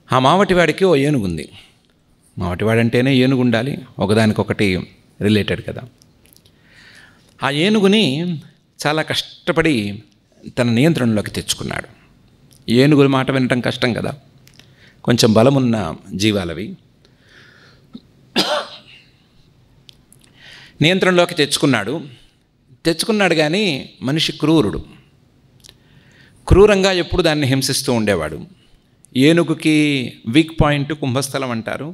ఆ మావటివాడికి ఓ ఏనుగుంది. మావటివాడంటేనే ఏనుగు ఉండాలి, ఒకదానికొకటి రిలేటెడ్ కదా. ఆ ఏనుగుని చాలా కష్టపడి తన నియంత్రణలోకి తెచ్చుకున్నాడు. ఏనుగుల మాట వినటం కష్టం కదా, కొంచెం బలమున్న జీవాలవి. నియంత్రణలోకి తెచ్చుకున్నాడు కానీ మనిషి క్రూరంగా ఎప్పుడు దాన్ని హింసిస్తూ ఉండేవాడు. ఏనుగుకి వీక్ పాయింట్ కుంభస్థలం అంటారు.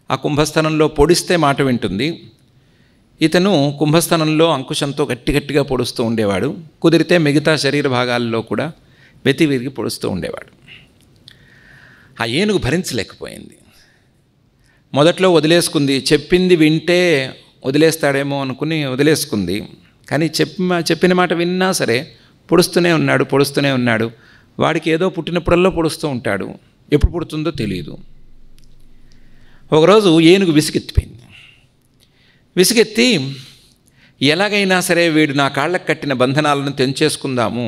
ఆ కుంభస్థలంలో పొడిస్తే మాట వింటుంది. ఇతను కుంభస్థలంలో అంకుశంతో గట్టిగా పొడుస్తూ ఉండేవాడు. కుదిరితే మిగతా శరీర భాగాల్లో కూడా వెతివిరిగి పొడుస్తూ ఉండేవాడు. ఆ ఏనుగు భరించలేకపోయింది. మొదట్లో వదిలేసుకుంది, చెప్పింది వింటే వదిలేస్తాడేమో అనుకుని వదిలేసుకుంది. కానీ చెప్పిన మాట విన్నా సరే పొడుస్తూనే ఉన్నాడు. వాడికి ఏదో పుట్టినప్పుడల్లా పొడుస్తూ ఉంటాడు, ఎప్పుడు పుడుతుందో తెలియదు. ఒకరోజు ఏనుగు విసిగెత్తి ఎలాగైనా సరే వీడు నా కాళ్ళకు కట్టిన బంధనాలను తెంచేసుకుందాము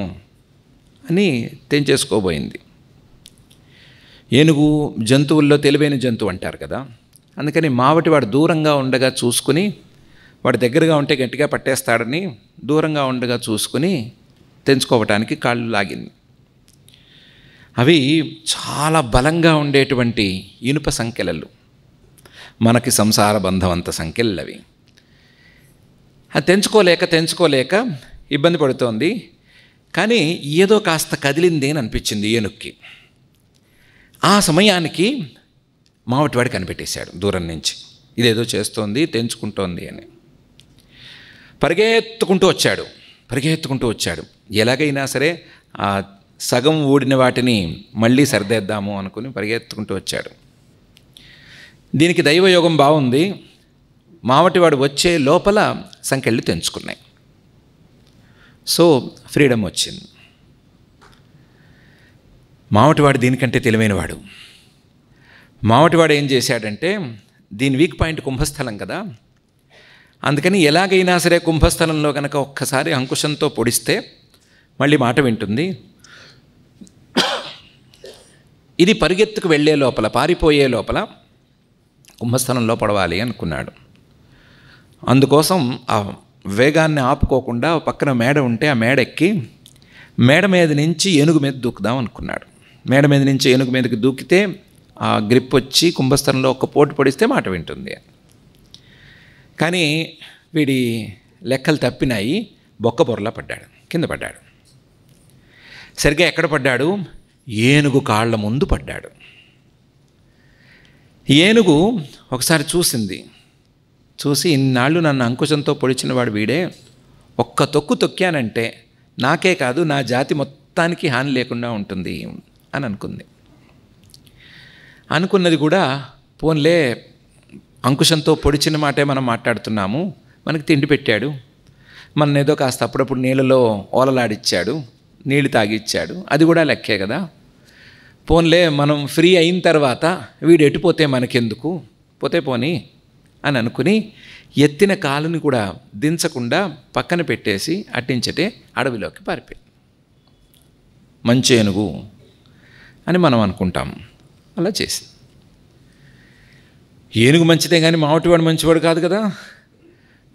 అని తెంచేసుకోబోయింది. ఏనుగు జంతువుల్లో తెలివైన జంతువు అంటారు కదా, అందుకని వాడు దూరంగా ఉండగా చూసుకుని, వాడు దగ్గరగా ఉంటే గట్టిగా పట్టేస్తాడని దూరంగా ఉండగా చూసుకుని తెంచుకోవటానికి కాళ్ళు లాగింది. అవి చాలా బలంగా ఉండేటువంటి ఇనుప సంకెళ్ళు, మనకి సంసార బంధం అంత సంకెళ్ళు అవి. అది తెంచుకోలేక ఇబ్బంది పడుతోంది. కానీ ఏదో కాస్త కదిలింది అని అనిపించింది ఏనుక్కి. ఆ సమయానికి మావటివాడు కనిపెట్టేశాడు దూరం నుంచి, ఇదేదో చేస్తోంది, తెంచుకుంటోంది అని. పరిగెత్తుకుంటూ వచ్చాడు. ఎలాగైనా సరే ఆ సగం ఊడిన వాటిని మళ్ళీ సరిదేద్దాము అనుకుని పరిగెత్తుకుంటూ వచ్చాడు. దీనికి దైవయోగం బాగుంది. మావటివాడు వచ్చే లోపల సంకెళ్ళు తెంచుకున్నాయి. సో ఫ్రీడమ్ వచ్చింది. మావటివాడు దీనికంటే తెలివైనవాడు. మావటివాడు ఏం చేశాడంటే, దీని వీక్ పాయింట్ కుంభస్థలం కదా, అందుకని ఎలాగైనా సరే కుంభస్థలంలో కనుక ఒక్కసారి అంకుశంతో పొడిస్తే మళ్ళీ మాట వింటుంది. ఇది పరిగెత్తుకు వెళ్ళే లోపల, పారిపోయే లోపల కుంభస్థలంలో పడవాలి అనుకున్నాడు. అందుకోసం ఆ వేగాన్ని ఆపుకోకుండా పక్కన మేడ ఉంటే ఆ మేడ ఎక్కి మేడ మీద నుంచి ఏనుగు మీద దూకుదాం అనుకున్నాడు. మేడ మీద నుంచి ఏనుగు మీదకి దూకితే ఆ గ్రిప్ వచ్చి కుంభస్థలంలో ఒక్క పోటు పొడిస్తే మాట వింటుంది. కానీ వీడి లెక్కలు తప్పినాయి, బొక్క బొర్రలా కింద పడ్డాడు. సరిగ్గా ఎక్కడ పడ్డాడు? ఏనుగు కాళ్ళ ముందు పడ్డాడు. ఏనుగు ఒకసారి చూసి ఇన్నాళ్ళు నన్ను అంకుశంతో పొడిచిన వాడు వీడే, ఒక్క తొక్కు తొక్కానంటే నాకే కాదు నా జాతి మొత్తానికి హాని లేకుండా ఉంటుంది అని అనుకున్నది కూడా, పోన్లే అంకుశంతో పొడిచిన మాటే మనం మాట్లాడుతున్నాము, మనకి తిండి పెట్టాడు, మన ఏదో కాస్త అప్పుడప్పుడు నీళ్ళలో ఓలలాడిచ్చాడు, నీళ్ళు తాగిచ్చాడు, అది కూడా లెక్కే కదా, పోన్లే మనం ఫ్రీ అయిన తర్వాత వీడు ఎటుపోతే మనకెందుకు, పోతే పోని అని అనుకుని ఎత్తిన కాలుని కూడా దించకుండా పక్కన పెట్టేసి అట్టించటే అడవిలోకి పారిపోయింది. మంచి ఏనుగు అని మనం అనుకుంటాం, అలా చేసింది. ఏనుగు మంచిదే కానీ మావటివాడు మంచివాడు కాదు కదా.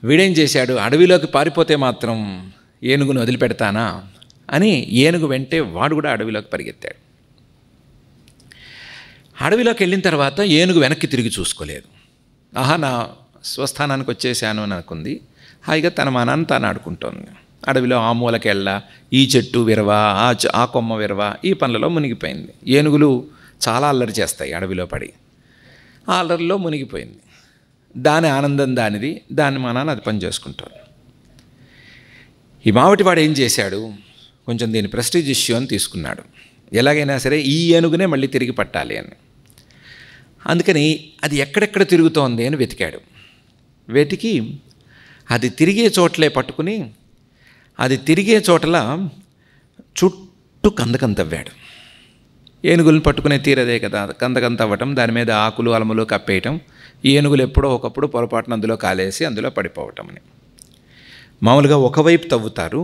వీడేం చేశాడు, అడవిలోకి పారిపోతే మాత్రం ఏనుగును వదిలిపెడతానా అని ఏనుగు వెంటే వాడు కూడా అడవిలోకి పరిగెత్తాడు. అడవిలోకి వెళ్ళిన తర్వాత ఏనుగు వెనక్కి తిరిగి చూసుకోలేదు. ఆహా, నా స్వస్థానానికి వచ్చేసాను అని అనుకుంది. హాయిగా తన మానాన్ని తాను ఆడుకుంటోంది. అడవిలో ఆ మూలకెళ్ళ, ఈ చెట్టు విరవా, ఆ కొమ్మ విరవా, ఈ పనులలో మునిగిపోయింది. ఏనుగులు చాలా అల్లరి చేస్తాయి అడవిలో పడి, ఆ అల్లరిలో మునిగిపోయింది. దాని ఆనందం దానిది, దాని మానాన్ని అది పని చేసుకుంటాడు. ఈ మావటివాడు ఏం చేశాడు, కొంచెం దీని ప్రెస్టీజ్ ఇష్యూ అని తీసుకున్నాడు. ఎలాగైనా సరే ఈ ఏనుగునే మళ్ళీ తిరిగి పట్టాలి అని. అందుకని అది ఎక్కడెక్కడ తిరుగుతోంది అని వెతికి అది తిరిగే చోట్లే పట్టుకుని, అది తిరిగే చోటల చుట్టూ కందకం తవ్వాడు. ఏనుగులను పట్టుకునే తీరదే కదా కందకం తవ్వటం, దాని మీద ఆకులు అలములు కప్పేయటం, ఏనుగులు ఎప్పుడో ఒకప్పుడు పొరపాటున అందులో కాలేసి అందులో పడిపోవటం అని. మామూలుగా ఒకవైపు తవ్వుతారు.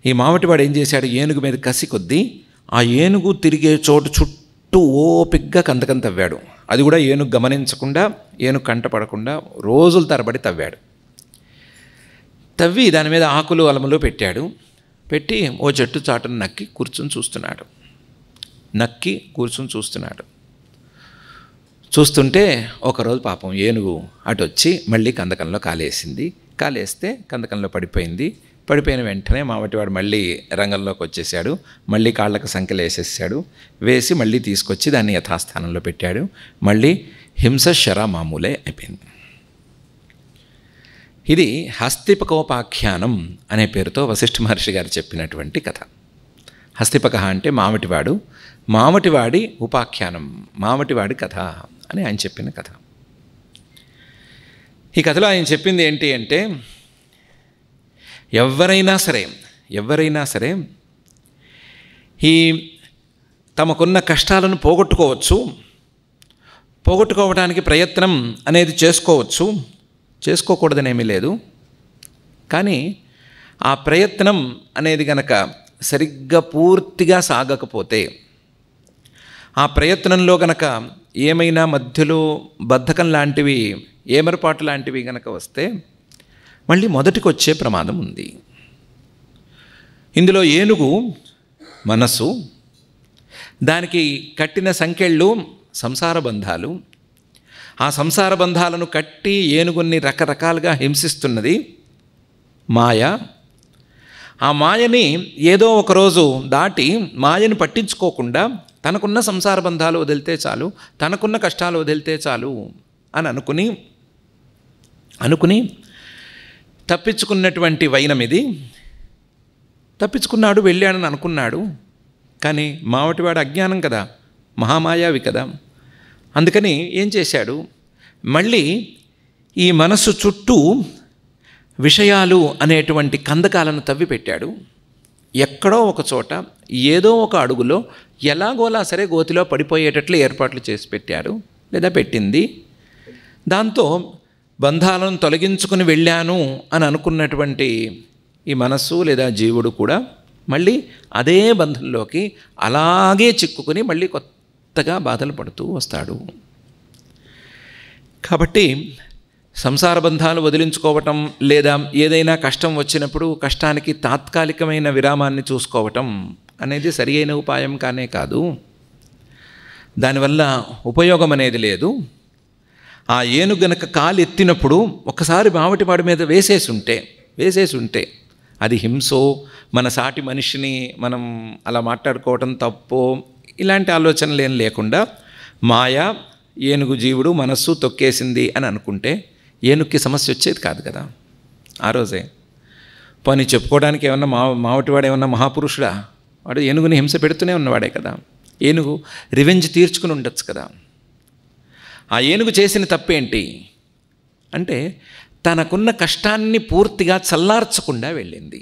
ఈ మావటివాడు ఏం చేశాడు, ఏనుగు మీద కసి కొద్దీ ఆ ఏనుగు తిరిగే చోటు చుట్టూ చుట్టూ ఓపిగ్గా కందకం తవ్వాడు. అది కూడా ఏనుగు గమనించకుండా, ఏనుగు కంటపడకుండా రోజుల తరబడి తవ్వాడు. తవ్వి దాని మీద ఆకులు అలములు పెట్టాడు. పెట్టి ఓ చెట్టు చాటును నక్కి కూర్చొని చూస్తున్నాడు. చూస్తుంటే ఒకరోజు పాపం ఏనుగు అటు వచ్చి మళ్ళీ కందకంలో కాలేస్తే కందకంలో పడిపోయిన వెంటనే మావటివాడు మళ్ళీ రంగంలోకి వచ్చేసాడు. మళ్ళీ కాళ్ళకు సంకెలు వేసేసాడు. వేసి మళ్ళీ తీసుకొచ్చి దాన్ని యథాస్థానంలో పెట్టాడు. మళ్ళీ హింస శర మామూలే అయిపోయింది. ఇది హస్తిపకోపాఖ్యానం అనే పేరుతో వశిష్ఠ మహర్షి గారు చెప్పినటువంటి కథ. హస్తిపక అంటే మావటివాడి ఉపాఖ్యానం, మావటివాడి కథ అని ఆయన చెప్పిన కథ. ఈ కథలో ఆయన చెప్పింది ఏంటి అంటే, ఎవరైనా సరే ఈ తమకున్న కష్టాలను పోగొట్టుకోవడానికి ప్రయత్నం అనేది చేసుకోకూడదనేమీ లేదు. కానీ ఆ ప్రయత్నం అనేది గనక సరిగ్గా పూర్తిగా సాగకపోతే, ఆ ప్రయత్నంలో గనక ఏమైనా మధ్యలో బద్ధకం లాంటివి, ఏమరపాటు లాంటివి గనక వస్తే మళ్ళీ మొదటికి వచ్చే ప్రమాదం ఉంది. ఇందులో ఏనుగు మనసు, దానికి కట్టిన సంకెళ్ళు సంసార బంధాలు. ఆ సంసార బంధాలను కట్టి ఏనుగుని రకరకాలుగా హింసిస్తున్నది మాయ. ఆ మాయని ఏదో ఒకరోజు దాటి మాయని పట్టించుకోకుండా తనకున్న సంసార బంధాలు వదిలితే చాలు, తనకున్న కష్టాలు వదిలితే చాలు అని అనుకుని తప్పించుకున్నటువంటి వైనం ఇది. తప్పించుకున్నాడు, వెళ్ళాడని అనుకున్నాడు. కానీ మావటివాడు అజ్ఞానం కదా, మహామాయావి కదా. అందుకని ఏం చేశాడు, మళ్ళీ ఈ మనస్సు చుట్టూ విషయాలు అనేటువంటి కందకాలను తవ్వి పెట్టాడు. ఎక్కడో ఒక చోట ఏదో ఒక అడుగులో ఎలాగోలా సరే గోతిలో పడిపోయేటట్లు ఏర్పాట్లు చేసి పెట్టాడు, లేదా పెట్టింది. దాంతో బంధాలను తొలగించుకుని వెళ్ళాను అని అనుకున్నటువంటి ఈ మనస్సు లేదా జీవుడు కూడా మళ్ళీ అదే బంధంలోకి అలాగే చిక్కుకుని మళ్ళీ కొత్తగా బాధలు పడుతూ వస్తాడు. కాబట్టి సంసార బంధాలు వదిలించుకోవటం, లేదా ఏదైనా కష్టం వచ్చినప్పుడు కష్టానికి తాత్కాలికమైన విరామాన్ని చూసుకోవటం అనేది సరి అయిన ఉపాయం కానే కాదు. దానివల్ల ఉపయోగం అనేది లేదు. ఆ ఏనుగు గనక కాలు ఎత్తినప్పుడు ఒక్కసారి మావటివాడి మీద వేసేసి ఉంటే అది హింసో, మన సాటి మనిషిని మనం అలా మాట్లాడుకోవటం తప్పో, ఇలాంటి ఆలోచనలు ఏం లేకుండా మాయ, ఏనుగు జీవుడు మనస్సు తొక్కేసింది అని అనుకుంటే ఏనుగుకి సమస్య వచ్చేది కాదు కదా ఆ రోజే. పోనీ చెప్పుకోవడానికి ఏమన్నా మావటివాడు ఏమన్నా మహాపురుషుడా? వాడు ఏనుగుని హింస పెడుతూనే ఉన్నవాడే కదా. ఏనుగు రివెంజ్ తీర్చుకుని ఉండొచ్చు కదా. ఆ ఏనుగు చేసిన తప్పేంటి అంటే తనకున్న కష్టాన్ని పూర్తిగా చల్లార్చకుండా వెళ్ళింది.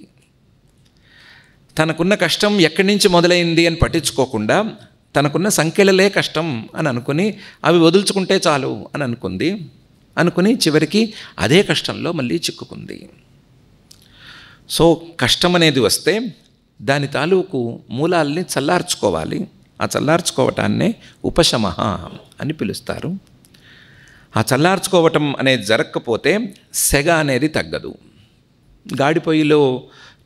తనకున్న కష్టం ఎక్కడి నుంచి మొదలైంది అని పట్టించుకోకుండా తనకున్న సంఖ్యలలే కష్టం అని అనుకుని అవి వదులుచుకుంటే చాలు అని అనుకుని చివరికి అదే కష్టంలో మళ్ళీ చిక్కుకుంది. సో కష్టం అనేది వస్తే దాని తాలూకు మూలాల్ని చల్లార్చుకోవాలి. ఆ చల్లార్చుకోవటాన్నే ఉపశమః అని పిలుస్తారు. ఆ చల్లార్చుకోవటం అనేది జరగకపోతే సెగ అనేది తగ్గదు. గాడిపొయ్యిలో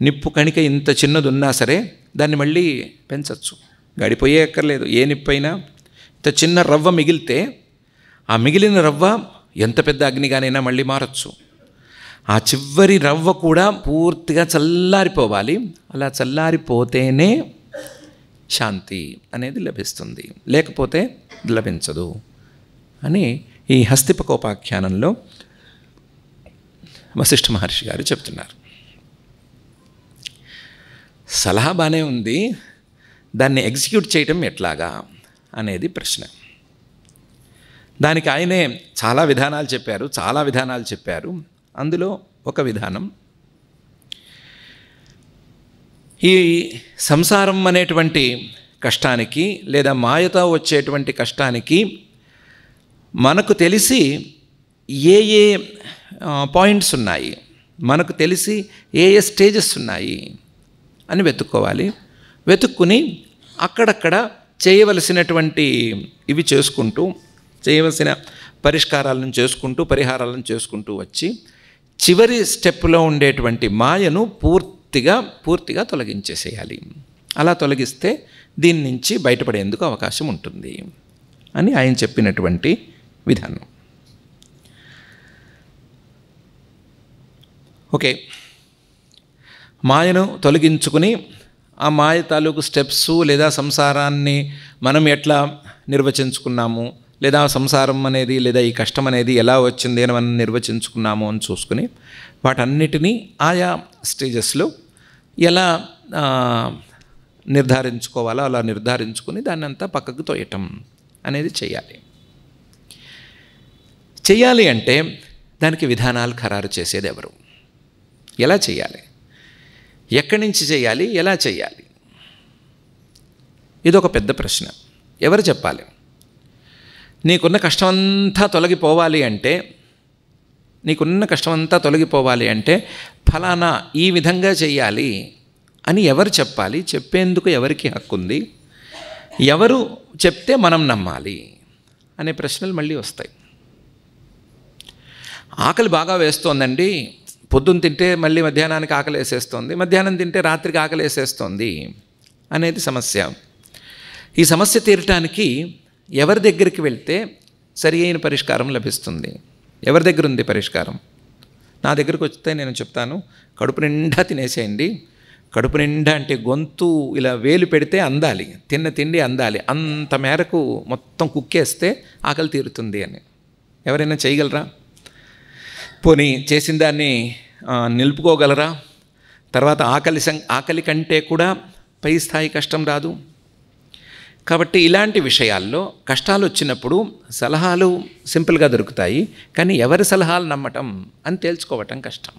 నిప్పు కణిక ఇంత చిన్నది ఉన్నా సరే దాన్ని మళ్ళీ పెంచవచ్చు. గాడిపోయే ఎక్కర్లేదు, ఏ నిప్పైనా ఇంత చిన్న రవ్వ మిగిలితే ఆ మిగిలిన రవ్వ ఎంత పెద్ద అగ్నిగానైనా మళ్ళీ మారచ్చు. ఆ చివరి రవ్వ కూడా పూర్తిగా చల్లారిపోవాలి. అలా చల్లారిపోతేనే శాంతి అనేది లభిస్తుంది, లేకపోతే లభించదు అని ఈ హస్తిపకోపాఖ్యానంలో వశిష్ఠ మహర్షి గారు చెప్తున్నారు. సలహా బాగానే ఉంది, దాన్ని ఎగ్జిక్యూట్ చేయటం ఎట్లాగా అనేది ప్రశ్న. దానికి ఆయనే చాలా విధానాలు చెప్పారు. అందులో ఒక విధానం, ఈ సంసారం అనేటువంటి కష్టానికి లేదా మాయతో వచ్చేటువంటి కష్టానికి మనకు తెలిసి ఏ పాయింట్స్ ఉన్నాయి, మనకు తెలిసి ఏ స్టేజెస్ ఉన్నాయి అని వెతుక్కోవాలి. వెతుక్కుని అక్కడక్కడ చేయవలసినటువంటి ఇవి చేసుకుంటూ, చేయవలసిన పరిష్కారాలను చేసుకుంటూ, పరిహారాలను చేసుకుంటూ వచ్చి చివరి స్టెప్లో ఉండేటువంటి మాయను పూర్తిగా తొలగించేసేయాలి. అలా తొలగిస్తే దీని నుంచి బయటపడేందుకు అవకాశం ఉంటుంది అని ఆయన చెప్పినటువంటి విధానం. ఓకే, మాయను తొలగించుకుని ఆ మాయ తాలూకు స్టెప్స్ లేదా సంసారాన్ని మనం ఎట్లా నిర్వచించుకున్నాము, లేదా సంసారం అనేది లేదా ఈ కష్టం అనేది ఎలా వచ్చింది అని మనం నిర్వచించుకున్నాము అని చూసుకుని వాటన్నిటినీ ఆయా స్టేజెస్లో ఎలా నిర్ధారించుకోవాలో అలా నిర్ధారించుకుని దాన్ని అంతా పక్కకు తోయటం అనేది చెయ్యాలి అంటే దానికి విధానాలు ఖరారు చేసేది ఎవరు, ఎలా చేయాలి, ఎక్కడి నుంచి చేయాలి, ఎలా చేయాలి, ఇది ఒక పెద్ద ప్రశ్న. ఎవరు చెప్పాలి? నీకున్న కష్టమంతా తొలగిపోవాలి అంటే ఫలానా ఈ విధంగా చెయ్యాలి అని ఎవరు చెప్పాలి? చెప్పేందుకు ఎవరికి హక్కు ఉంది? ఎవరు చెప్తే మనం నమ్మాలి అనే ప్రశ్నలు మళ్ళీ వస్తాయి. ఆకలి బాగా వేస్తోందండి, పొద్దున్న తింటే మళ్ళీ మధ్యాహ్నానికి ఆకలి వేసేస్తోంది, మధ్యాహ్నం తింటే రాత్రికి ఆకలి వేసేస్తోంది అనేది సమస్య. ఈ సమస్య తీరటానికి ఎవరి దగ్గరికి వెళ్తే సరి అయిన పరిష్కారం లభిస్తుంది? ఎవరి దగ్గర ఉంది పరిష్కారం? నా దగ్గరకు వస్తే నేను చెప్తాను, కడుపు నిండా తినేసేయండి. కడుపు నిండా అంటే గొంతు ఇలా వేలు పెడితే అందాలి, తిన్న తిండి అందాలి, అంత మేరకు మొత్తం కుక్కేస్తే ఆకలి తీరుతుంది అని ఎవరైనా చేయగలరా? పోనీ చేసిన దాన్ని నిలుపుకోగలరా? తర్వాత ఆకలి కంటే కూడా పై స్థాయి కష్టం రాదు. కాబట్టి ఇలాంటి విషయాల్లో కష్టాలు వచ్చినప్పుడు సలహాలు సింపుల్గా దొరుకుతాయి, కానీ ఎవరి సలహాలు నమ్మటం అని తేల్చుకోవటం కష్టం.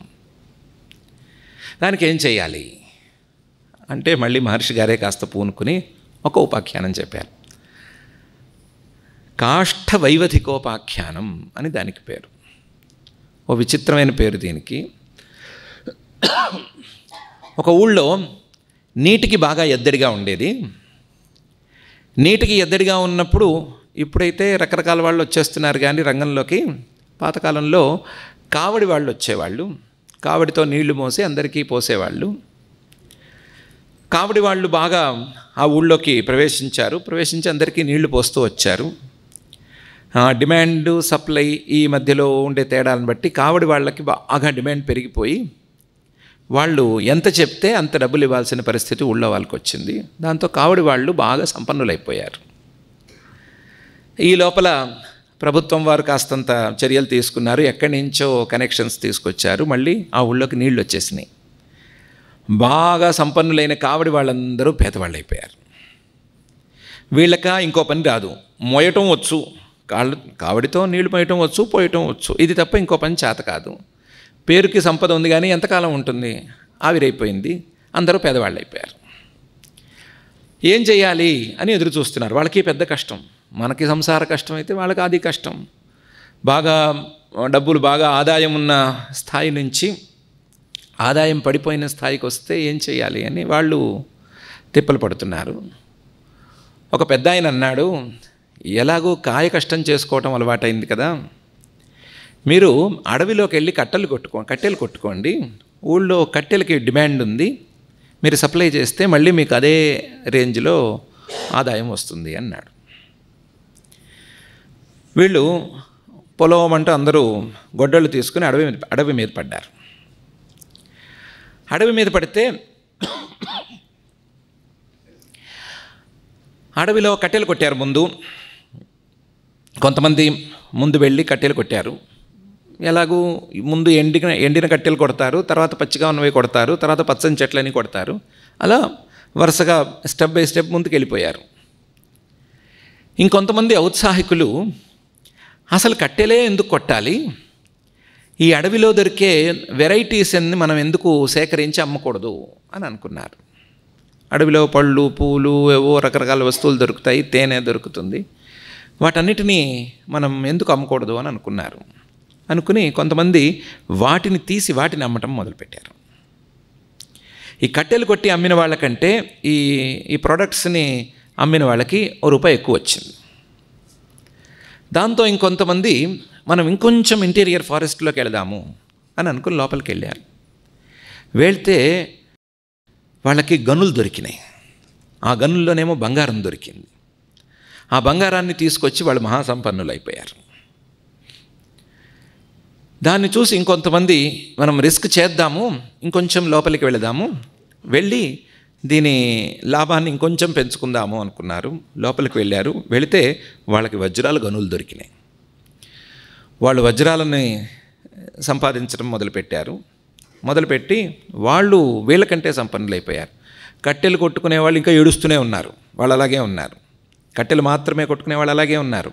దానికి ఏం చేయాలి అంటే మళ్ళీ మహర్షి గారే కాస్త పూనుకుని ఒక ఉపాఖ్యానం చెప్పారు. కాష్ఠ వైవధికోపాఖ్యానం అని దానికి పేరు. ఓ విచిత్రమైన పేరు దీనికి. ఒక ఊళ్ళో నీటికి బాగా ఎద్దడిగా ఉండేది. నీటికి ఎద్దడిగా ఉన్నప్పుడు, ఇప్పుడైతే రకరకాల వాళ్ళు వచ్చేస్తున్నారు కానీ రంగంలోకి, పాతకాలంలో కావడి వాళ్ళు వచ్చేవాళ్ళు, కావడితో నీళ్లు మోసి అందరికీ పోసేవాళ్ళు. కావడి వాళ్ళు బాగా ఆ ఊళ్ళోకి ప్రవేశించి అందరికీ నీళ్లు పోస్తూ వచ్చారు. డిమాండ్ సప్లై ఈ మధ్యలో ఉండే తేడాలను బట్టి కావడి వాళ్ళకి బాగా డిమాండ్ పెరిగిపోయి వాళ్ళు ఎంత చెప్తే అంత డబ్బులు ఇవ్వాల్సిన పరిస్థితి ఊళ్ళో వాళ్ళకి వచ్చింది. దాంతో కావడి వాళ్ళు బాగా సంపన్నులైపోయారు. ఈ లోపల ప్రభుత్వం వారు కాస్తంత చర్యలు తీసుకున్నారు, ఎక్కడి నుంచో కనెక్షన్స్ తీసుకొచ్చారు, మళ్ళీ ఆ ఊళ్ళోకి నీళ్ళు వచ్చేసినాయి. బాగా సంపన్నులైన కావడి వాళ్ళందరూ పేదవాళ్ళు అయిపోయారు. వీళ్ళక ఇంకో పని రాదు, మోయటం వచ్చు, కావడితో నీళ్లు మోయటం వచ్చు, పోయటం వచ్చు, ఇది తప్ప ఇంకో పని చేత కాదు. పేరుకి సంపద ఉంది కానీ ఎంతకాలం ఉంటుంది, ఆవిరైపోయింది, అందరూ పేదవాళ్ళు అయిపోయారు. ఏం చేయాలి అని ఎదురు చూస్తున్నారు. వాళ్ళకి పెద్ద కష్టం, మనకి సంసార కష్టం అయితే వాళ్ళకి అది కష్టం. బాగా డబ్బులు బాగా ఆదాయం ఉన్న స్థాయి నుంచి ఆదాయం పడిపోయిన స్థాయికి వస్తే ఏం చేయాలి అని వాళ్ళు తిప్పలు పడుతున్నారు. ఒక పెద్ద ఆయన అన్నాడు, ఎలాగో కాయ కష్టం చేసుకోవటం అలవాటైంది కదా, మీరు అడవిలోకి వెళ్ళి కట్టెలు కొట్టుకోండి, ఊళ్ళో కట్టెలకి డిమాండ్ ఉంది, మీరు సప్లై చేస్తే మళ్ళీ మీకు అదే రేంజ్లో ఆదాయం వస్తుంది అన్నాడు. వీళ్ళు పొలం అంటూ అందరూ గొడ్డళ్ళు తీసుకుని అడవి మీద పడ్డారు. అడవి మీద పడితే అడవిలో కట్టెలు కొట్టారు. కొంతమంది ముందు వెళ్ళి కట్టెలు కొట్టారు. ఎలాగూ ముందు ఎండిన కట్టెలు కొడతారు, తర్వాత పచ్చిగా ఉన్నవి కొడతారు, తర్వాత పచ్చని చెట్లని కొడతారు. అలా వరుసగా స్టెప్ బై స్టెప్ ముందుకు వెళ్ళిపోయారు. ఇంకొంతమంది ఔత్సాహికులు అసలు కట్టెలే ఎందుకు కొట్టాలి, ఈ అడవిలో దొరికే వెరైటీస్ అన్ని మనం ఎందుకు సేకరించి అమ్మకూడదు అని అనుకున్నారు. అడవిలో పళ్ళు, పూలు, ఏవో రకరకాల వస్తువులు దొరుకుతాయి, తేనె దొరుకుతుంది, వాటన్నిటినీ మనం ఎందుకు అమ్మకూడదు అని అనుకుని కొంతమంది వాటిని తీసి వాటిని అమ్మటం మొదలుపెట్టారు. ఈ కట్టెలు కొట్టి అమ్మిన వాళ్ళకంటే ఈ ప్రోడక్ట్స్ని అమ్మిన వాళ్ళకి ₹1 ఎక్కువ వచ్చింది. దాంతో ఇంకొంతమంది మనం ఇంకొంచెం ఇంటీరియర్ ఫారెస్ట్లోకి వెళదాము అని అనుకుని లోపలికి వెళ్ళారు. వెళ్తే వాళ్ళకి గనులు దొరికినాయి. ఆ గనుల్లోనేమో బంగారం దొరికింది. ఆ బంగారాన్ని తీసుకొచ్చి వాళ్ళు మహాసంపన్నులు అయిపోయారు. దాన్ని చూసి ఇంకొంతమంది మనం రిస్క్ చేద్దాము, ఇంకొంచెం లోపలికి వెళదాము, వెళ్ళి దీని లాభాన్ని ఇంకొంచెం పెంచుకుందాము అనుకున్నారు. లోపలికి వెళ్ళారు. వెళితే వాళ్ళకి వజ్రాల గనులు దొరికినాయి. వాళ్ళు వజ్రాలని సంపాదించడం మొదలుపెట్టి వాళ్ళు వీళ్ళకంటే సంపన్నులు అయిపోయారు. కట్టెలు కొట్టుకునే వాళ్ళు ఇంకా ఏడుస్తూనే ఉన్నారు. వాళ్ళు అలాగే ఉన్నారు. కట్టెలు మాత్రమే కొట్టుకునే వాళ్ళు అలాగే ఉన్నారు.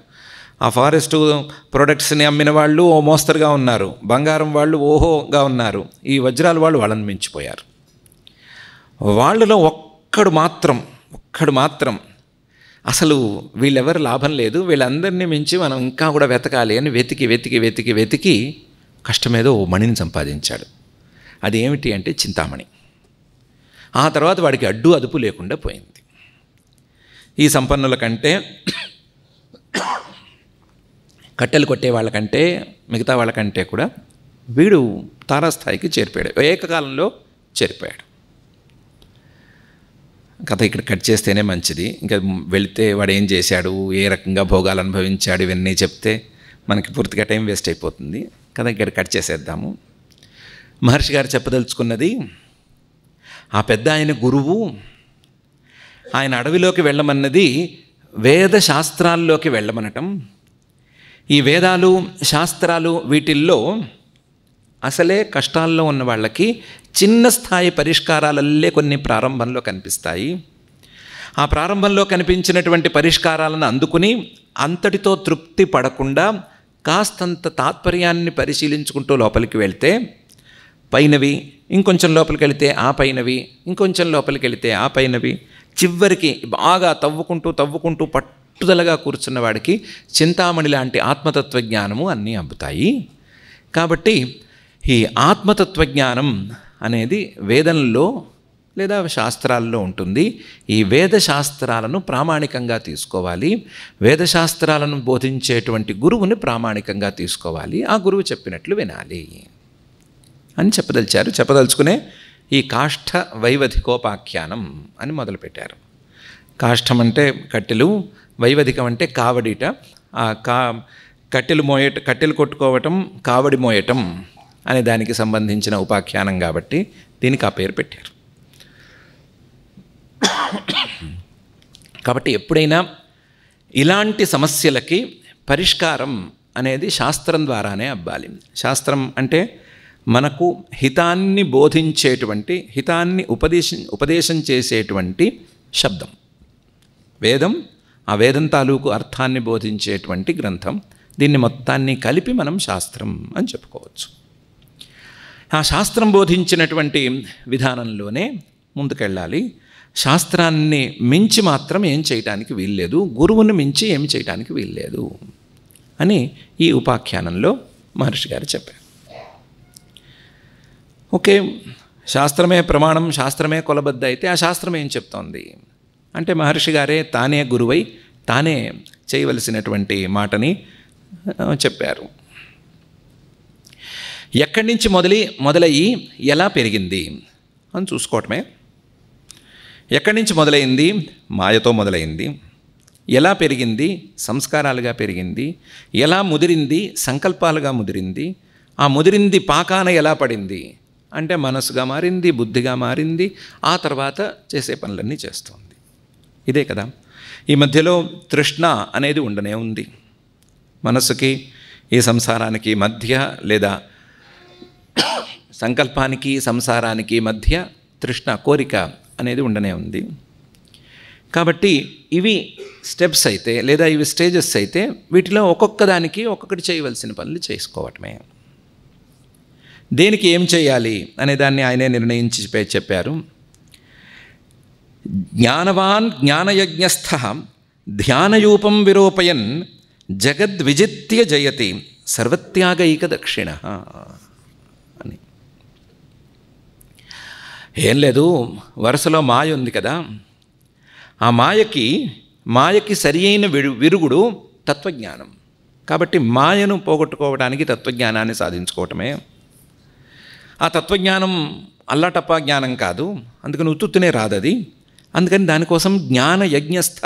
ఆ ఫారెస్ట్ ప్రొడక్ట్స్ని అమ్మిన వాళ్ళు ఓ మోస్తరుగా ఉన్నారు. బంగారం వాళ్ళు ఓహోగా ఉన్నారు. ఈ వజ్రాల వాళ్ళు వాళ్ళని మించిపోయారు. వాళ్ళలో ఒక్కడు మాత్రం అసలు వీళ్ళెవరు లాభం లేదు, వీళ్ళందరినీ మించి మనం ఇంకా కూడా వెతకాలి అని వెతికి కష్టమేదో ఓ మణిని సంపాదించాడు. అది ఏమిటి అంటే చింతామణి. ఆ తర్వాత వాడికి అడ్డు అదుపు లేకుండా పోయింది. ఈ సంపన్నుల కంటే, కట్టెలు కొట్టే వాళ్ళకంటే, మిగతా వాళ్ళకంటే కూడా వీడు తారాస్థాయికి చేరిపోయాడు. ఏకకాలంలో చేరిపోయాడు. కథ ఇక్కడ కట్ చేస్తేనే మంచిది. ఇంకా వెళితే వాడు ఏం చేశాడు, ఏ రకంగా భోగాలు అనుభవించాడు, ఇవన్నీ చెప్తే మనకి పూర్తిగా టైం వేస్ట్ అయిపోతుంది. కథ ఇక్కడ కట్ చేసేద్దాము. మహర్షి గారు చెప్పదలుచుకున్నది, ఆ పెద్ద ఆయన గురువు ఆయన అడవిలోకి వెళ్ళమన్నది వేద శాస్త్రాల్లోకి వెళ్ళమనటం. ఈ వేదాలు శాస్త్రాలు వీటిల్లో అసలే కష్టాల్లో ఉన్న వాళ్ళకి చిన్న స్థాయి పరిష్కారాలల్లే కొన్ని ప్రారంభంలో కనిపిస్తాయి. ఆ ప్రారంభంలో కనిపించినటువంటి పరిష్కారాలను అందుకుని అంతటితో తృప్తి పడకుండా కాస్తంత తాత్పర్యాన్ని పరిశీలించుకుంటూ లోపలికి వెళ్తే పైనవి, ఇంకొంచెం లోపలికి వెళితే ఆ పైనవి, ఇంకొంచెం లోపలికి వెళితే ఆ పైనవి, చివరికి బాగా తవ్వుకుంటూ పట్టుదలగా కూర్చున్న వాడికి చింతామణి లాంటి ఆత్మతత్వజ్ఞానము అన్నీ అబ్బుతాయి. కాబట్టి ఈ ఆత్మతత్వజ్ఞానం అనేది వేదంలో లేదా శాస్త్రాల్లో ఉంటుంది. ఈ వేద శాస్త్రాలను ప్రామాణికంగా తీసుకోవాలి. వేదశాస్త్రాలను బోధించేటువంటి గురువుని ప్రామాణికంగా తీసుకోవాలి. ఆ గురువు చెప్పినట్లు వినాలి అని చెప్పదలుచుకునే ఈ కాష్ఠ వైవధికోపాఖ్యానం అని మొదలుపెట్టారు. కాష్ఠం అంటే కట్టెలు, వైవధికం అంటే కావడిట. ఆ కట్టెలు కొట్టుకోవటం, కావడి మోయటం అనే దానికి సంబంధించిన ఉపాఖ్యానం కాబట్టి దీనికి ఆ పేరు పెట్టారు. కాబట్టి ఎప్పుడైనా ఇలాంటి సమస్యలకి పరిష్కారం అనేది శాస్త్రం ద్వారానే అవ్వాలి. శాస్త్రం అంటే మనకు హితాన్ని బోధించేటువంటి, హితాన్ని ఉపదేశం చేసేటువంటి శబ్దం. వేదం, ఆ వేదం తాలూకు అర్థాన్ని బోధించేటువంటి గ్రంథం. దీన్ని మొత్తాన్ని కలిపి మనం శాస్త్రం అని చెప్పుకోవచ్చు. ఆ శాస్త్రం బోధించినటువంటి విధానంలోనే ముందుకెళ్ళాలి. శాస్త్రాన్ని మించి మాత్రం ఏం చేయటానికి వీల్లేదు, గురువుని మించి ఏం చేయటానికి వీల్లేదు అని ఈ ఉపాఖ్యానంలో మహర్షి గారు చెప్పారు. ఓకే, శాస్త్రమే ప్రమాణం, శాస్త్రమే కొలబద్ద అయితే ఆ శాస్త్రం ఏం చెప్తోంది అంటే మహర్షి గారే తానే గురువై తానే చేయవలసినటువంటి మాటని చెప్పారు. ఎక్కడి నుంచి మొదలయ్యి ఎలా పెరిగింది అని చూసుకోవటమే. ఎక్కడి నుంచి మొదలైంది? మాయతో మొదలైంది. ఎలా పెరిగింది? సంస్కారాలుగా పెరిగింది. ఎలా ముదిరింది? సంకల్పాలుగా ముదిరింది. ఆ ముదిరింది పాకాన ఎలా పడింది అంటే మనసుగా మారింది, బుద్ధిగా మారింది. ఆ తర్వాత చేసే పనులన్నీ చేస్తుంది. ఇదే కదా. ఈ మధ్యలో తృష్ణ అనేది ఉండనే ఉంది. మనసుకి ఈ సంసారానికి మధ్య లేదా సంకల్పానికి సంసారానికి మధ్య తృష్ణ, కోరిక అనేది ఉండనే ఉంది. కాబట్టి ఇవి స్టెప్స్ అయితే లేదా ఇవి స్టేజెస్ అయితే వీటిలో ఒక్కొక్క దానికి ఒక్కొక్కటి చేయవలసిన పనులు చేసుకోవటమే. దేనికి ఏం చేయాలి అనే దాన్ని ఆయనే నిర్ణయించి చెప్పారు. జ్ఞానవాన్ జ్ఞానయజ్ఞస్థ ధ్యానయూపం విరూపయన్ జగద్విజిత్య జయతి సర్వత్యాగైక దక్షిణ అని. ఏం లేదు, వరుసలో మాయ ఉంది కదా, ఆ మాయకి సరి అయిన విరుగుడు తత్వజ్ఞానం. కాబట్టి మాయను పోగొట్టుకోవడానికి తత్వజ్ఞానాన్ని సాధించుకోవటమే. ఆ తత్వజ్ఞానం అల్లాటప్పా జ్ఞానం కాదు, అందుకని ఉత్తునే రాదది. అందుకని దానికోసం జ్ఞాన యజ్ఞస్థ,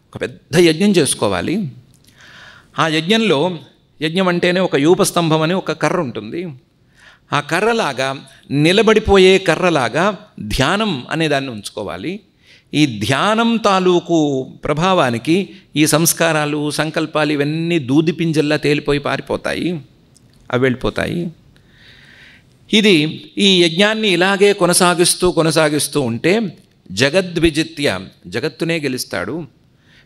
ఒక పెద్ద యజ్ఞం చేసుకోవాలి. ఆ యజ్ఞంలో, యజ్ఞం అంటేనే ఒక యూపస్తంభం అని ఒక కర్ర ఉంటుంది. ఆ కర్రలాగా, నిలబడిపోయే కర్రలాగా ధ్యానం అనే దాన్ని ఉంచుకోవాలి. ఈ ధ్యానం తాలూకు ప్రభావానికి ఈ సంస్కారాలు, సంకల్పాలు ఇవన్నీ దూది పింజల్లా తేలిపోయి పారిపోతాయి, అవి వెళ్ళిపోతాయి. ఇది ఈ యజ్ఞాన్ని ఇలాగే కొనసాగిస్తూ ఉంటే జగద్విజిత్య, జగత్తునే గెలుస్తాడు.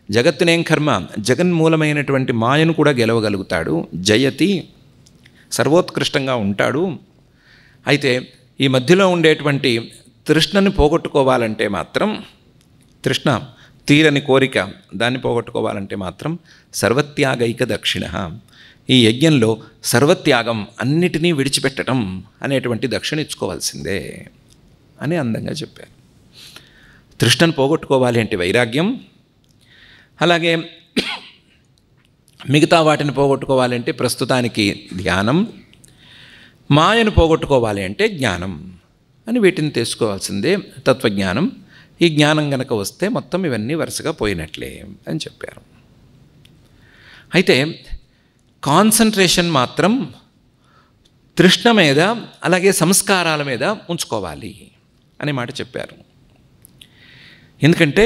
జగత్తునేం కర్మ, జగన్మూలమైనటువంటి మాయను కూడా గెలవగలుగుతాడు. జయతి, సర్వోత్కృష్టంగా ఉంటాడు. అయితే ఈ మధ్యలో ఉండేటువంటి తృష్ణని పోగొట్టుకోవాలంటే మాత్రం, తృష్ణ తీరని కోరిక, దాన్ని పోగొట్టుకోవాలంటే మాత్రం సర్వత్యాగైక దక్షిణ, ఈ యజ్ఞంలో సర్వత్యాగం, అన్నిటినీ విడిచిపెట్టడం అనేటువంటి దక్షిణ ఇచ్చుకోవాల్సిందే అని అందంగా చెప్పారు. తృష్ణను పోగొట్టుకోవాలి అంటే వైరాగ్యం, అలాగే మిగతా వాటిని పోగొట్టుకోవాలంటే ప్రస్తుతానికి ధ్యానం, మాయను పోగొట్టుకోవాలి అంటే జ్ఞానం అని వీటిని తెలుసుకోవాల్సిందే తత్వజ్ఞానం. ఈ జ్ఞానం గనక వస్తే మొత్తం ఇవన్నీ వరుసగా పోయినట్లే అని చెప్పారు. అయితే కాన్సన్ట్రేషన్ మాత్రం తృష్ణ మీద, అలాగే సంస్కారాల మీద ఉంచుకోవాలి అనే మాట చెప్పారు. ఎందుకంటే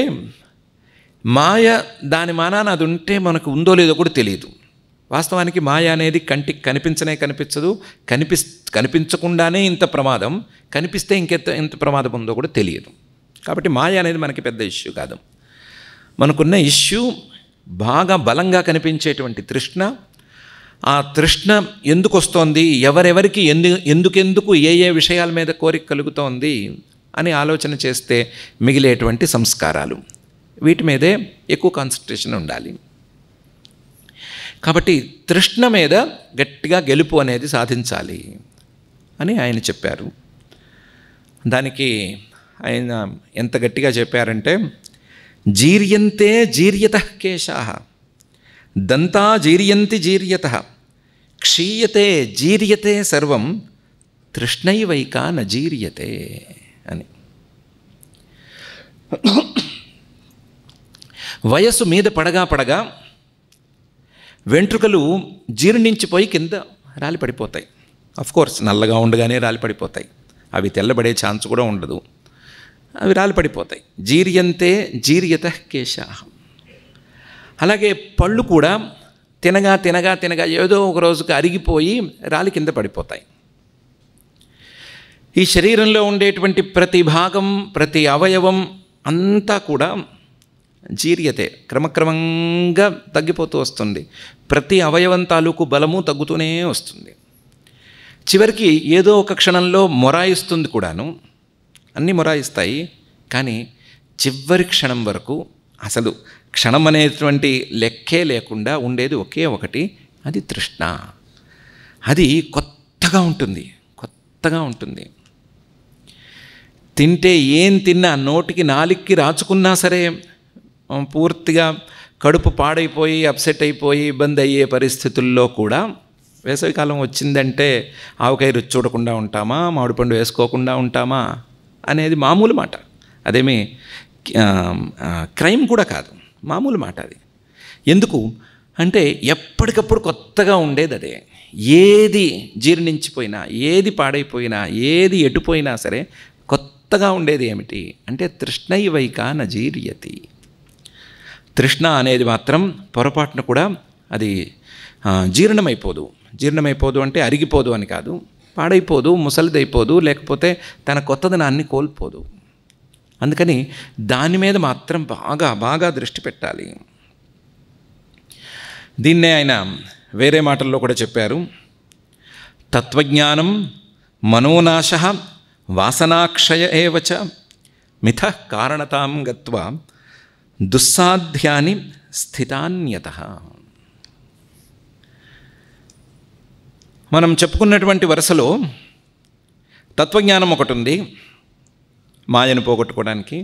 మాయ దాని మానాన అది ఉంటే మనకు ఉందో లేదో కూడా తెలియదు. వాస్తవానికి మాయ అనేది కంటికి కనిపించదు, కనిపించకుండానే ఇంత ప్రమాదం, కనిపిస్తే ఎంత ప్రమాదం ఉందో కూడా తెలియదు. కాబట్టి మాయ అనేది మనకి పెద్ద ఇష్యూ కాదు. మనకున్న ఇష్యూ బాగా బలంగా కనిపించేటువంటి తృష్ణ. ఆ తృష్ణ ఎందుకు వస్తోంది, ఎవరెవరికి ఎందుకెందుకు ఏ విషయాల మీద కోరిక కలుగుతోంది అని ఆలోచన చేస్తే మిగిలేటువంటి సంస్కారాలు, వీటి మీదే ఎక్కువ కాన్సన్ట్రేషన్ ఉండాలి. కాబట్టి తృష్ణ మీద గట్టిగా గెలుపు అనేది సాధించాలి అని ఆయన చెప్పారు. దానికి ఆయన ఎంత గట్టిగా చెప్పారంటే, జీర్యంతే జీర్యతః కేశాః, దంతా జీర్యంతి జీర్యతః, క్షీయతే జీర్యతే సర్వం, తృష్ణైవైకా న జీర్యతే అని. వయస్సు మీద పడగా వెంట్రుకలు జీర్ణించిపోయి కింద రాలి పడిపోతాయి. అఫ్కోర్స్ నల్లగా ఉండగానే రాలి పడిపోతాయి, అవి తెల్లబడే ఛాన్స్ కూడా ఉండదు, అవి రాలి పడిపోతాయి. జీర్యంతే జీర్యతః కేశాః. అలాగే పళ్ళు కూడా తినగా ఏదో ఒక రోజుకి అరిగిపోయి రాలి కింద పడిపోతాయి. ఈ శరీరంలో ఉండేటువంటి ప్రతి భాగం, ప్రతి అవయవం అంతా కూడా జీర్యతే, క్రమక్రమంగా తగ్గిపోతూ వస్తుంది. ప్రతి అవయవం తాలూకు బలము తగ్గుతూనే వస్తుంది. చివరికి ఏదో ఒక క్షణంలో మొరాయిస్తుంది కూడాను, అన్నీ మొరాయిస్తాయి. కానీ చివరి క్షణం వరకు అసలు క్షణం అనేటువంటి లెక్కే లేకుండా ఉండేది ఒకే ఒకటి, అది తృష్ణ. అది కొత్తగా ఉంటుంది. తింటే ఏం తిన్నా, నోటికి నాలిక్కి రాచుకున్నా సరే పూర్తిగా కడుపు పాడైపోయి అప్సెట్ అయిపోయి ఇబ్బంది అయ్యే పరిస్థితుల్లో కూడా వేసవికాలం వచ్చిందంటే ఆవకాయ రుచి చూడకుండా ఉంటామా, మామిడిపండు వేసుకోకుండా ఉంటామా అనేది మామూలు మాట. అదేమీ క్రైమ్ కూడా కాదు, మామూలు మాట అది. ఎందుకు అంటే ఎప్పటికప్పుడు కొత్తగా ఉండేది అదే. ఏది జీర్ణించిపోయినా, ఏది పాడైపోయినా, ఏది ఎటుపోయినా సరే కొత్తగా ఉండేది ఏమిటి అంటే తృష్ణైవైకా న జీర్యతి. తృష్ణ అనేది మాత్రం పొరపాటున కూడా అది జీర్ణమైపోదు అంటే అరిగిపోదు అని కాదు, పాడైపోదు, ముసలిదైపోదు, లేకపోతే తన కొత్తదనాన్ని కోల్పోదు. అందుకని దాని మీద మాత్రం బాగా దృష్టి పెట్టాలి. దీన్నే ఆయన వేరే మాటల్లో కూడా చెప్పారు. తత్వజ్ఞానం మనోనాశః వాసనాక్షయ ఏవ చ మిథః కారణతాం గత్వా దుస్సాధ్యాని స్థితాన్యతః. మనం చెప్పుకున్నటువంటి వరుసలో తత్వజ్ఞానం ఒకటి ఉంది మాయను పోగొట్టుకోవడానికి.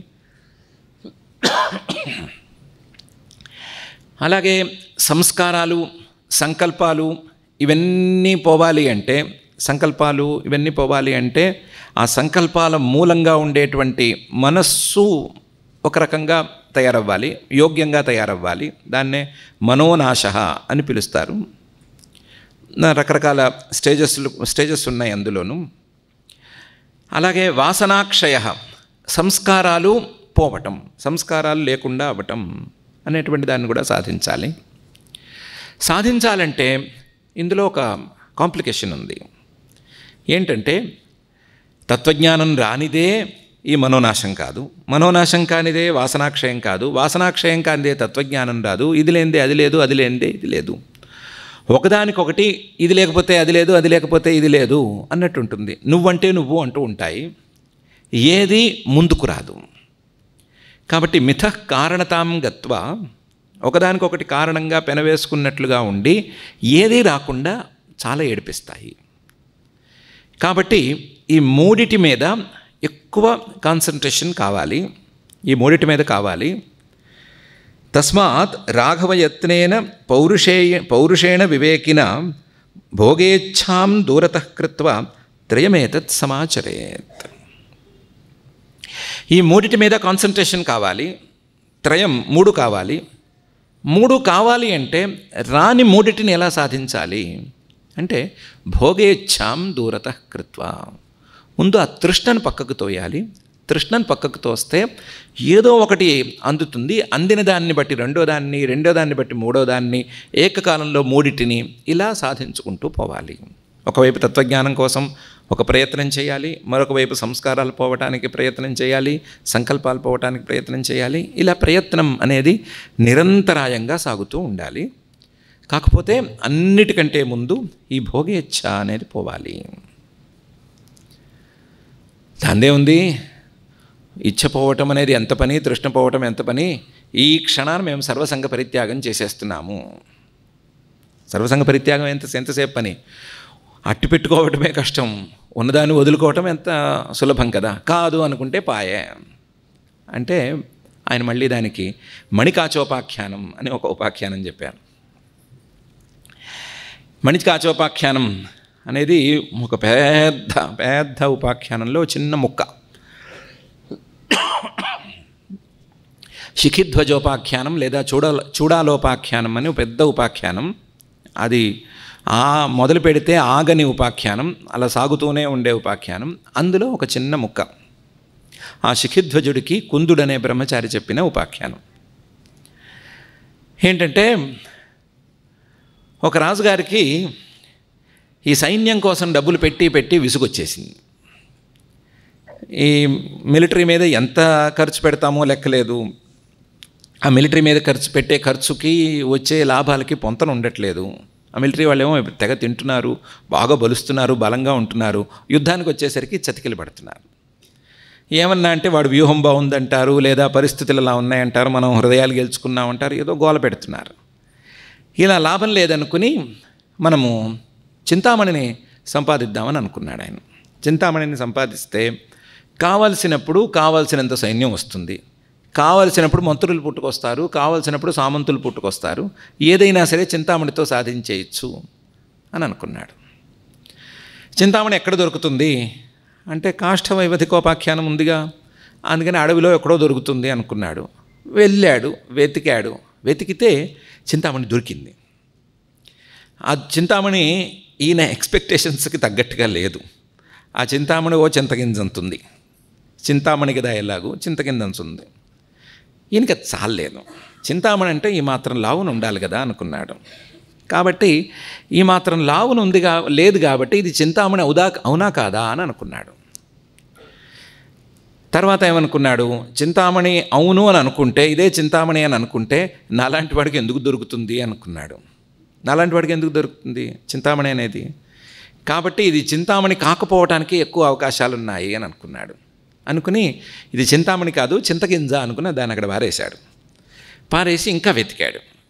అలాగే సంస్కారాలు, సంకల్పాలు ఇవన్నీ పోవాలి అంటే, ఆ సంకల్పాల మూలంగా ఉండేటువంటి మనస్సు ఒక రకంగా తయారవ్వాలి, యోగ్యంగా తయారవ్వాలి. దాన్నే అని పిలుస్తారు. రకరకాల స్టేజెస్ ఉన్నాయి అందులోనూ. అలాగే వాసనాక్షయ, సంస్కారాలు పోవటం, సంస్కారాలు లేకుండా అవ్వటం అనేటువంటి దాన్ని కూడా సాధించాలంటే ఇందులో ఒక కాంప్లికేషన్ ఉంది. ఏంటంటే తత్వజ్ఞానం రానిదే ఈ మనోనాశం కాదు, మనోనాశం కానిదే వాసనాక్షయం కాదు, వాసనాక్షయం కానిదే తత్వజ్ఞానం రాదు. ఇది లేనిదే అది లేదు, అది లేనిదే ఇది లేదు. ఒకదానికొకటి ఇది లేకపోతే అది లేదు, అది లేకపోతే ఇది లేదు అన్నట్టు ఉంటుంది. నువ్వంటే నువ్వు అంటూ ఉంటాయి, ఏది ముందుకు రాదు. కాబట్టి మిథః కారణతాం గత్వా, ఒకదానికొకటి కారణంగా పెనవేసుకున్నట్లుగా ఉండి ఏదీ రాకుండా చాలా ఏడిపిస్తాయి. కాబట్టి ఈ మూడిటి మీద ఎక్కువ కాన్సన్ట్రేషన్ కావాలి, ఈ మూడిటి మీద కావాలి. తస్మాత్ రాఘవయత్నేన పౌరుషేణ వివేకిన భోగేచ్ఛాం దూరతః కృత్వా త్రయమేతత్ సమాచరేత్. ఈ మూడిటి మీద కాన్సన్ట్రేషన్ కావాలి, త్రయం మూడు కావాలి. మూడు కావాలి అంటే రాని మూడిటిని ఎలా సాధించాలి అంటే భోగేచ్ఛాం దూరతః కృత్వా, ముందు ఆ తృష్ణను పక్కకు తోయాలి. తృష్ణను పక్కకు తోస్తే ఏదో ఒకటి అందుతుంది. అందిన దాన్ని బట్టి రెండో దాన్ని బట్టి మూడో దాన్ని, ఏకకాలంలో మూడిటిని ఇలా సాధించుకుంటూ పోవాలి. ఒకవైపు తత్వజ్ఞానం కోసం ఒక ప్రయత్నం చేయాలి, మరొక వైపు సంస్కారాలు పోవటానికి ప్రయత్నం చేయాలి, సంకల్పాలు పోవటానికి ప్రయత్నం చేయాలి. ఇలా ప్రయత్నం అనేది నిరంతరాయంగా సాగుతూ ఉండాలి. కాకపోతే అన్నిటికంటే ముందు ఈ భోగేచ్ఛ అనేది పోవాలి. దాందే ఉంది, ఇచ్చ పోవటం అనేది ఎంత పని, తృష్ణ పోవటం ఎంత పని. ఈ క్షణాన్ని మేము సర్వసంగ పరిత్యాగం చేసేస్తున్నాము. సర్వసంగ పరిత్యాగం ఎంతసేపు పని, అట్టి పెట్టుకోవటమే కష్టం, ఉన్నదాన్ని వదులుకోవటం ఎంత సులభం కదా. కాదు అనుకుంటే పాయే అంటే ఆయన మళ్ళీ దానికి మణికాచోపాఖ్యానం అని ఒక ఉపాఖ్యానం చెప్పారు. మణికాచోపాఖ్యానం అనేది ఒక పెద్ద ఉపాఖ్యానంలో చిన్న ముక్క. శిఖిధ్వజోపాఖ్యానం లేదా చూడాలోపాఖ్యానం అని పెద్ద ఉపాఖ్యానం. అది మొదలు పెడితే ఆగని ఉపాఖ్యానం, అలా సాగుతూనే ఉండే ఉపాఖ్యానం. అందులో ఒక చిన్న ముక్క ఆ శిఖిధ్వజుడికి కుందుడనే బ్రహ్మచారి చెప్పిన ఉపాఖ్యానం. ఏంటంటే ఒక రాజుగారికి ఈ సైన్యం కోసం డబ్బులు పెట్టి విసుగొచ్చేసింది. ఈ మిలిటరీ మీద ఎంత ఖర్చు పెడతామో లెక్కలేదు, ఆ మిలిటరీ మీద ఖర్చుకి వచ్చే లాభాలకి పొంతన ఉండట్లేదు. ఆ మిలిటరీ వాళ్ళేమో తెగ తింటున్నారు, బాగా బలుస్తున్నారు, బలంగా ఉంటున్నారు. యుద్ధానికి వచ్చేసరికి చతికిలు పడుతున్నారు. ఏమన్నా అంటే వాడు వ్యూహం బాగుందంటారు, లేదా పరిస్థితులు అలా ఉన్నాయంటారు, మనం హృదయాలు గెలుచుకున్నామంటారు, ఏదో గోల పెడుతున్నారు. ఇలా లాభం లేదనుకుని మనము చింతామణిని సంపాదిద్దామని అనుకున్నాడు ఆయన. చింతామణిని సంపాదిస్తే కావలసినప్పుడు కావలసినంత సైన్యం వస్తుంది, కావలసినప్పుడు మంత్రులు పుట్టుకొస్తారు, కావలసినప్పుడు సామంతులు పుట్టుకొస్తారు, ఏదైనా సరే చింతామణితో సాధించేయచ్చు అని అనుకున్నాడు. చింతామణి ఎక్కడ దొరుకుతుంది అంటే కాష్ఠవైవధికోపాఖ్యానం ఉందిగా, అందుకని అడవిలో ఎక్కడో దొరుకుతుంది అనుకున్నాడు. వెళ్ళాడు, వెతికితే చింతామణి దొరికింది. ఆ చింతామణి ఈయన ఎక్స్పెక్టేషన్స్కి తగ్గట్టుగా లేదు. ఆ చింతామణి ఓ చింతగింజంతుంది, చింతామణి కదా ఎలాగూ చింతగింజంతుంది. ఈయనకి అది చాలేదు. చింతామణి అంటే ఈ మాత్రం లావును ఉండాలి కదా అనుకున్నాడు. కాబట్టి ఈ మాత్రం లావును లేదు కాబట్టి ఇది చింతామణి అవునా కాదా అని అనుకున్నాడు. తర్వాత ఏమనుకున్నాడు, చింతామణి అవును అని అనుకుంటే, ఇదే చింతామణి అని అనుకుంటే నాలాంటి వాడికి ఎందుకు దొరుకుతుంది అనుకున్నాడు. నాలాంటి వాడికి ఎందుకు దొరుకుతుంది చింతామణి అనేది, కాబట్టి ఇది చింతామణి కాకపోవడానికి ఎక్కువ అవకాశాలు ఉన్నాయి అని అనుకున్నాడు. అనుకుని ఇది చింతామణి కాదు చింతగింజ అనుకుని దాన్ని అక్కడ పారేసి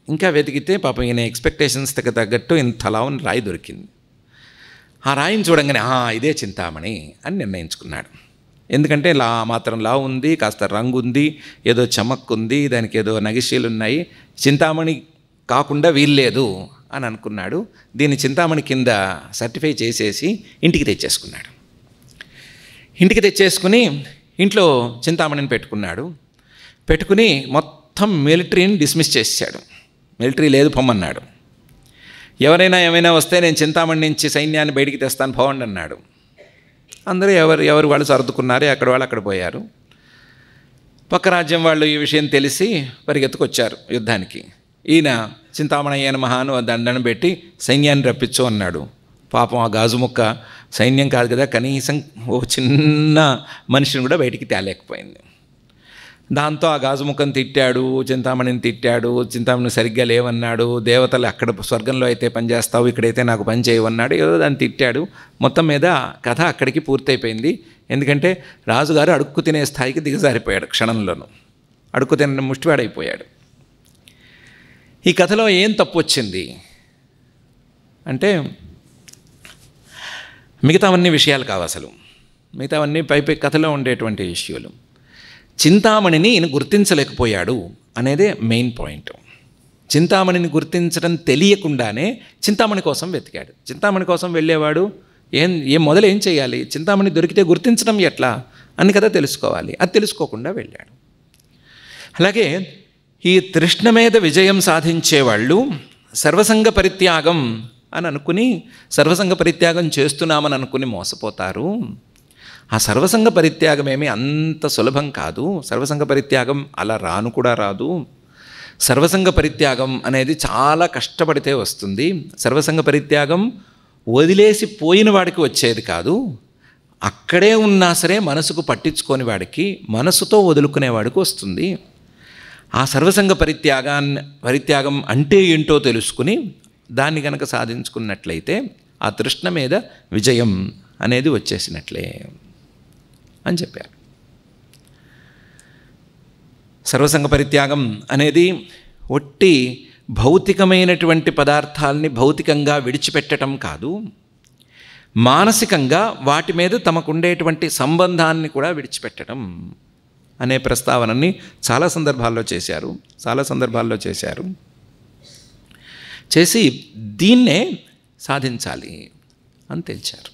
ఇంకా వెతికితే పాపం ఈయన ఎక్స్పెక్టేషన్స్కి తగ్గట్టు ఇంత లావున రాయి దొరికింది. ఆ రాయిని చూడంగానే ఇదే చింతామణి అని నిర్ణయించుకున్నాడు. ఎందుకంటే మాత్రం లావు ఉంది, కాస్త రంగు ఉంది, ఏదో చమక్కు ఉంది, దానికి ఏదో నగిషీలు ఉన్నాయి, చింతామణి కాకుండా వీల్లేదు అని అనుకున్నాడు. దీన్ని చింతామణి కింద సర్టిఫై చేసేసి ఇంటికి తెచ్చేసుకున్నాడు. ఇంటికి తెచ్చేసుకుని ఇంట్లో చింతామణిని పెట్టుకున్నాడు. పెట్టుకుని మొత్తం మిలిటరీని డిస్మిస్ చేశాడు. మిలిటరీ లేదు పొమ్మన్నాడు. ఎవరైనా ఏమైనా వస్తే నేను చింతామణి నుంచి సైన్యాన్ని బయటికి తెస్తాను పోవండి అన్నాడు. అందరూ ఎవరు వాళ్ళు సర్దుకున్నారు, అక్కడ వాళ్ళు అక్కడ పోయారు. పక్క రాజ్యం వాళ్ళు ఈ విషయం తెలిసి పరిగెత్తుకొచ్చారు యుద్ధానికి. ఈయన చింతామణయ్య నమః అని దండను పెట్టి సైన్యాన్ని రప్పించు అన్నాడు. పాపం ఆ గాజు ముక్క సైన్యం కాదు కదా, కనీసం ఓ చిన్న మనిషిని కూడా బయటికి తేలేకపోయింది. దాంతో ఆ గాజు ముక్కను తిట్టాడు, చింతామణిని తిట్టాడు, చింతామణి సరిగ్గా లేవన్నాడు, దేవతలు అక్కడ స్వర్గంలో అయితే పని చేస్తావు, ఇక్కడైతే నాకు పని చేయవన్నాడు, ఏదో దాన్ని తిట్టాడు. మొత్తం మీద కథ అక్కడికి పూర్తయిపోయింది. ఎందుకంటే రాజుగారు అడుక్కు తినే స్థాయికి దిగజారిపోయాడు. క్షణంలోనూ అడుక్కు తిన ముష్టివాడైపోయాడు. ఈ కథలో ఏం తప్పు వచ్చింది అంటే మిగతావన్నీ విషయాలు కావు. అసలు మిగతావన్నీ పై కథలో ఉండేటువంటి ఇష్యూలు. చింతామణిని ఈయన గుర్తించలేకపోయాడు అనేదే మెయిన్ పాయింట్. చింతామణిని గుర్తించడం తెలియకుండానే చింతామణి కోసం వెతికాడు. చింతామణి కోసం వెళ్ళేవాడు ఏం చేయాలి, చింతామణి దొరికితే గుర్తించడం ఎట్లా అని కదా తెలుసుకోవాలి. అది తెలుసుకోకుండా వెళ్ళాడు. అలాగే ఈ తృష్ణ మీద విజయం సాధించేవాళ్ళు సర్వసంగ పరిత్యాగం అని అనుకుని సర్వసంగ పరిత్యాగం చేస్తున్నామని అనుకుని మోసపోతారు. ఆ సర్వసంగ పరిత్యాగం ఏమీ అంత సులభం కాదు. సర్వసంగ పరిత్యాగం అలా రాను కూడా రాదు. సర్వసంగ పరిత్యాగం అనేది చాలా కష్టపడితే వస్తుంది. సర్వసంగ పరిత్యాగం వదిలేసి పోయిన వాడికి వచ్చేది కాదు. అక్కడే ఉన్నా సరే మనసుకు పట్టించుకోని వాడికి, మనసుతో వదులుకునేవాడికి వస్తుంది. ఆ సర్వసంగ పరిత్యాగం అంటే ఏంటో తెలుసుకుని దాన్ని కనుక సాధించుకున్నట్లయితే ఆ తృష్ణ మీద విజయం అనేది వచ్చేసినట్లే అని చెప్పారు. సర్వసంగ పరిత్యాగం అనేది ఒట్టి భౌతికమైనటువంటి పదార్థాలని భౌతికంగా విడిచిపెట్టడం కాదు, మానసికంగా వాటి మీద తమకుండేటువంటి సంబంధాన్ని కూడా విడిచిపెట్టడం అనే ప్రస్తావనని చాలా సందర్భాల్లో చేశారు. చేసి దీన్నే సాధించాలి అని తెలిచారు.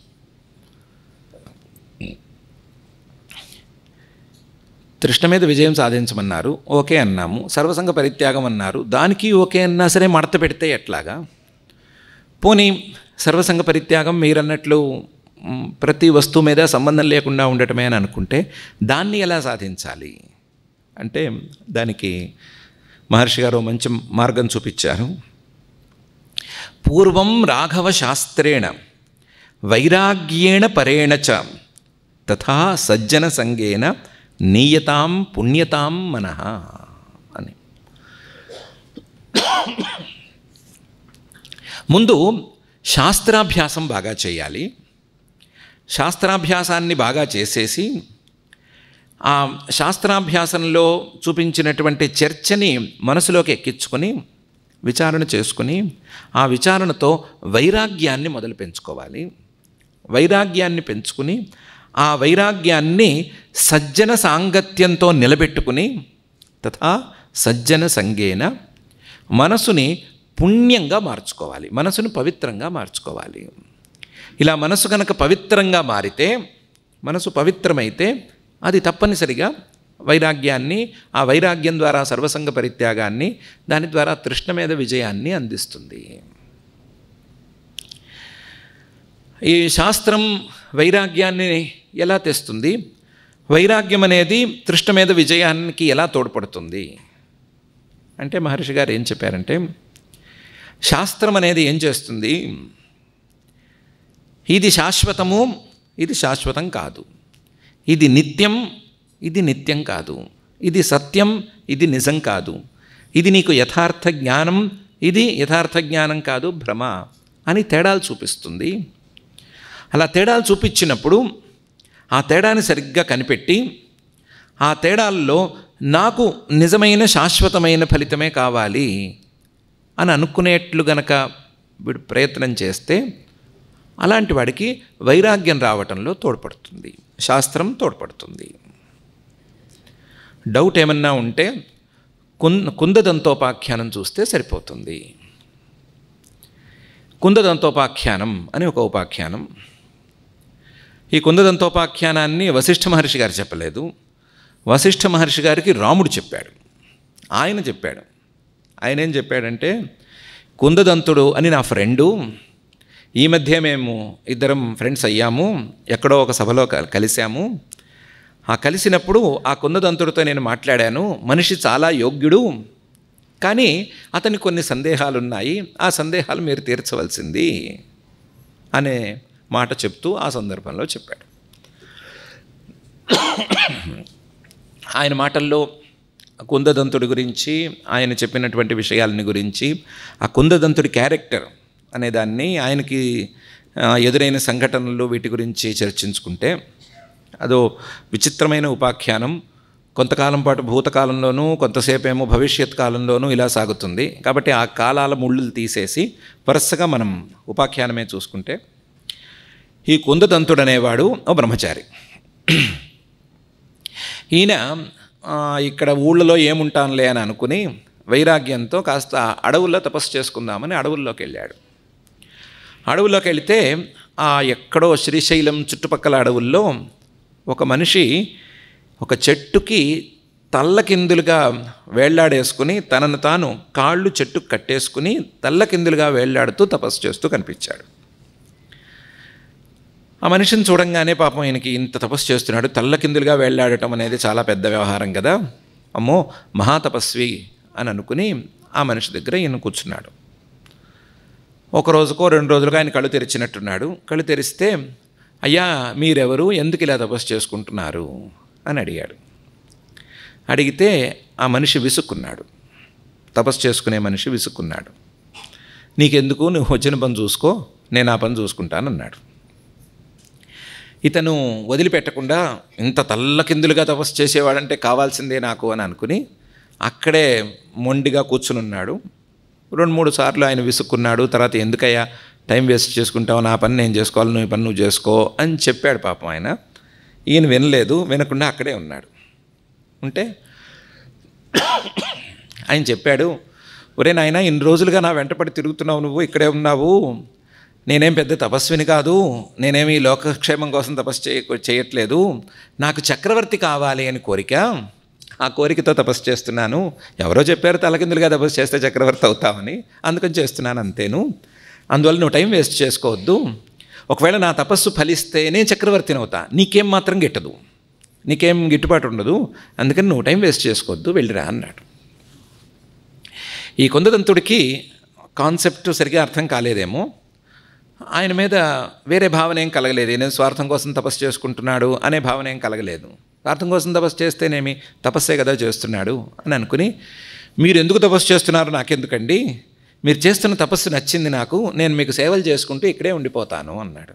తృష్ణ మీద విజయం సాధించమన్నారు, ఓకే అన్నాము. సర్వసంగ పరిత్యాగం అన్నారు, దానికి ఓకే అన్నా సరే మడత పెడితే ఎట్లాగా? పోనీ సర్వసంగ పరిత్యాగం మీరన్నట్లు ప్రతి వస్తువు మీద సంబంధం లేకుండా ఉండటమే అని అనుకుంటే దాన్ని ఎలా సాధించాలి అంటే దానికి మహర్షి గారు మంచి మార్గం చూపించారు. పూర్వం రాఘవ శాస్త్రేణ వైరాగ్యేణ పరేణ చ తథా సజ్జన సంగేన నీయతాం పుణ్యతాం మనః అని. ముందు శాస్త్రాభ్యాసం బాగా చేయాలి. శాస్త్రాభ్యాసాన్ని బాగా చేసేసి ఆ శాస్త్రాభ్యాసంలో చూపించినటువంటి చర్చని మనసులోకి ఎక్కించుకొని విచారణ చేసుకుని ఆ విచారణతో వైరాగ్యాన్ని మొదలు పెంచుకోవాలి. వైరాగ్యాన్ని పెంచుకుని ఆ వైరాగ్యాన్ని సజ్జన సాంగత్యంతో నిలబెట్టుకుని తథా సజ్జన సంగేన మనసుని పుణ్యంగా మార్చుకోవాలి, మనసును పవిత్రంగా మార్చుకోవాలి. ఇలా మనసు కనుక పవిత్రంగా మారితే, మనసు పవిత్రమైతే అది తప్పనిసరిగా వైరాగ్యాన్ని, ఆ వైరాగ్యం ద్వారా సర్వసంగ పరిత్యాగాన్ని, దాని ద్వారా తృష్ణ మీద విజయాన్ని అందిస్తుంది. ఈ శాస్త్రం వైరాగ్యాన్ని ఎలా తెస్తుంది? వైరాగ్యం అనేది తృష్ణ మీద విజయానికి ఎలా తోడ్పడుతుంది అంటే మహర్షి గారు ఏం చెప్పారంటే, శాస్త్రం అనేది ఏం చేస్తుంది, ఇది శాశ్వతము, ఇది శాశ్వతం కాదు, ఇది నిత్యం, ఇది నిత్యం కాదు, ఇది సత్యం, ఇది నిజం కాదు, ఇది నీకు యథార్థ జ్ఞానం, ఇది యథార్థ జ్ఞానం కాదు, భ్రమ అని తేడాలు చూపిస్తుంది. అలా తేడాలు చూపించినప్పుడు ఆ తేడాని సరిగ్గా కనిపెట్టి ఆ తేడాల్లో నాకు నిజమైన శాశ్వతమైన ఫలితమే కావాలి అని అనుకునేట్లు గనక ప్రయత్నం చేస్తే అలాంటి వాడికి వైరాగ్యం రావటంలో తోడ్పడుతుంది. శాస్త్రం తోడ్పడుతుంది. డౌట్ ఏమన్నా ఉంటే కుందదంతోపాఖ్యానం చూస్తే సరిపోతుంది. కుందదంతోపాఖ్యానం అని ఒక ఉపాఖ్యానం. ఈ కుందదంతోపాఖ్యానాన్ని వశిష్ఠ మహర్షి గారు చెప్పలేదు. వశిష్ఠ మహర్షి గారికి రాముడు చెప్పాడు. ఆయన చెప్పాడు. ఆయన ఏం చెప్పాడంటే, కుందదంతుడు అని నా ఫ్రెండు, ఈ మధ్య మేము ఇద్దరం ఫ్రెండ్స్ అయ్యాము, ఎక్కడో ఒక సభలో కలిసాము. ఆ కలిసినప్పుడు ఆ కుందదంతుడితో నేను మాట్లాడాను. మనిషి చాలా యోగ్యుడు, కానీ అతనికి కొన్ని సందేహాలు ఉన్నాయి, ఆ సందేహాలు మీరు తీర్చవలసింది అనే మాట చెప్తూ ఆ సందర్భంలో చెప్పాడు. ఆయన మాటల్లో కుందదంతుడి గురించి, ఆయన చెప్పినటువంటి విషయాలని గురించి, ఆ కుందదంతుడి క్యారెక్టర్ అనేదాన్ని, ఆయనకి ఎదురైన సంఘటనలు, వీటి గురించి చర్చించుకుంటే అదో విచిత్రమైన ఉపాఖ్యానం. కొంతకాలం పాటు భూతకాలంలోనూ, కొంతసేపు ఏమో భవిష్యత్ కాలంలోనూ ఇలా సాగుతుంది. కాబట్టి ఆ కాలాల ముళ్ళు తీసేసి వరుసగా మనం ఉపాఖ్యానమే చూసుకుంటే, ఈ కుందదంతుడు అనేవాడు ఓ బ్రహ్మచారి. ఈయన ఇక్కడ ఊళ్ళలో ఏముంటానులే అని అనుకుని వైరాగ్యంతో కాస్త అడవుల్లో తపస్సు చేసుకుందామని అడవుల్లోకి వెళ్ళాడు. అడవుల్లోకి వెళితే ఎక్కడో శ్రీశైలం చుట్టుపక్కల అడవుల్లో ఒక మనిషి ఒక చెట్టుకి తల్లకిందులుగా వేళ్లాడేసుకుని, తనను తాను కాళ్ళు చెట్టుకు కట్టేసుకుని తల్లకిందులుగా వేళ్లాడుతూ తపస్సు చేస్తూ కనిపించాడు. ఆ మనిషిని చూడంగానే పాపం ఈయనకి ఇంత తపస్సు చేస్తున్నాడు, తల్లకిందులుగా వేళ్లాడటం అనేది చాలా పెద్ద వ్యవహారం కదా, అమ్మో మహాతపస్వి అని అనుకుని ఆ మనిషి దగ్గర ఈయన కూర్చున్నాడు. ఒక రోజుకో 2 రోజులుగా ఆయన కళ్ళు తెరిచినట్టున్నాడు. కళ్ళు తెరిస్తే, అయ్యా మీరెవరు, ఎందుకు ఇలా తపస్సు చేసుకుంటున్నారు అని అడిగాడు. అడిగితే ఆ మనిషి విసుక్కున్నాడు. తపస్సు చేసుకునే మనిషి విసుక్కున్నాడు. నీకెందుకు, నువ్వు వచ్చిన పని చూసుకో, నేను ఆ పని చూసుకుంటానన్నాడు. ఇతను వదిలిపెట్టకుండా, ఇంత తల్లకిందులుగా తపస్సు చేసేవాడంటే కావాల్సిందే నాకు అని అనుకుని అక్కడే మొండిగా కూర్చునున్నాడు. 2-3 సార్లు ఆయన విసుక్కున్నాడు. తర్వాత ఎందుకయ్యా టైం వేస్ట్ చేసుకుంటావు, నా పని నేను చేసుకోవాలి, నువ్వు పని నువ్వు చేసుకో అని చెప్పాడు పాపం ఆయన. ఈయన వినలేదు, వినకుండా అక్కడే ఉన్నాడు. ఉంటే ఆయన చెప్పాడు, ఒరే నాయనా, ఇన్ని రోజులుగా నా వెంటపడి తిరుగుతున్నావు, నువ్వు ఇక్కడే ఉన్నావు, నేనేం పెద్ద తపస్విని కాదు, నేనేమి లోకక్షేమం కోసం తపస్సు చేయట్లేదు, నాకు చక్రవర్తి కావాలి అని కోరిక, ఆ కోరికతో తపస్సు చేస్తున్నాను. ఎవరో చెప్పారు తలకిందులుగా తపస్సు చేస్తే చక్రవర్తి అవుతామని, అందుకని చేస్తున్నాను అంతేను. అందువల్ల నువ్వు టైం వేస్ట్ చేసుకోవద్దు. ఒకవేళ నా తపస్సు ఫలిస్తే నేను చక్రవర్తిని అవుతా, నీకేం మాత్రం గిట్టదు, నీకేం గిట్టుబాటు ఉండదు, అందుకని నువ్వు టైం వేస్ట్ చేసుకోవద్దు, వెళ్ళిరా అన్నాడు. ఈ కుందదంతుడికి కాన్సెప్ట్ సరిగ్గా అర్థం కాలేదేమో, ఆయన మీద వేరే భావన ఏం కలగలేదు. నేను స్వార్థం కోసం తపస్సు చేసుకుంటున్నాడు అనే భావన ఏం కలగలేదు. స్వార్థం కోసం తపస్సు చేస్తేనేమి, తపస్సే కదా చేస్తున్నాడు అని అనుకుని, మీరు ఎందుకు తపస్సు చేస్తున్నారు నాకెందుకండి, మీరు చేస్తున్న తపస్సు నచ్చింది నాకు, నేను మీకు సేవలు చేసుకుంటూ ఇక్కడే ఉండిపోతాను అన్నాడు.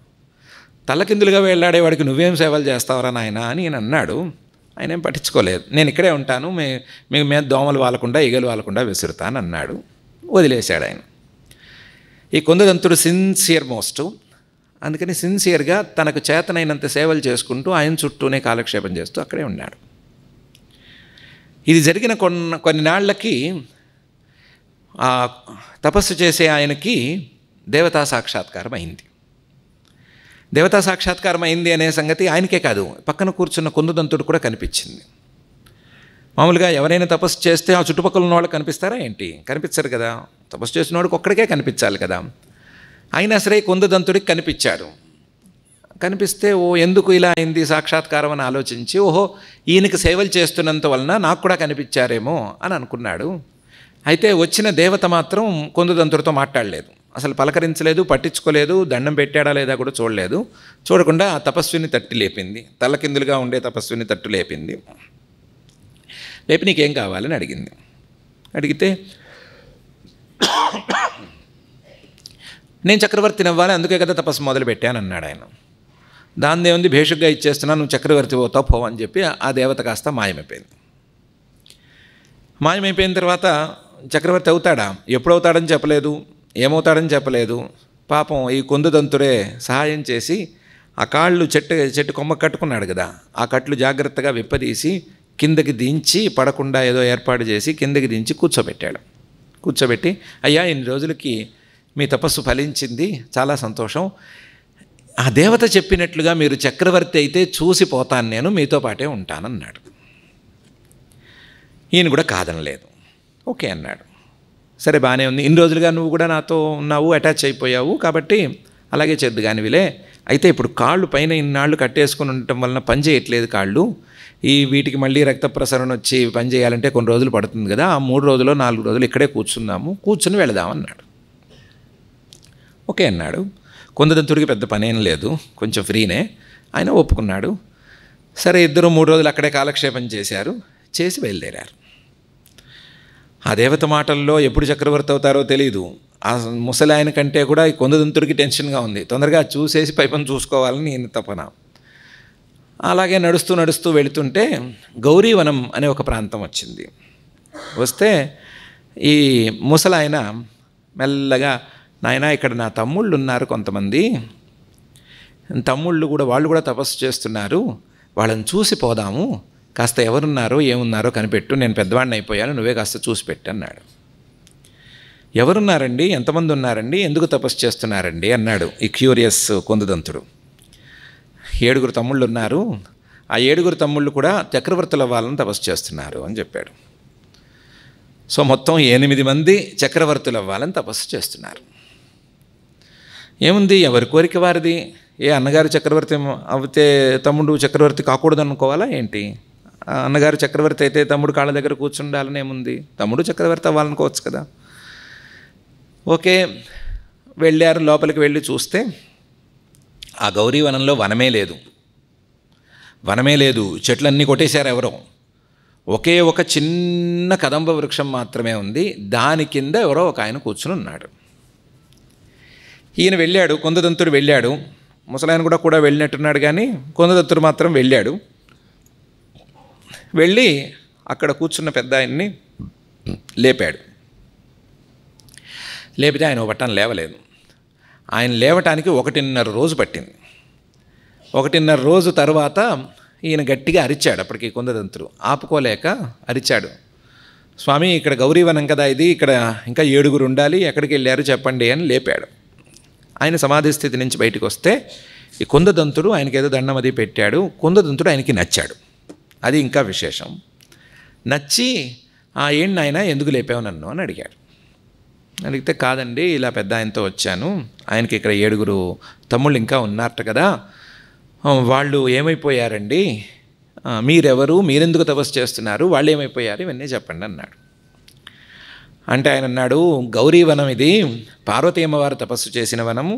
తలకిందులుగా వెళ్ళాడేవాడికి నువ్వేం సేవలు చేస్తావరా నాయన అని నేను అన్నాడు. ఆయన ఏం పట్టించుకోలేదు. నేను ఇక్కడే ఉంటాను, మీ మీద దోమలు వాలకుండా ఈగలు వాలకుండా విసురుతాను అన్నాడు. వదిలేశాడు ఆయన. ఈ కుందదంతుడు సిన్సియర్ మోస్ట్, అందుకని సిన్సియర్గా తనకు చేతనైనంత సేవలు చేసుకుంటూ ఆయన చుట్టూనే కాలక్షేపం చేస్తూ అక్కడే ఉన్నాడు. ఇది జరిగిన కొన్ని నాళ్లకి ఆ తపస్సు చేసే ఆయనకి దేవతా సాక్షాత్కారం అయింది. దేవతా సాక్షాత్కారం అయింది అనే సంగతి ఆయనకే కాదు, పక్కన కూర్చున్న కుందదంతుడు కూడా కనిపించింది. మామూలుగా ఎవరైనా తపస్సు చేస్తే ఆ చుట్టుపక్కల ఉన్న వాళ్ళు కనిపిస్తారా ఏంటి, కనిపించరు కదా, తపస్సు చేసిన వాడికి ఒక్కడికే కనిపించాలి కదా. అయినా సరే కుందదంతుడికి కనిపించాడు. కనిపిస్తే ఎందుకు ఇలా అయింది సాక్షాత్కారం అని ఆలోచించి, ఈయనకి సేవలు చేస్తున్నంత వలన నాకు కూడా కనిపించారేమో అని అనుకున్నాడు. అయితే వచ్చిన దేవత మాత్రం కుందదంతుడితో మాట్లాడలేదు, అసలు పలకరించలేదు, పట్టించుకోలేదు, దండం పెట్టాడా లేదా కూడా చూడలేదు. చూడకుండా ఆ తపస్విని తట్టి లేపింది, తలకిందులుగా ఉండే తపస్విని తట్టు లేపింది. లేపి నీకేం కావాలని అడిగింది. అడిగితే, నేను చక్రవర్తిని అవ్వాలి, అందుకే కదా తపస్సు మొదలు పెట్టాను అన్నాడు ఆయన. దాన్ని ఉంది, భేషుగ్గా ఇచ్చేస్తున్నా, నువ్వు చక్రవర్తి పోతావు పో అని చెప్పి ఆ దేవత కాస్త మాయమైపోయింది. మాయమైపోయిన తర్వాత చక్రవర్తి అవుతాడా, ఎప్పుడవుతాడని చెప్పలేదు, ఏమవుతాడని చెప్పలేదు. పాపం ఈ కుందదంతుడే సహాయం చేసి ఆ కాళ్ళు చెట్టు కొమ్మ కట్టుకున్నాడు కదా, ఆ కట్లు జాగ్రత్తగా విప్పదీసి కిందకి దించి పడకుండా ఏదో ఏర్పాటు చేసి కిందకి దించి కూర్చోబెట్టి, అయ్యా ఇన్ని రోజులకి మీ తపస్సు ఫలించింది, చాలా సంతోషం. ఆ దేవత చెప్పినట్లుగా మీరు చక్రవర్తి అయితే చూసిపోతాను, నేను మీతో పాటే ఉంటానన్నాడు. ఈయన కూడా కాదనలేదు, ఓకే అన్నాడు. సరే బాగానే ఉంది, ఇన్ని రోజులుగా నువ్వు కూడా నాతో ఉన్నావు, అటాచ్ అయిపోయావు, కాబట్టి అలాగే చేద్దు కానివిలే. అయితే ఇప్పుడు కాళ్ళు పైన ఇన్నాళ్ళు కట్టేసుకుని ఉండటం వలన పని చేయట్లేదు కాళ్ళు, వీటికి మళ్ళీ రక్త ప్రసరణ వచ్చి పని చేయాలంటే కొన్ని రోజులు పడుతుంది కదా, ఆ 3 రోజులు 4 రోజులు ఇక్కడే కూర్చుని వెళదామన్నాడు. ఓకే అన్నాడు. కొందదంతుడికి పెద్ద పనేం లేదు, కొంచెం ఫ్రీనే, ఆయన ఒప్పుకున్నాడు. సరే ఇద్దరు 3 రోజులు అక్కడే కాలక్షేపం చేసి బయలుదేరారు. ఆ దేవత మాటల్లో ఎప్పుడు చక్రవర్తి అవుతారో తెలియదు. ఆ ముసలి ఆయన కంటే కూడా ఈ కొందదంతుడికి టెన్షన్గా ఉంది, తొందరగా చూసేసి పైపని చూసుకోవాలని ఈయన తపన. అలాగే నడుస్తూ వెళుతుంటే గౌరీవనం అనే ఒక ప్రాంతం వచ్చింది. వస్తే ఈ ముసలాయన మెల్లగా, నాయనా ఇక్కడ నా తమ్ముళ్ళు ఉన్నారు కొంతమంది, వాళ్ళు కూడా తపస్సు చేస్తున్నారు, వాళ్ళని చూసి పోదాము, కాస్త ఎవరున్నారో ఏమున్నారో కనిపెట్టు, నేను పెద్దవాడిని అయిపోయాను, నువ్వే కాస్త చూసి పెట్టు అన్నాడు. ఎవరున్నారండి, ఎంతమంది ఉన్నారండి, ఎందుకు తపస్సు చేస్తున్నారండి అన్నాడు ఈ క్యూరియస్ కొందదంతుడు. 7 తమ్ముళ్ళు ఉన్నారు, ఆ 7 తమ్ముళ్ళు కూడా చక్రవర్తులు అవ్వాలని తపస్సు చేస్తున్నారు అని చెప్పాడు. సో మొత్తం 8 మంది చక్రవర్తులు అవ్వాలని తపస్సు చేస్తున్నారు. ఏముంది, ఎవరి కోరిక వారిది. అన్నగారు చక్రవర్తి అవుతే తమ్ముడు చక్రవర్తి కాకూడదు అనుకోవాలా ఏంటి? అన్నగారు చక్రవర్తి అయితే తమ్ముడు కాళ్ళ దగ్గర కూర్చుండాలని ఏముంది, తమ్ముడు చక్రవర్తి అవ్వాలనుకోవచ్చు కదా. ఓకే వెళ్ళారు. లోపలికి వెళ్ళి చూస్తే ఆ గౌరీవనంలో వనమే లేదు, చెట్లన్నీ కొట్టేశారు ఎవరో. ఒకే ఒక చిన్న కదంబ వృక్షం మాత్రమే ఉంది, దాని కింద ఎవరో ఒక ఆయన కూర్చుని ఉన్నాడు. ఈయన వెళ్ళాడు, కొందదంతుడు వెళ్ళాడు, ముసలాయన కూడా వెళ్ళినట్టున్నాడు, కానీ కొందదంతుడు మాత్రం వెళ్ళాడు. వెళ్ళి అక్కడ కూర్చున్న పెద్ద ఆయన్ని లేపితే ఆయన పట్టాను లేవలేదు. ఆయన లేవటానికి 1.5 రోజు పట్టింది. 1.5 రోజు తర్వాత ఈయన గట్టిగా అరిచాడు. అప్పటికి కొందదంతుడు ఆపుకోలేక అరిచాడు, స్వామి ఇక్కడ గౌరీవనం కదా ఇది, ఇక్కడ ఇంకా 7 ఉండాలి, ఎక్కడికి వెళ్ళారు చెప్పండి అని లేపాడు. ఆయన సమాధి స్థితి నుంచి బయటకు వస్తే ఈ కొందదంతుడు ఆయనకి ఏదో దండం అది పెట్టాడు. కొందదంతుడు ఆయనకి నచ్చాడు, అది ఇంకా విశేషం. నచ్చి ఏంటి నాయన ఎందుకు లేపావు నన్ను అని అడిగాడు. అడిగితే కాదండి ఇలా పెద్ద ఆయనతో వచ్చాను, ఆయనకి ఇక్కడ 7 తమ్ముళ్ళు ఇంకా ఉన్నారట కదా, వాళ్ళు ఏమైపోయారండి, మీరెవరు, మీరెందుకు తపస్సు చేస్తున్నారు, వాళ్ళు ఏమైపోయారు, ఇవన్నీ చెప్పండి అన్నాడు. అంటే ఆయన అన్నాడు, గౌరీవనం ఇది పార్వతీ అమ్మవారు తపస్సు చేసిన వనము,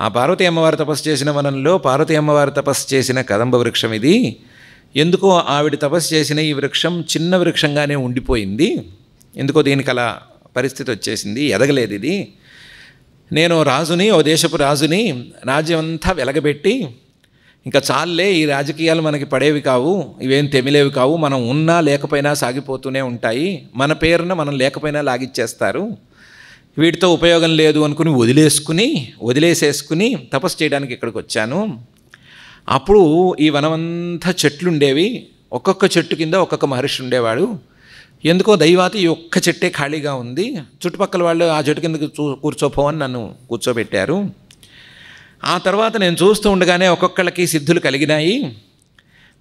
ఆ పార్వతీ అమ్మవారు తపస్సు చేసిన వనంలో పార్వతీ అమ్మవారు తపస్సు చేసిన కదంబ వృక్షం ఇది. ఎందుకో ఆవిడ తపస్సు చేసిన ఈ వృక్షం చిన్న వృక్షంగానే ఉండిపోయింది, ఎందుకో దీనికి అలా పరిస్థితి వచ్చేసింది, ఎదగలేదు ఇది. నేను రాజుని, ఓ దేశపు రాజుని, రాజ్యం అంతా వెలగబెట్టి ఇంకా చాలే, ఈ రాజకీయాలు మనకి పడేవి కావు, ఇవేం తెమిలేవి కావు, మనం ఉన్నా లేకపోయినా సాగిపోతూనే ఉంటాయి, మన పేరున మనం లేకపోయినా లాగిచ్చేస్తారు, వీటితో ఉపయోగం లేదు అనుకుని వదిలేసేసుకుని తపస్సు చేయడానికి ఇక్కడికి వచ్చాను. అప్పుడు ఈ వనమంతా చెట్లుండేవి, ఒక్కొక్క చెట్టు కింద ఒక్కొక్క మహర్షి ఉండేవాడు. ఎందుకో దైవాతి ఈ ఒక్క చెట్టే ఖాళీగా ఉంది, చుట్టుపక్కల వాళ్ళు ఆ చెట్టు కిందకి కూర్చోపోవని నన్ను కూర్చోబెట్టారు. ఆ తర్వాత నేను చూస్తూ ఉండగానే ఒక్కొక్కళ్ళకి సిద్ధులు కలిగినాయి,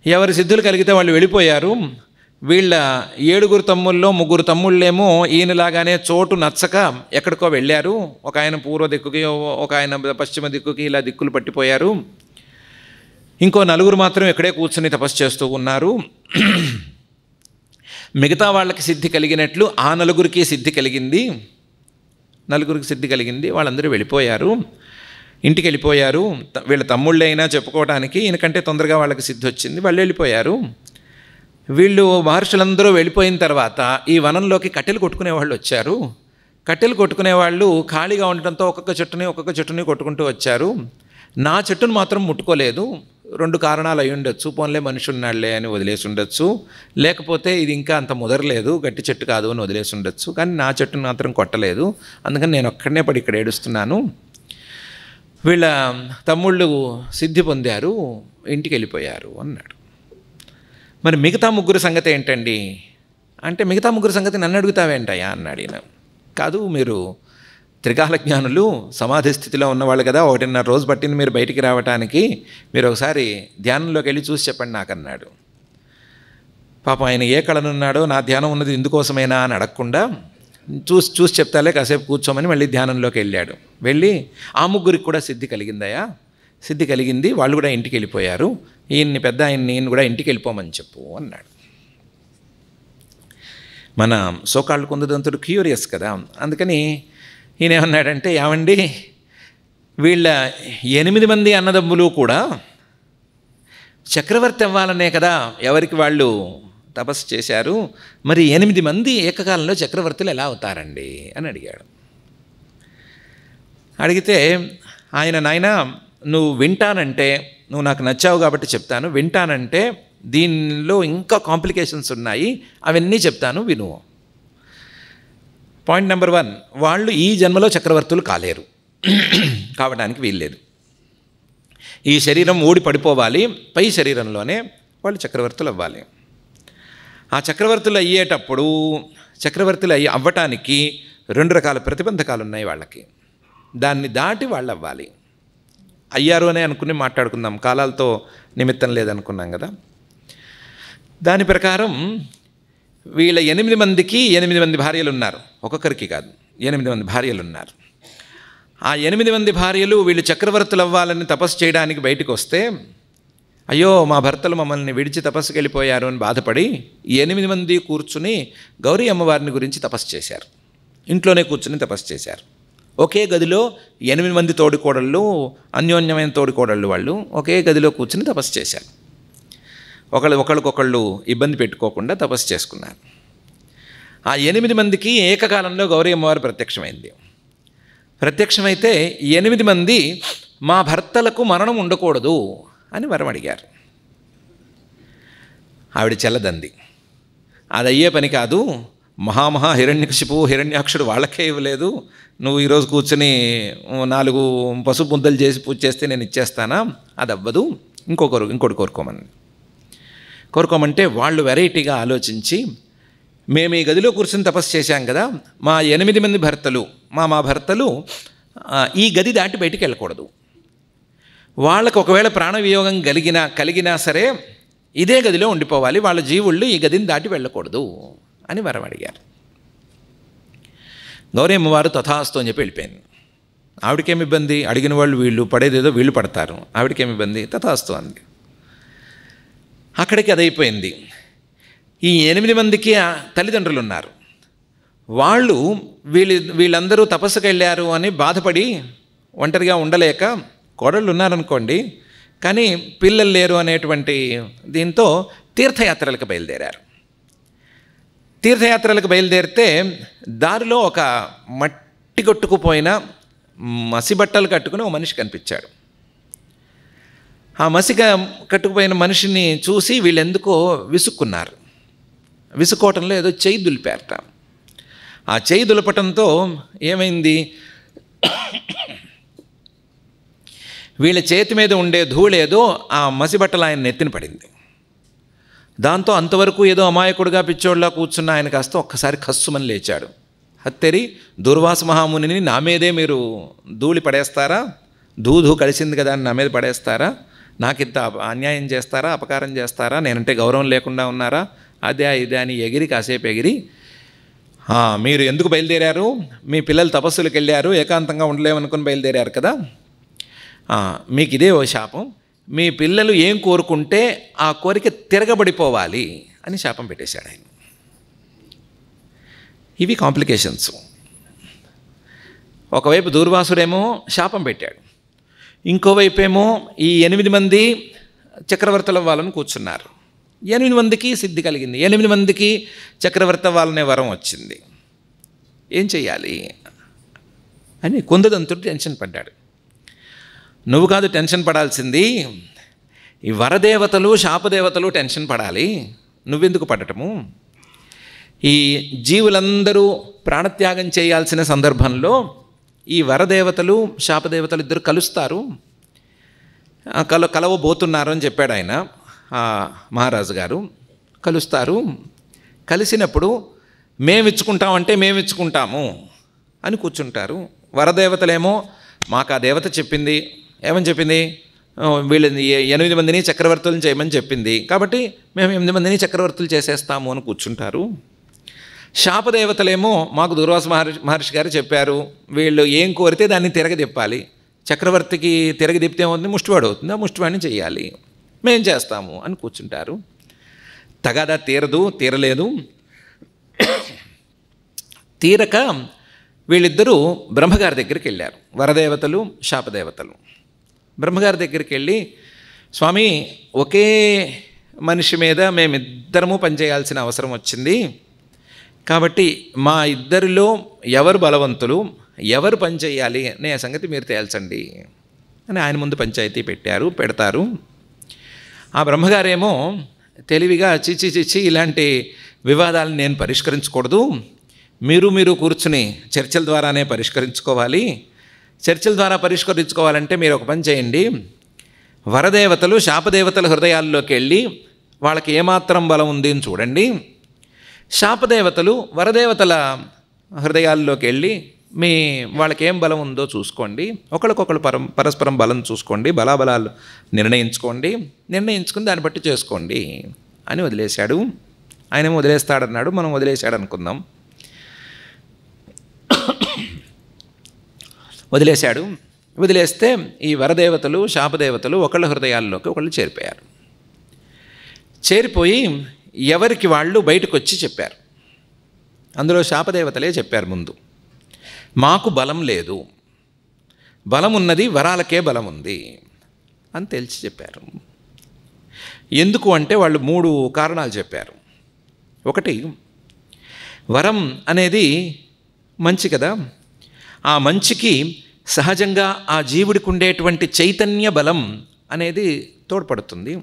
ఎవరి సిద్ధులు కలిగితే వాళ్ళు వెళ్ళిపోయారు. వీళ్ళ 7 తమ్ముల్లో 3 తమ్ముళ్ళేమో ఈయనలాగానే చోటు నచ్చక ఎక్కడికో వెళ్ళారు. ఒక ఆయన పూర్వ దిక్కుకి, ఒక ఆయన పశ్చిమ దిక్కుకి, ఇలా దిక్కులు పట్టిపోయారు. ఇంకో 4 మాత్రం ఇక్కడే కూర్చుని తపస్సు చేస్తూ ఉన్నారు. మిగతా వాళ్ళకి సిద్ధి కలిగినట్లు ఆ 4కి సిద్ధి కలిగింది, వాళ్ళందరూ వెళ్ళిపోయారు, ఇంటికి వెళ్ళిపోయారు. వీళ్ళ తమ్ముళ్ళైనా చెప్పుకోవడానికి ఈయనకంటే తొందరగా వాళ్ళకి సిద్ధి వచ్చింది, వాళ్ళు వెళ్ళిపోయారు. వీళ్ళు మహర్షులందరూ వెళ్ళిపోయిన తర్వాత ఈ వనంలోకి కట్టెలు కొట్టుకునేవాళ్ళు వచ్చారు. కట్టెలు కొట్టుకునేవాళ్ళు ఖాళీగా ఉండటంతో ఒక్కొక్క చెట్టుని కొట్టుకుంటూ వచ్చారు. నా చెట్టును మాత్రం ముట్టుకోలేదు. 2 కారణాలు అయి ఉండొచ్చు, పోన్లే మనిషి ఉన్నాళ్లే అని వదిలేసి ఉండొచ్చు, లేకపోతే ఇది ఇంకా అంత ముదరలేదు, గట్టి చెట్టు కాదు అని వదిలేసి ఉండొచ్చు, కానీ నా చెట్టును మాత్రం కొట్టలేదు. అందుకని నేను ఒక్కడనే పడి ఇక్కడ ఏడుస్తున్నాను. వీళ్ళ తమ్ముళ్ళు సిద్ధి పొందారు, ఇంటికి వెళ్ళిపోయారు అన్నాడు. మరి మిగతా ముగ్గురు సంగతి ఏంటండి అంటే, మిగతా ముగ్గురు సంగతి నన్ను అడుగుతావేంటయ్యా అన్నాడు ఈయన. కాదు, మీరు త్రికాల జ్ఞానులు, సమాధి స్థితిలో ఉన్నవాళ్ళు కదా, 1.5 రోజు పట్టింది మీరు బయటికి రావటానికి, మీరు ఒకసారి ధ్యానంలోకి వెళ్ళి చూసి చెప్పండి నాకన్నాడు. పాపం ఆయన ఏ కళనున్నాడో, నా ధ్యానం ఉన్నది ఇందుకోసమేనా అని అడగకుండా, చూసి చెప్తాలే కాసేపు కూర్చోమని మళ్ళీ ధ్యానంలోకి వెళ్ళాడు. వెళ్ళి ఆ ముగ్గురికి కూడా సిద్ధి కలిగిందయా, సిద్ధి కలిగింది, వాళ్ళు కూడా ఇంటికి వెళ్ళిపోయారు, ఈయన్ని కూడా ఇంటికి వెళ్ళిపోమని చెప్పు అన్నాడు. మన సోకాళ్ళు కుందదంతుడు క్యూరియస్ కదా, అందుకని ఈయన ఏమన్నాడంటే, ఏమండి వీళ్ళ 8 మంది అన్నదమ్ములు కూడా చక్రవర్తి అవ్వాలనే కదా ఎవరికి వాళ్ళు తపస్సు చేశారు, మరి 8 మంది ఏకకాలంలో చక్రవర్తులు ఎలా అవుతారండి అని అడిగాడు. అడిగితే ఆయన, నాయన నువ్వు వింటానంటే, నువ్వు నాకు నచ్చావు కాబట్టి చెప్తాను, వింటానంటే దీనిలో ఇంకా కాంప్లికేషన్స్ ఉన్నాయి, అవన్నీ చెప్తాను విను. పాయింట్ నెంబర్ 1, వాళ్ళు ఈ జన్మలో చక్రవర్తులు కాలేరు, కావడానికి వీల్లేదు. ఈ శరీరం ఊడి పడిపోవాలి, పై శరీరంలోనే వాళ్ళు చక్రవర్తులు అవ్వాలి. ఆ చక్రవర్తులు అయ్యేటప్పుడు చక్రవర్తులు అవ్వటానికి 2 రకాల ప్రతిబంధకాలు ఉన్నాయి వాళ్ళకి, దాన్ని దాటి వాళ్ళు అవ్వాలి. అయ్యారు అనే అనుకుని మాట్లాడుకుందాం, కాలాలతో నిమిత్తం లేదనుకున్నాం కదా. దాని ప్రకారం వీళ్ళ 8 మందికి 8 మంది భార్యలు ఉన్నారు, ఒక్కొక్కరికి కాదు, 8 మంది భార్యలు ఉన్నారు. ఆ 8 మంది భార్యలు వీళ్ళు చక్రవర్తులు అవ్వాలని తపస్సు చేయడానికి బయటకు వస్తే, అయ్యో మా భర్తలు మమ్మల్ని విడిచి తపస్సుకి వెళ్ళిపోయారు అని బాధపడి 8 మంది కూర్చుని గౌరీ అమ్మవారిని గురించి తపస్సు చేశారు. ఇంట్లోనే కూర్చుని తపస్సు చేశారు. ఒకే గదిలో 8 మంది తోడికోడళ్ళు, అన్యోన్యమైన తోడికోడళ్ళు, వాళ్ళు ఒకే గదిలో కూర్చుని తపస్సు చేశారు. ఒకళ్ళకొకళ్ళు ఇబ్బంది పెట్టుకోకుండా తపస్సు చేసుకున్నారు. ఆ 8 మందికి ఏకకాలంలో గౌరీ అమ్మవారు ప్రత్యక్షమైంది. ప్రత్యక్షమైతే 8 మంది మా భర్తలకు మరణం ఉండకూడదు అని వరం అడిగారు. ఆవిడ చెల్లదంది, అది అయ్యే పని కాదు, మహామహా హిరణ్యకశిపు హిరణ్యాక్షుడు వాళ్ళకే ఇవ్వలేదు, నువ్వు ఈరోజు కూర్చొని 4 పసుపు ముద్దలు చేసి పూజ చేస్తే నేను ఇచ్చేస్తానా, అది అవ్వదు, ఇంకోటి కోరుకోమంటే వాళ్ళు వెరైటీగా ఆలోచించి, మేము ఈ గదిలో కూర్చొని తపస్సు చేశాం కదా, మా 8 మంది భర్తలు మా భర్తలు ఈ గది దాటి బయటికి వెళ్ళకూడదు, వాళ్ళకు ఒకవేళ ప్రాణవియోగం కలిగినా సరే ఇదే గదిలో ఉండిపోవాలి, వాళ్ళ జీవుళ్ళు ఈ గదిని దాటి వెళ్ళకూడదు అని వరం అడిగారు. గౌరీ అమ్మవారు తథాస్తు అని చెప్పి వెళ్ళిపోయింది. ఆవిడకేమి ఇబ్బంది, అడిగిన వాళ్ళు వీళ్ళు పడేదేదో వీళ్ళు పడతారు, ఆవిడకేమి ఇబ్బంది, తథాస్తు అంది. అక్కడికి అదైపోయింది. ఈ 8 మందికి తల్లిదండ్రులు ఉన్నారు, వాళ్ళు వీళ్ళందరూ తపస్సుకు వెళ్ళారు అని బాధపడి ఒంటరిగా ఉండలేక, కోడళ్ళు ఉన్నారనుకోండి కానీ పిల్లలు లేరు అనేటువంటి దీంతో తీర్థయాత్రలకు బయలుదేరారు. తీర్థయాత్రలకు బయలుదేరితే దారిలో ఒక మట్టి కొట్టుకుపోయిన మసిబట్టలు కట్టుకుని ఒక మనిషి కనిపించాడు. ఆ మసిగా కట్టుకుపోయిన మనిషిని చూసి వీళ్ళెందుకో విసుక్కున్నారు. విసుక్కోవటంలో ఏదో చెయ్యి దులిపారట. ఆ చెయ్యి దులపటంతో ఏమైంది, వీళ్ళ చేతి మీద ఉండే ధూళేదో ఆ మసిబట్టలు ఆయన నెత్తిన పడింది. దాంతో అంతవరకు ఏదో అమాయకుడుగా పిచ్చోళ్ళలా కూర్చున్న ఆయన కాస్త ఒక్కసారి కస్సుమని లేచాడు. హత్తెరి, దుర్వాస మహామునిని నా మీదే మీరు ధూళి పడేస్తారా, ధూ కలిసింది కదా అని నా మీద పడేస్తారా, నాకింత అన్యాయం చేస్తారా, అపకారం చేస్తారా, నేనంటే గౌరవం లేకుండా ఉన్నారా, అదే ఇదే అని కాసేపు ఎగిరి, మీరు ఎందుకు బయలుదేరారు, మీ పిల్లలు తపస్సులకు వెళ్ళారు, ఏకాంతంగా ఉండలేమనుకుని బయలుదేరారు కదా, మీకు ఇదే ఓ శాపం, మీ పిల్లలు ఏం కోరుకుంటే ఆ కోరిక తిరగబడిపోవాలి అని శాపం పెట్టేశాడు ఆయన. ఇవి కాంప్లికేషన్స్. ఒకవైపు దూర్వాసుడేమో శాపం పెట్టాడు, ఇంకోవైపు ఏమో ఈ 8 మంది చక్రవర్తుల వాళ్ళని కూర్చున్నారు. 8 మందికి సిద్ధి కలిగింది, 8 మందికి చక్రవర్తి వాళ్ళనే వరం వచ్చింది. ఏం చెయ్యాలి అని కుందదంతుడు టెన్షన్ పడ్డాడు. నువ్వు కాదు టెన్షన్ పడాల్సింది, ఈ వరదేవతలు శాపదేవతలు టెన్షన్ పడాలి, నువ్వెందుకు పడటము. ఈ జీవులందరూ ప్రాణత్యాగం చేయాల్సిన సందర్భంలో ఈ వరదేవతలు శాపదేవతలు ఇద్దరు కలుస్తారు, కలవబోతున్నారు అని చెప్పాడు ఆయన మహారాజు గారు. కలుస్తారు, కలిసినప్పుడు మేమిచ్చుకుంటామంటే మేమిచ్చుకుంటాము అని కూర్చుంటారు. వరదేవతలేమో మాకు ఆ దేవత చెప్పింది, ఏమని చెప్పింది, వీళ్ళని 8 మందిని చక్రవర్తులను చేయమని చెప్పింది, కాబట్టి మేము 8 మందిని చక్రవర్తులు చేసేస్తాము అని కూర్చుంటారు. శాపదేవతలేమో మాకు దుర్వాస మహర్షి గారు చెప్పారు, వీళ్ళు ఏం కోరితే దాన్ని తిరగదిప్పాలి, చక్రవర్తికి తిరగదిప్పితే ఏమవుతుంది, ముష్టివాడు అవుతుంది, ఆ ముష్టివాడిని చేయాలి, మేం చేస్తాము అని కూర్చుంటారు. తగాదా తీరలేదు. తీరక వీళ్ళిద్దరూ బ్రహ్మగారి దగ్గరికి వెళ్ళారు, వరదేవతలు శాపదేవతలు. బ్రహ్మగారి దగ్గరికి వెళ్ళి, స్వామి, ఒకే మనిషి మీద మేమిద్దరము పనిచేయాల్సిన అవసరం వచ్చింది, కాబట్టి మా ఇద్దరిలో ఎవరు బలవంతులు, ఎవరు పని చేయాలి అనే సంగతి మీరు తేల్చండి అని ఆయన ముందు పంచాయతీ పెడతారు. ఆ బ్రహ్మగారేమో తెలివిగా చిచ్చి ఇలాంటి వివాదాలను నేను పరిష్కరించకూడదు, మీరు కూర్చుని చర్చల ద్వారానే పరిష్కరించుకోవాలి. చర్చల ద్వారా పరిష్కరించుకోవాలంటే మీరు ఒక పని చేయండి, వరదేవతలు శాపదేవతల హృదయాల్లోకి వెళ్ళి వాళ్ళకి ఏమాత్రం బలం ఉంది అని చూడండి, శాపదేవతలు వరదేవతల హృదయాల్లోకి వెళ్ళి వాళ్ళకి ఏం బలం ఉందో చూసుకోండి, ఒకరికొకరు పరస్పరం బలం చూసుకోండి, బలాబలాలు నిర్ణయించుకుని దాన్ని బట్టి చేసుకోండి అని వదిలేశాడు. ఆయనేమో వదిలేస్తాడన్నాడు, మనం వదిలేశాడు అనుకుందాం. వదిలేస్తే ఈ వరదేవతలు శాపదేవతలు ఒకళ్ళ హృదయాల్లోకి ఒకళ్ళు చేరిపోయి ఎవరికి వాళ్ళు బయటకు వచ్చి చెప్పారు. అందులో శాపదేవతలే చెప్పారు ముందు, మాకు బలం లేదు, బలం ఉన్నది వరాలకే బలం ఉంది అని తెలిసి చెప్పారు. ఎందుకు అంటే వాళ్ళు 3 కారణాలు చెప్పారు. ఒకటి, వరం అనేది మంచి కదా, ఆ మంచికి సహజంగా ఆ జీవుడికి ఉండేటువంటి చైతన్య బలం అనేది తోడ్పడుతుంది.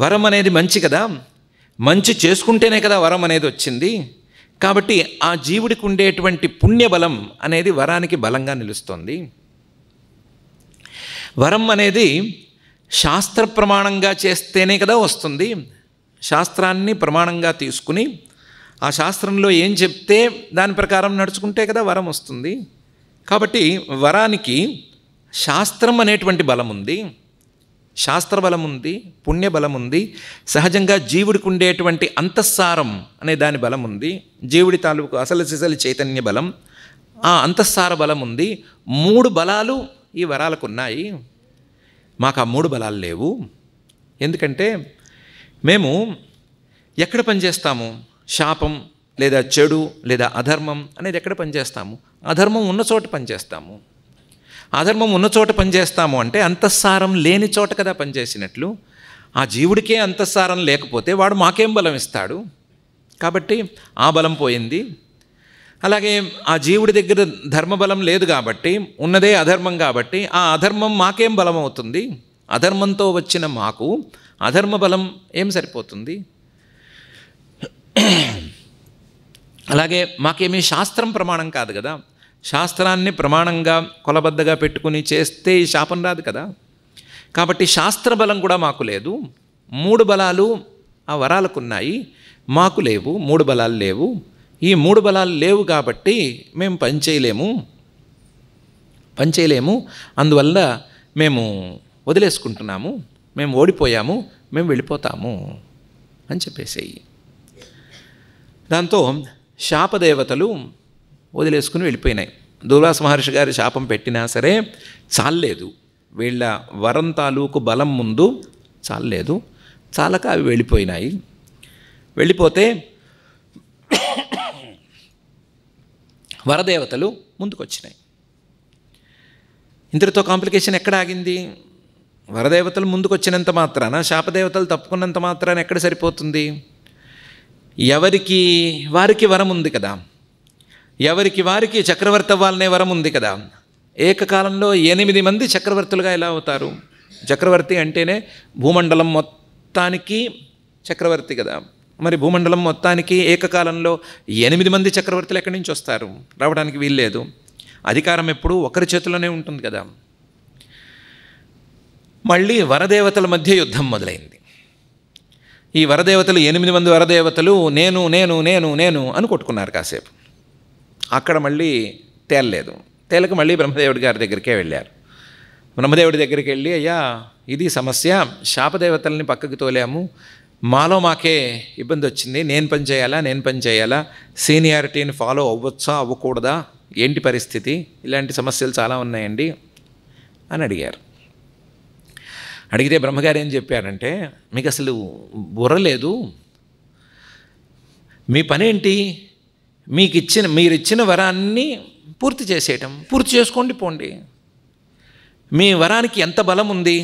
వరం అనేది మంచి కదా, మంచి చేసుకుంటేనే కదా వరం అనేది వచ్చింది, కాబట్టి ఆ జీవుడికి ఉండేటువంటి పుణ్యబలం అనేది వరానికి బలంగా నిలుస్తుంది. వరం అనేది శాస్త్ర ప్రమాణంగా చేస్తేనే కదా వస్తుంది, శాస్త్రాన్ని ప్రమాణంగా తీసుకుని ఆ శాస్త్రంలో ఏం చెప్తే దాని ప్రకారం నడుచుకుంటే కదా వరం వస్తుంది. కాబట్టి వరానికి శాస్త్రం అనేటువంటి బలం ఉంది, శాస్త్రబలం ఉంది, పుణ్యబలం ఉంది, సహజంగా జీవుడికి ఉండేటువంటి అంతఃసారం అనే దాని బలం ఉంది, జీవుడి తాలూకు అసలు సిసలు చైతన్య బలం, ఆ అంతఃసార బలం ఉంది. 3 బలాలు ఈ వరాలకు ఉన్నాయి. మాకు ఆ 3 బలాలు లేవు. ఎందుకంటే మేము ఎక్కడ పనిచేస్తాము, శాపం లేదా చెడు లేదా అధర్మం అనేది ఎక్కడ పనిచేస్తాము, అధర్మం ఉన్న చోట పనిచేస్తాము. అధర్మం ఉన్న చోట పనిచేస్తాము అంటే అంతఃసారం లేని చోట కదా పనిచేసినట్లు. ఆ జీవుడికే అంతఃసారం లేకపోతే వాడు మాకేం బలం ఇస్తాడు, కాబట్టి ఆ బలం పోయింది. అలాగే ఆ జీవుడి దగ్గర ధర్మబలం లేదు కాబట్టి, ఉన్నదే అధర్మం కాబట్టి ఆ అధర్మం మాకేం బలం అవుతుంది, అధర్మంతో వచ్చిన మాకు అధర్మ బలం ఏం సరిపోతుంది. అలాగే మాకేమీ శాస్త్రం ప్రమాణం కాదు కదా, శాస్త్రాన్ని ప్రమాణంగా కొలబద్దగా పెట్టుకుని చేస్తే ఈ శాపం రాదు కదా, కాబట్టి శాస్త్ర బలం కూడా మాకు లేదు. 3 బలాలు ఆ వరాలకు ఉన్నాయి, మాకు లేవు, 3 బలాలు లేవు. ఈ 3 బలాలు లేవు కాబట్టి మేము పనిచేయలేము, అందువల్ల మేము వదిలేసుకుంటున్నాము, మేము ఓడిపోయాము, మేము వెళ్ళిపోతాము అని చెప్పేసేయి. దాంతో శాపదేవతలు వదిలేసుకుని వెళ్ళిపోయినాయి. దుర్వాస మహర్షి గారి శాపం పెట్టినా సరే చాలలేదు, వీళ్ళ వరం తాలూకు బలం ముందు చాలలేదు, చాలక అవి వెళ్ళిపోయినాయి. వెళ్ళిపోతే వరదేవతలు ముందుకొచ్చినాయి. ఇంతటితో కాంప్లికేషన్ ఎక్కడ ఆగింది? వరదేవతలు ముందుకొచ్చినంత మాత్రాన, శాపదేవతలు తప్పుకున్నంత మాత్రాన ఎక్కడ సరిపోతుంది? ఎవరికి వారికి వరం ఉంది కదా, ఎవరికి వారికి చక్రవర్తి అవ్వాలనే వరం ఉంది కదా. ఏకకాలంలో 8 మంది చక్రవర్తులుగా ఎలా అవుతారు? చక్రవర్తి అంటేనే భూమండలం మొత్తానికి చక్రవర్తి కదా. మరి భూమండలం మొత్తానికి ఏకకాలంలో 8 మంది చక్రవర్తులు ఎక్కడి నుంచి వస్తారు? రావడానికి వీల్లేదు. అధికారం ఎప్పుడూ ఒకరి చేతిలోనే ఉంటుంది కదా. మళ్ళీ వరదేవతల మధ్య యుద్ధం మొదలైంది. ఈ వరదేవతలు 8 మంది వరదేవతలు నేను నేను నేను నేను అని కొట్టుకున్నారు కాసేపు. అక్కడ మళ్ళీ తేలలేదు. తేలక మళ్ళీ బ్రహ్మదేవుడి గారి దగ్గరికే వెళ్ళారు. బ్రహ్మదేవుడి దగ్గరికి వెళ్ళి, అయ్యా ఇది సమస్య, శాపదేవతల్ని పక్కకి తోలాము, మాలో మాకే ఇబ్బంది వచ్చింది, నేను పని చేయాలా, సీనియారిటీని ఫాలో అవ్వచ్చా అవ్వకూడదా, ఏంటి పరిస్థితి, ఇలాంటి సమస్యలు చాలా ఉన్నాయండి అని అడిగారు. అడిగితే బ్రహ్మగారు ఏం చెప్పారంటే, మీకు అసలు బుర్ర లేదు, మీ పనేంటి, మీరిచ్చిన వరాన్ని పూర్తి చేసేయటం, పూర్తి చేసుకోండి పోండి. మీ వరానికి ఎంత బలం ఉంది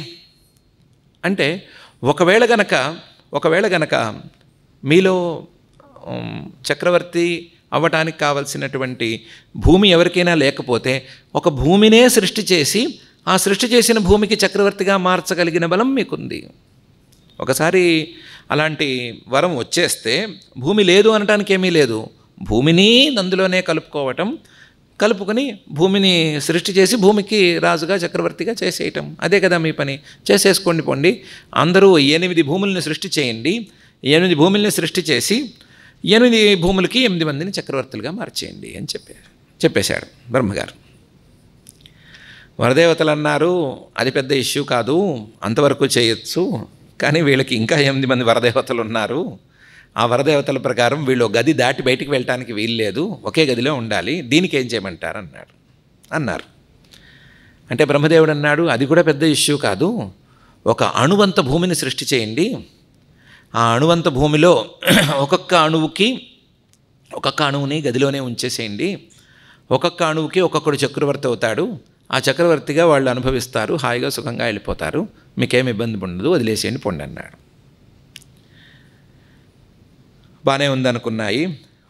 అంటే, ఒకవేళ గనక మీలో చక్రవర్తి అవ్వటానికి కావలసినటువంటి భూమి ఎవరికైనా లేకపోతే ఒక భూమినే సృష్టి చేసి ఆ సృష్టి చేసిన భూమికి చక్రవర్తిగా మార్చగలిగిన బలం మీకుంది. ఒకసారి అలాంటి వరం వచ్చేస్తే భూమి లేదు అనటానికి ఏమీ లేదు, భూమిని అందులోనే కలుపుకొని భూమిని సృష్టి చేసి భూమికి రాజుగా చక్రవర్తిగా చేసేయటం, అదే కదా మీ పని, చేసేసుకోండి పోండి. అందరూ 8 భూముల్ని సృష్టి చేయండి, 8 భూముల్ని సృష్టి చేసి 8 భూములకి 8 మందిని చక్రవర్తులుగా మార్చేయండి అని చెప్పేశాడు బ్రహ్మగారు. వరదేవతలు అన్నారు, అది పెద్ద ఇష్యూ కాదు, అంతవరకు చేయొచ్చు, కానీ వీళ్ళకి ఇంకా 8 మంది వరదేవతలు ఉన్నారు, ఆ వరదేవతల ప్రకారం వీళ్ళు గది దాటి బయటికి వెళ్ళటానికి వీల్లేదు, ఒకే గదిలో ఉండాలి, దీనికి ఏం చేయమంటారు అన్నారు. అంటే బ్రహ్మదేవుడు అన్నాడు, అది కూడా పెద్ద ఇష్యూ కాదు, ఒక అణువంత భూమిని సృష్టి చేయండి, ఆ అణువంత భూమిలో ఒక్కొక్క అణువుని గదిలోనే ఉంచేసేయండి, ఒక్కొక్క అణువుకి ఒక్కొక్కడు చక్రవర్తి అవుతాడు, ఆ చక్రవర్తిగా వాళ్ళు అనుభవిస్తారు, హాయిగా సుఖంగా వెళ్ళిపోతారు, మీకేం ఇబ్బంది ఉండదు, వదిలేసేయండి పొండి అన్నాడు. బాగానే ఉందనుకున్నాయి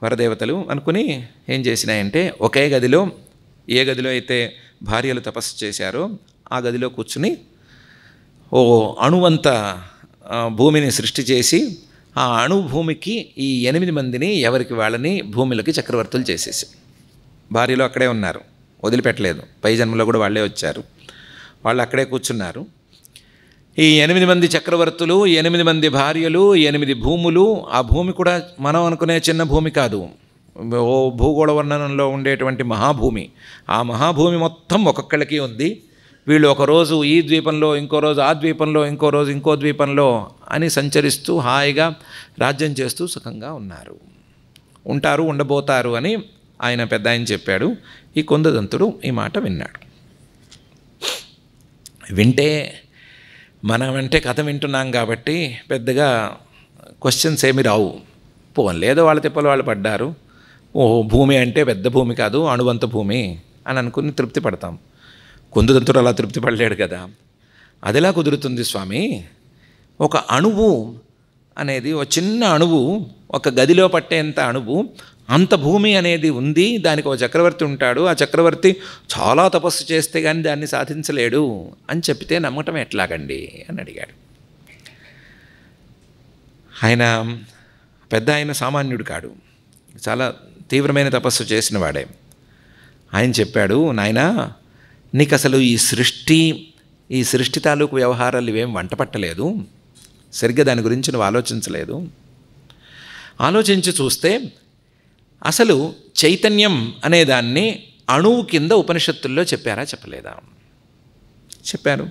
వరదేవతలు. అనుకుని ఏం చేసినాయంటే, ఒకే గదిలో, ఏ గదిలో అయితే భార్యలు తపస్సు చేశారో ఆ గదిలో కూర్చుని ఓ అణువంత భూమిని సృష్టి చేసి ఆ అణు భూమికి ఈ 8 మందిని ఎవరికి వాళ్ళని భూమిలోకి చక్రవర్తులు చేసేసి, భార్యలు అక్కడే ఉన్నారు, వదిలిపెట్టలేదు, పై జన్మలో కూడా వాళ్ళే వచ్చారు, వాళ్ళు అక్కడే కూర్చున్నారు. ఈ 8 మంది చక్రవర్తులు, 8 మంది భార్యలు, 8 భూములు, ఆ భూమి కూడా మనం అనుకునే చిన్న భూమి కాదు, ఓ భూగోళ వర్ణనంలో ఉండేటువంటి మహాభూమి. ఆ మహాభూమి మొత్తం ఒక్కొక్కళ్ళకి ఉంది. వీళ్ళు ఒకరోజు ఈ ద్వీపంలో, ఇంకో రోజు ఆ ద్వీపంలో, ఇంకో రోజు ఇంకో ద్వీపంలో అని సంచరిస్తూ హాయిగా రాజ్యం చేస్తూ సుఖంగా ఉండబోతారు అని ఆయన పెద్ద ఆయన చెప్పాడు. ఈ కొందదంతుడు ఈ మాట విన్నాడు. వింటే మనమంటే కథ వింటున్నాం కాబట్టి పెద్దగా క్వశ్చన్స్ ఏమి రావు, లేదో వాళ్ళ తిప్పలు వాళ్ళు పడ్డారు, భూమి అంటే పెద్ద భూమి కాదు, అణువంత భూమి అని అనుకుని తృప్తి పడతాం. కొందదంతుడు అలా తృప్తి పడలేడు కదా. అదిలా కుదురుతుంది స్వామి, ఒక అణువు అనేది, ఒక చిన్న అణువు, ఒక గదిలో పట్టేంత అణువు, అంత భూమి అనేది ఉంది, దానికి ఒక చక్రవర్తి ఉంటాడు, ఆ చక్రవర్తి చాలా తపస్సు చేస్తే కానీ దాన్ని సాధించలేడు అని చెప్పితే నమ్మటం ఎట్లాగండి అని అడిగాడు. ఆయన పెద్ద ఆయన సామాన్యుడు కాడు, చాలా తీవ్రమైన తపస్సు చేసిన వాడే. ఆయన చెప్పాడు, నాయనా నీకు అసలు ఈ సృష్టి తాలూకు వ్యవహారాలు ఇవేం వంట పట్టలేదు, సరిగ్గా దాని గురించి నువ్వు ఆలోచించలేదు. ఆలోచించి చూస్తే అసలు చైతన్యం అనేదాన్ని అణువు కింద ఉపనిషత్తుల్లో చెప్పారా చెప్పలేదా? చెప్పారు.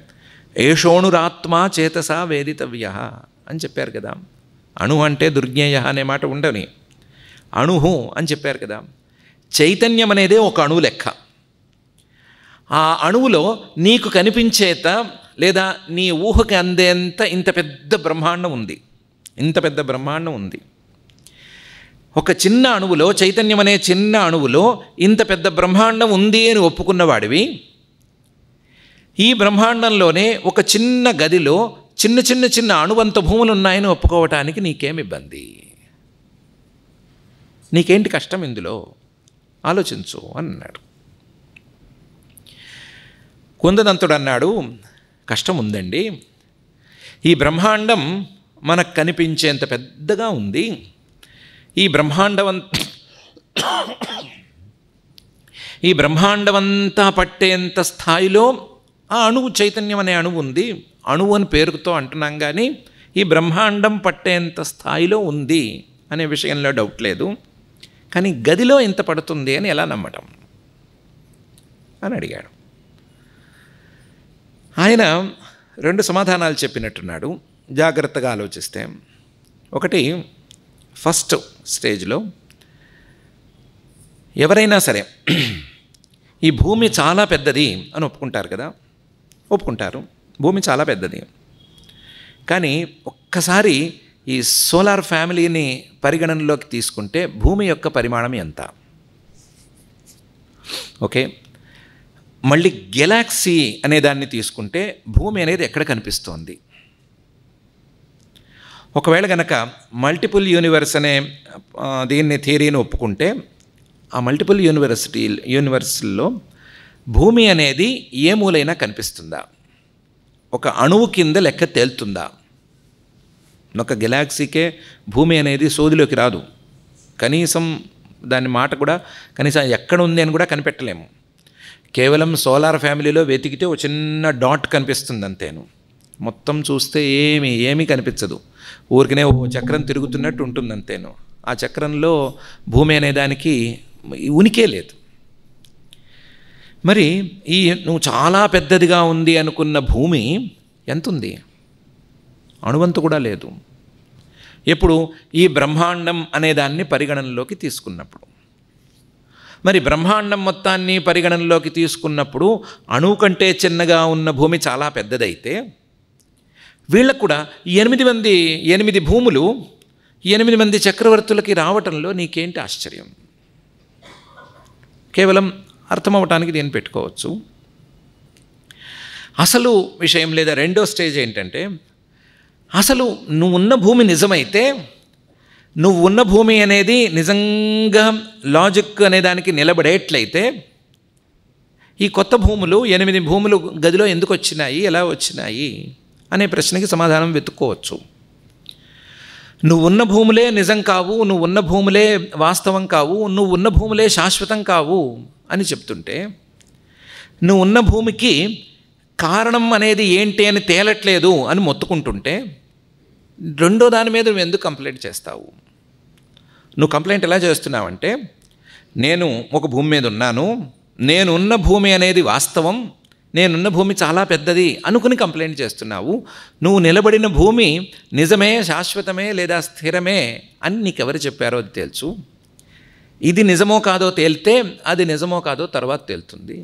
ఏషోణురాత్మా చేతసా వేదితవ్య అని చెప్పారు కదా. అణు అంటే దుర్జ్ఞేయ అనే మాట ఉండని, అణుహు అని చెప్పారు కదా. చైతన్యం అనేదే ఒక అణువు లెక్క. ఆ అణువులో నీకు కనిపించేత లేదా నీ ఊహకి అందేంత ఇంత పెద్ద బ్రహ్మాండం ఉంది. ఒక చిన్న అణువులో, చైతన్యం అనే చిన్న అణువులో ఇంత పెద్ద బ్రహ్మాండం ఉంది అని ఒప్పుకున్నవాడివి, ఈ బ్రహ్మాండంలోనే ఒక చిన్న గదిలో చిన్న అణువంత భూములు ఉన్నాయని ఒప్పుకోవటానికి నీకేమి ఇబ్బంది? నీకేంటి కష్టం ఇందులో? ఆలోచించు అన్నాడు. కుందదంతుడు అన్నాడు, కష్టం ఉందండి, ఈ బ్రహ్మాండం మనకు కనిపించేంత పెద్దగా ఉంది. ఈ ఈ బ్రహ్మాండమంతా పట్టేంత స్థాయిలో ఆ అణువు, చైతన్యం అనే అణువు ఉంది. అణువు అని పేరుతో అంటున్నాం కానీ ఈ బ్రహ్మాండం పట్టేంత స్థాయిలో ఉంది అనే విషయంలో డౌట్ లేదు. కానీ గదిలో ఇంత పడుతుంది అని ఎలా నమ్మటం అని అడిగాడు. ఆయన 2 సమాధానాలు చెప్పినట్టున్నాడు. జాగ్రత్తగా ఆలోచిస్తే, ఒకటి, ఫస్ట్ స్టేజ్లో ఎవరైనా సరే ఈ భూమి చాలా పెద్దది అని ఒప్పుకుంటారు కదా, ఒప్పుకుంటారు, భూమి చాలా పెద్దది. కానీ ఒక్కసారి ఈ సోలార్ ఫ్యామిలీని పరిగణనలోకి తీసుకుంటే భూమి యొక్క పరిమాణం ఎంత? ఓకే, మళ్ళీ గెలాక్సీ అనే దాన్ని తీసుకుంటే భూమి అనేది ఎక్కడ కనిపిస్తోంది? ఒకవేళ కనుక మల్టిపుల్ యూనివర్స్ అనే దీన్ని థియరీని ఒప్పుకుంటే ఆ మల్టిపుల్ యూనివర్స్లో భూమి అనేది ఏ మూలైనా కనిపిస్తుందా? ఒక అణువు కింద లెక్క తేలుతుందా? ఒక గెలాక్సీకే భూమి అనేది సోదిలోకి రాదు. కనీసం దాని మాట కూడా కనీసం ఎక్కడ ఉంది అని కూడా కనిపెట్టలేము. కేవలం సోలార్ ఫ్యామిలీలో వెతికితే ఒక చిన్న డాట్ కనిపిస్తుంది అంతేను. మొత్తం చూస్తే ఏమీ కనిపించదు. ఊరికనే ఓ చక్రం తిరుగుతున్నట్టు ఉంటుంది అంతేను. ఆ చక్రంలో భూమి అనే దానికి ఉనికే లేదు. మరి ఈ నువ్వు చాలా పెద్దదిగా ఉంది అనుకున్న భూమి ఎంత ఉంది? అణువంతు కూడా లేదు. ఎప్పుడు? ఈ బ్రహ్మాండం అనేదాన్ని పరిగణనలోకి తీసుకున్నప్పుడు. మరి బ్రహ్మాండం మొత్తాన్ని పరిగణనలోకి తీసుకున్నప్పుడు అణువు కంటే చిన్నగా ఉన్న భూమి చాలా పెద్దదైతే వీళ్ళకు కూడా 8 భూములు 8 మంది చక్రవర్తులకి రావటంలో నీకేంటి ఆశ్చర్యం? కేవలం అర్థమవటానికి దీన్ని పెట్టుకోవచ్చు. అసలు విషయం లేదా రెండో స్టేజ్ ఏంటంటే, అసలు నువ్వు ఉన్న భూమి నిజమైతే, నువ్వు ఉన్న భూమి అనేది నిజంగా లాజిక్ అనే దానికి నిలబడేట్లయితే ఈ కొత్త భూములు 8 భూములు గదిలో ఎందుకు వచ్చినాయి, ఎలా వచ్చినాయి అనే ప్రశ్నకి సమాధానం వెతుక్కోవచ్చు. నువ్వున్న భూములే నిజం కావు, నువ్వున్న భూములే వాస్తవం కావు, నువ్వున్న భూములే శాశ్వతం కావు అని చెప్తుంటే, నువ్వున్న భూమికి కారణం అనేది ఏంటి అని తేలట్లేదు అని మొత్తుకుంటుంటే రెండో దాని మీద నువ్వు ఎందుకు కంప్లైంట్ చేస్తావు? నువ్వు కంప్లైంట్ ఎలా చేస్తున్నావంటే, నేను ఒక భూమి మీద ఉన్నాను, నేనున్న భూమి అనేది వాస్తవం, నేనున్న భూమి చాలా పెద్దది అనుకుని కంప్లైంట్ చేస్తున్నావు. నువ్వు నిలబడిన భూమి నిజమే, శాశ్వతమే లేదా స్థిరమే అని నీకెవరు చెప్పారో అది తేల్చు. ఇది నిజమో కాదో తేలితే అది నిజమో కాదో తర్వాత తేలుతుంది.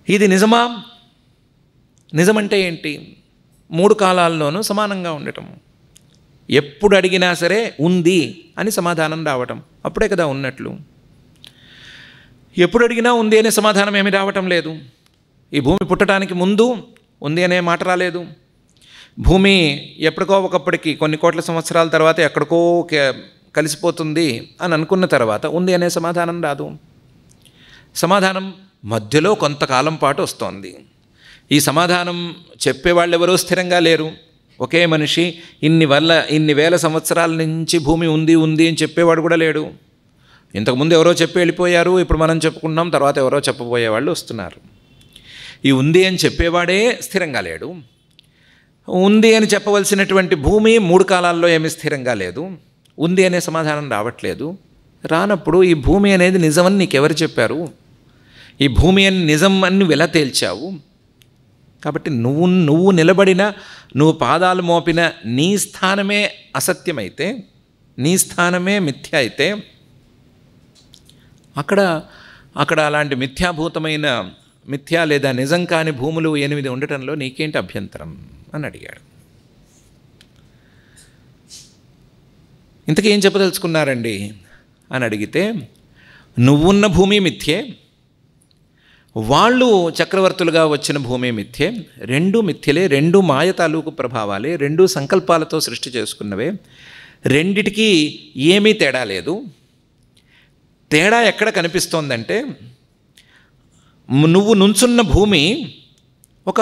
ఇది నిజమా? నిజమంటే ఏంటి? 3 కాలాల్లోనూ సమానంగా ఉండటం. ఎప్పుడు అడిగినా సరే ఉంది అని సమాధానం రావటం, అప్పుడే కదా ఉన్నట్లు. ఎప్పుడు అడిగినా ఉంది అనే సమాధానం ఏమీ రావటం లేదు. ఈ భూమి పుట్టడానికి ముందు ఉంది అనే మాట రాలేదు. భూమి ఎప్పటికో ఒకప్పటికి కొన్ని కోట్ల సంవత్సరాల తర్వాత ఎక్కడికో కలిసిపోతుంది అని అనుకున్న తర్వాత ఉంది అనే సమాధానం రాదు. సమాధానం మధ్యలో కొంతకాలం పాటు వస్తోంది. ఈ సమాధానం చెప్పేవాళ్ళు ఎవరో స్థిరంగా లేరు. ఒకే మనిషి ఇన్ని వేల సంవత్సరాల నుంచి భూమి ఉంది అని చెప్పేవాడు కూడా లేడు. ఇంతకుముందు ఎవరో చెప్పి వెళ్ళిపోయారు, ఇప్పుడు మనం చెప్పుకున్నాం, తర్వాత ఎవరో చెప్పబోయేవాళ్ళు వస్తున్నారు. ఈ ఉంది అని చెప్పేవాడే స్థిరంగా లేడు. ఉంది అని చెప్పవలసినటువంటి భూమి 3 కాలాల్లో ఏమీ స్థిరంగా లేదు. ఉంది అనే సమాధానం రావట్లేదు. రానప్పుడు ఈ భూమి అనేది నిజమని నీకెవరు చెప్పారు? ఈ భూమి అని నిజం అని నువ్వు ఎలా తేల్చావు? కాబట్టి నువ్వు నిలబడిన, నువ్వు పాదాలు మోపిన నీ స్థానమే అసత్యమైతే, నీ స్థానమే మిథ్య అయితే అక్కడ అలాంటి మిథ్యా లేదా నిజం కాని భూములు 8 ఉండటంలో నీకేంటి అభ్యంతరం అని అడిగాడు. ఇంతకీ ఏం చెప్పదలుచుకున్నారండి అని అడిగితే, నువ్వున్న భూమి మిథ్యే, వాళ్ళు చక్రవర్తులుగా వచ్చిన భూమి మిథ్యే, 2 మిథ్యలే, 2 మాయ తాలూకు ప్రభావాలే, 2 సంకల్పాలతో సృష్టి చేసుకున్నవే, రెండిటికి ఏమీ తేడా లేదు. తేడా ఎక్కడ కనిపిస్తోందంటే, నువ్వు నుంచున్న భూమి ఒక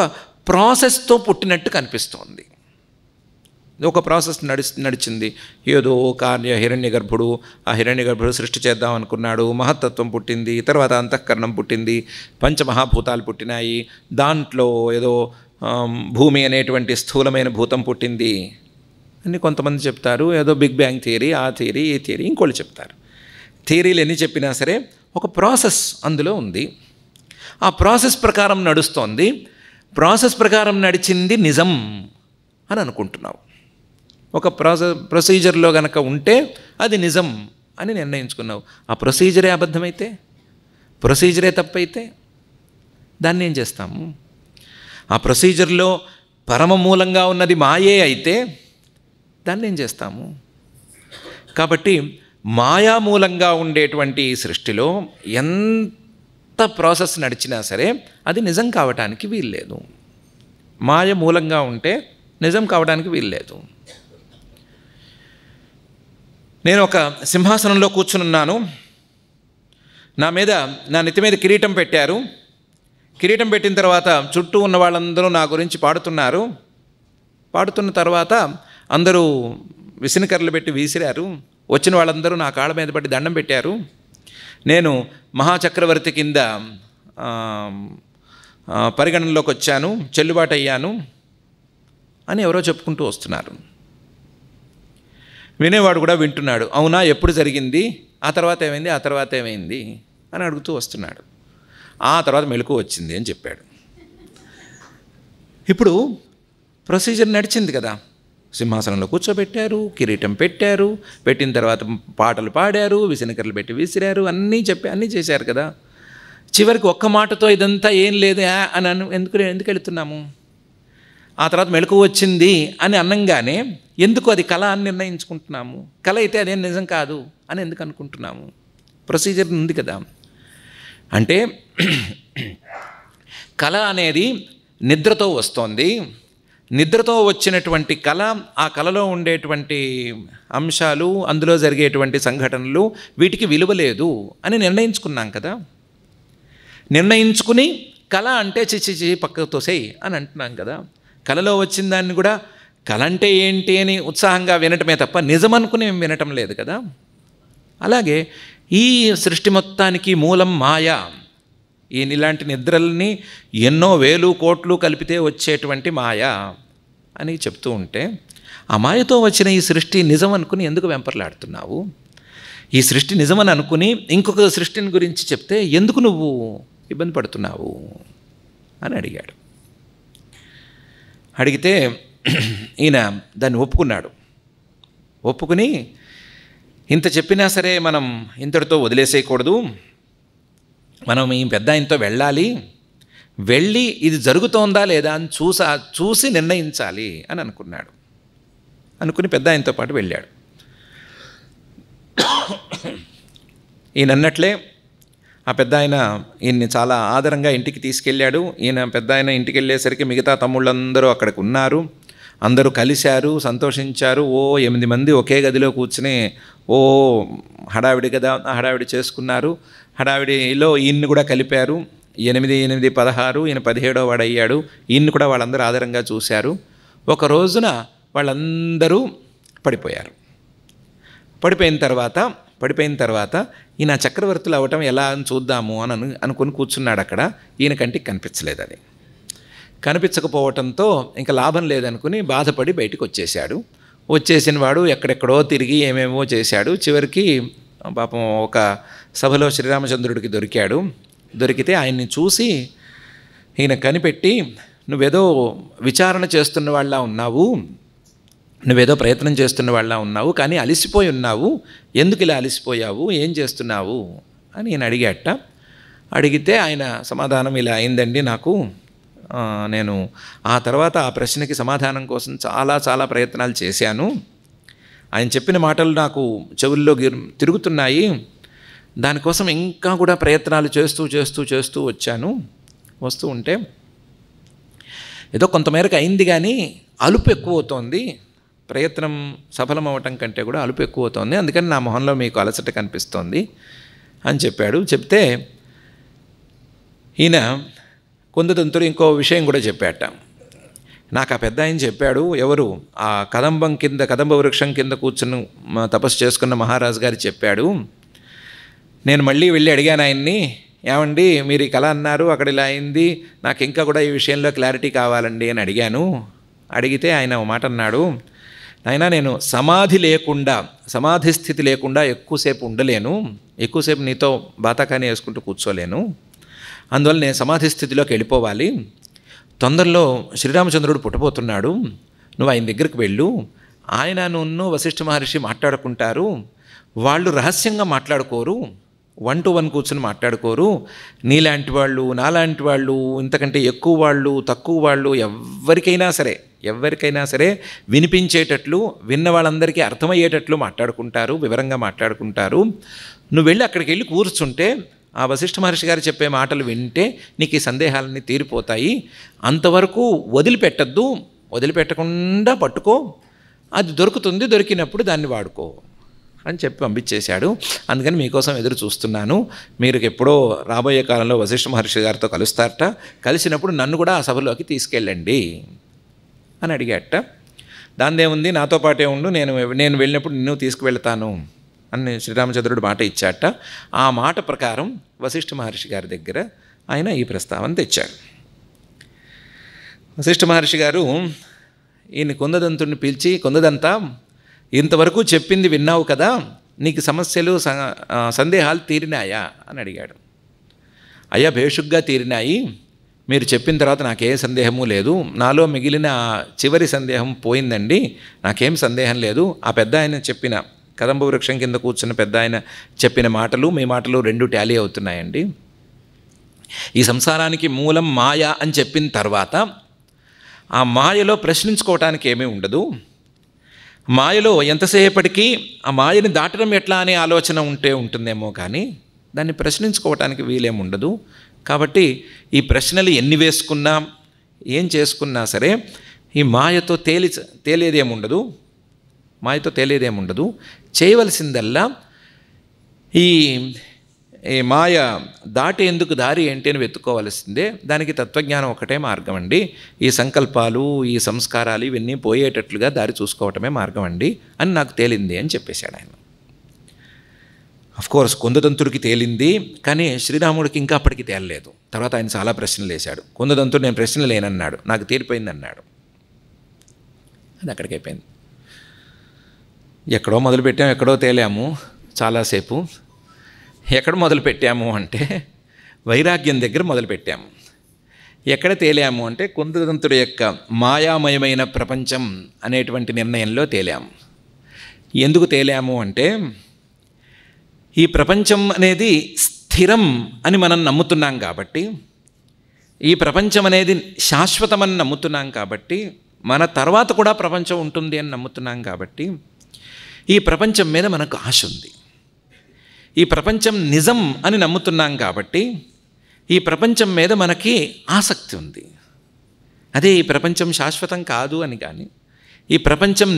ప్రాసెస్తో పుట్టినట్టు కనిపిస్తోంది. ఒక ప్రాసెస్ నడిచింది. ఏదో హిరణ్యగర్భుడు, ఆ హిరణ్యగర్భుడు సృష్టి చేద్దాం అనుకున్నాడు, మహత్తత్వం పుట్టింది, తర్వాత అంతఃకరణం పుట్టింది, పంచమహాభూతాలు పుట్టినాయి, దాంట్లో ఏదో భూమి అనేటువంటి స్థూలమైన భూతం పుట్టింది అని కొంతమంది చెప్తారు. ఏదో బిగ్ బ్యాంగ్ థియరీ, ఆ థియరీ, ఈ థియరీ, ఇంకోళ్ళు చెప్తారు. థియరీలు ఎన్ని చెప్పినా సరే ఒక ప్రాసెస్ అందులో ఉంది. ఆ ప్రాసెస్ ప్రకారం నడుస్తోంది. ప్రాసెస్ ప్రకారం నడిచింది నిజం అని అనుకుంటున్నావు. ఒక ప్రొసీజర్లో కనుక ఉంటే అది నిజం అని నిర్ణయించుకున్నావు. ఆ ప్రొసీజరే అబద్ధమైతే, ప్రొసీజరే తప్పైతే దాన్ని ఏం చేస్తాము? ఆ ప్రొసీజర్లో పరమమూలంగా ఉన్నది మాయే అయితే దాన్ని ఏం చేస్తాము? కాబట్టి మాయామూలంగా ఉండేటువంటి సృష్టిలో ఎంత ప్రాసెస్ నడిచినా సరే అది నిజం కావటానికి వీల్లేదు. మాయ మూలంగా ఉంటే నిజం కావడానికి వీల్లేదు. నేను ఒక సింహాసనంలో కూర్చునున్నాను. నా నెత్తి మీద కిరీటం పెట్టారు. కిరీటం పెట్టిన తర్వాత చుట్టూ ఉన్న వాళ్ళందరూ నా గురించి పాడుతున్నారు. పాడుతున్న తర్వాత అందరూ విసినకర్రలు పెట్టి వీసిరారు. వచ్చిన వాళ్ళందరూ నా కాళ్ళ మీద పట్టి దండం పెట్టారు. నేను మహాచక్రవర్తి కింద పరిగణనలోకి వచ్చాను, చెల్లుబాటు అయ్యాను అని ఎవరో చెప్పుకుంటూ వస్తున్నారు. వినేవాడు కూడా వింటున్నాడు. అవునా, ఎప్పుడు జరిగింది, ఆ తర్వాత ఏమైంది, ఆ తర్వాత ఏమైంది అని అడుగుతూ వస్తున్నాడు. ఆ తర్వాత మెలకువ వచ్చింది అని చెప్పాడు. ఇప్పుడు ప్రొసీజర్ నడిచింది కదా. సింహాసనంలో కూర్చోబెట్టారు, కిరీటం పెట్టారు, పెట్టిన తర్వాత పాటలు పాడారు, విసినకర్రలు పెట్టి విసిరారు, అన్నీ చేశారు కదా. చివరికి ఒక్క మాటతో ఇదంతా ఏం లేదు అని ఎందుకు వెళుతున్నాము? ఆ తర్వాత మెలకువ వచ్చింది అని అన్నంగానే ఎందుకు అది కళ అని నిర్ణయించుకుంటున్నాము? కళ అయితే అదేం నిజం కాదు అని ఎందుకు అనుకుంటున్నాము? ప్రొసీజర్ ఉంది కదా. అంటే కళ అనేది నిద్రతో వస్తోంది. నిద్రతో వచ్చినటువంటి కళ, ఆ కళలో ఉండేటువంటి అంశాలు, అందులో జరిగేటువంటి సంఘటనలు, వీటికి విలువ లేదు అని నిర్ణయించుకున్నాం కదా. నిర్ణయించుకుని కళ అంటే చిచి పక్కకు తోసేయి అని అంటున్నాం కదా. కళలో వచ్చిన దాన్ని కూడా కళ అంటే ఏంటి అని ఉత్సాహంగా వినటమే తప్ప నిజమనుకుని మేము వినటం లేదు కదా. అలాగే ఈ సృష్టి మొత్తానికి మూలం మాయ. ఇలాంటి నిద్రల్ని ఎన్నో వేలు కోట్లు కలిపితే వచ్చేటువంటి మాయ అని చెప్తూ ఉంటే, ఆ మాయతో వచ్చిన ఈ సృష్టి నిజం అనుకుని ఎందుకు వెంపర్లాడుతున్నావు? ఈ సృష్టి నిజమని అనుకుని ఇంకొక సృష్టిని గురించి చెప్తే ఎందుకు నువ్వు ఇబ్బంది పడుతున్నావు అని అడిగాడు. అడిగితే ఈయన దాన్ని ఒప్పుకున్నాడు. ఒప్పుకుని ఇంత చెప్పినా సరే మనం ఇంతటితో వదిలేసేయకూడదు, మనం ఈ పెద్ద ఆయనతో వెళ్ళి ఇది జరుగుతోందా లేదా అని చూసి నిర్ణయించాలి అని అనుకున్నాడు. అనుకుని పెద్ద ఆయనతో పాటు వెళ్ళాడు. ఈయన అన్నట్లే ఆ పెద్ద ఆయన ఈయన్ని చాలా ఆదరంగా ఇంటికి తీసుకెళ్ళాడు. ఈయన పెద్ద ఆయన ఇంటికి వెళ్ళేసరికి మిగతా తమ్ముళ్ళందరూ అక్కడికి ఉన్నారు. అందరూ కలిశారు, సంతోషించారు. 8 మంది ఒకే గదిలో కూర్చుని హడావిడి కదా, హడావిడి చేసుకున్నారు. హడావిడిలో ఈయన్ని కూడా కలిపారు. 8, 16, ఈయన 17వ వాడు అయ్యాడు. ఈయన్ని కూడా వాళ్ళందరూ ఆదరంగా చూశారు. ఒక రోజున వాళ్ళందరూ పడిపోయారు. పడిపోయిన తర్వాత ఈయన చక్రవర్తులు అవ్వటం ఎలా అని చూద్దాము అని అనుకుని కూర్చున్నాడు అక్కడ. ఈయన కంటికి కనిపించలేదు. అది కనిపించకపోవటంతో ఇంకా లాభం లేదనుకుని బాధపడి బయటికి వచ్చేసాడు. వచ్చేసిన వాడు ఎక్కడెక్కడో తిరిగి ఏమేమో చేశాడు. చివరికి పాపం ఒక సభలో శ్రీరామచంద్రుడికి దొరికాడు. దొరికితే ఆయన్ని చూసి ఈయన కనిపెట్టి, నువ్వేదో విచారణ చేస్తున్న వాళ్ళ ఉన్నావు, నువ్వేదో ప్రయత్నం చేస్తున్న వాళ్ళ ఉన్నావు, కానీ అలసిపోయి ఉన్నావు. ఎందుకు ఇలా అలసిపోయావు, ఏం చేస్తున్నావు అని ఈయన అడిగాట. అడిగితే ఆయన సమాధానం ఇలా అయిందండి నాకు. నేను ఆ తర్వాత ఆ ప్రశ్నకి సమాధానం కోసం చాలా ప్రయత్నాలు చేశాను. ఆయన చెప్పిన మాటలు నాకు చెవుల్లో తిరుగుతున్నాయి. దానికోసం ఇంకా కూడా ప్రయత్నాలు చేస్తూ వచ్చాను. వస్తూ ఉంటే ఏదో కొంతమేరకు అయింది, కానీ అలుపు ఎక్కువ అవుతోంది. ప్రయత్నం సఫలం అవ్వటం కంటే కూడా అలుపు ఎక్కువ అవుతోంది. అందుకని నా మొహంలో మీకు అలసట కనిపిస్తోంది అని చెప్పాడు. చెప్తే ఈయన కొందతంతులు ఇంకో విషయం కూడా చెప్పాట. నాకు ఆ పెద్ద ఆయన చెప్పాడు, ఎవరు ఆ కదంబ వృక్షం కింద కూర్చుని తపస్సు చేసుకున్న మహారాజు గారు చెప్పాడు. నేను మళ్ళీ వెళ్ళి అడిగాను ఆయన్ని, ఏమండి మీరు ఈ కళ అన్నారు, అక్కడ ఇలా అయింది, నాకు ఇంకా కూడా ఈ విషయంలో క్లారిటీ కావాలండి అని అడిగాను. అడిగితే ఆయన ఒక మాట అన్నాడు, నాయనా నేను సమాధి స్థితి లేకుండా ఎక్కువసేపు ఉండలేను, ఎక్కువసేపు నీతో బాతాకాని వేసుకుంటూ కూర్చోలేను, అందువల్ల నేను సమాధి స్థితిలోకి వెళ్ళిపోవాలి. తొందరలో శ్రీరామచంద్రుడు పుట్టబోతున్నాడు, నువ్వు ఆయన దగ్గరికి వెళ్ళు, ఆయన నువ్వు వశిష్ఠ మహర్షి మాట్లాడుకుంటారు, వాళ్ళు రహస్యంగా మాట్లాడుకోరు, 1 to 1 కూర్చొని మాట్లాడుకోరు, నీలాంటి వాళ్ళు నాలాంటి వాళ్ళు ఇంతకంటే ఎక్కువ వాళ్ళు తక్కువ వాళ్ళు ఎవరికైనా సరే వినిపించేటట్లు, విన్న వాళ్ళందరికీ అర్థమయ్యేటట్లు మాట్లాడుకుంటారు, వివరంగా మాట్లాడుకుంటారు. నువ్వు వెళ్ళి అక్కడికి వెళ్ళి కూర్చుంటే ఆ వశిష్ఠ మహర్షి గారు చెప్పే మాటలు వింటే నీకు ఈ సందేహాలన్నీ తీరిపోతాయి. అంతవరకు వదిలిపెట్టకుండా పట్టుకో, అది దొరుకుతుంది, దొరికినప్పుడు దాన్ని వాడుకో అని చెప్పి పంపించేశాడు. అందుకని మీకోసం ఎదురు చూస్తున్నాను, మీరు ఎప్పుడో రాబోయే కాలంలో వశిష్ఠ మహర్షి గారితో కలుస్తారట, కలిసినప్పుడు నన్ను కూడా ఆ సభలోకి తీసుకెళ్ళండి అని అడిగాట. దాందేముంది, నాతో పాటే ఉండు, నేను వెళ్ళినప్పుడు నిన్ను తీసుకువెళ్తాను అని శ్రీరామచంద్రుడు మాట ఇచ్చాట. ఆ మాట ప్రకారం వశిష్ఠ మహర్షి గారి దగ్గర ఆయన ఈ ప్రస్తావన తెచ్చాడు. వశిష్ఠ మహర్షి గారు ఈయన కుందదంతుడిని పిలిచి, కుందదంతా ఇంతవరకు చెప్పింది విన్నావు కదా, నీకు సమస్యలు సందేహాలు తీరినాయా అని అడిగాడు. అయ్యా భేషుగ్గా తీరినాయి, మీరు చెప్పిన తర్వాత నాకే సందేహము లేదు, నాలో మిగిలిన చివరి సందేహం పోయిందండి, నాకేం సందేహం లేదు. ఆ పెద్ద ఆయన చెప్పిన కదంబ వృక్షం కింద కూర్చున్న పెద్ద ఆయన చెప్పిన మాటలు మీ మాటలు 2 టాలీ అవుతున్నాయండి. ఈ సంసారానికి మూలం మాయ అని చెప్పిన తర్వాత ఆ మాయలో ప్రశ్నించుకోవటానికి ఏమీ ఉండదు, మాయలో ఎంతసేపటికి ఆ మాయని దాటడం ఎట్లా అనే ఆలోచన ఉంటుందేమో కానీ దాన్ని ప్రశ్నించుకోవటానికి వీలేముండదు. కాబట్టి ఈ ప్రశ్నలు ఎన్ని వేసుకున్నా ఏం చేసుకున్నా సరే ఈ మాయతో తేలేదేముండదు, చేయవలసిందల్లా ఈ మాయ దాటేందుకు దారి ఏంటి అని వెతుక్కోవలసిందే. దానికి తత్వజ్ఞానం ఒకటే మార్గం అండి, ఈ సంకల్పాలు ఈ సంస్కారాలు ఇవన్నీ పోయేటట్లుగా దారి చూసుకోవటమే మార్గం అండి అని నాకు తేలింది అని చెప్పేశాడు ఆయన. అఫ్కోర్స్ కుందదంతుడికి తేలింది, కానీ శ్రీరాముడికి ఇంకా అప్పటికి తేలలేదు. తర్వాత ఆయన చాలా ప్రశ్నలు వేశాడు. కుందదంతుడు నేను ప్రశ్నలు లేనన్నాడు, నాకు తీరిపోయింది అన్నాడు. అది అక్కడికి అయిపోయింది. ఎక్కడో మొదలుపెట్టాము, ఎక్కడో తేలాము చాలాసేపు. ఎక్కడ మొదలుపెట్టాము అంటే వైరాగ్యం దగ్గర మొదలుపెట్టాము. ఎక్కడ తేలాము అంటే కుందదంతుడి యొక్క మాయామయమైన ప్రపంచం అనేటువంటి నిర్ణయంలో తేలాము. ఎందుకు తేలాము అంటే ఈ ప్రపంచం అనేది స్థిరం అని మనం నమ్ముతున్నాం కాబట్టి, ఈ ప్రపంచం అనేది శాశ్వతమని నమ్ముతున్నాం కాబట్టి, మన తర్వాత కూడా ప్రపంచం ఉంటుంది అని నమ్ముతున్నాం కాబట్టి ఈ ప్రపంచం మీద మనకు ఆశ ఉంది. ఈ ప్రపంచం నిజం అని నమ్ముతున్నాం కాబట్టి ఈ ప్రపంచం మీద మనకి ఆసక్తి ఉంది. అదే ఈ ప్రపంచం శాశ్వతం కాదు అని కానీ, ఈ ప్రపంచం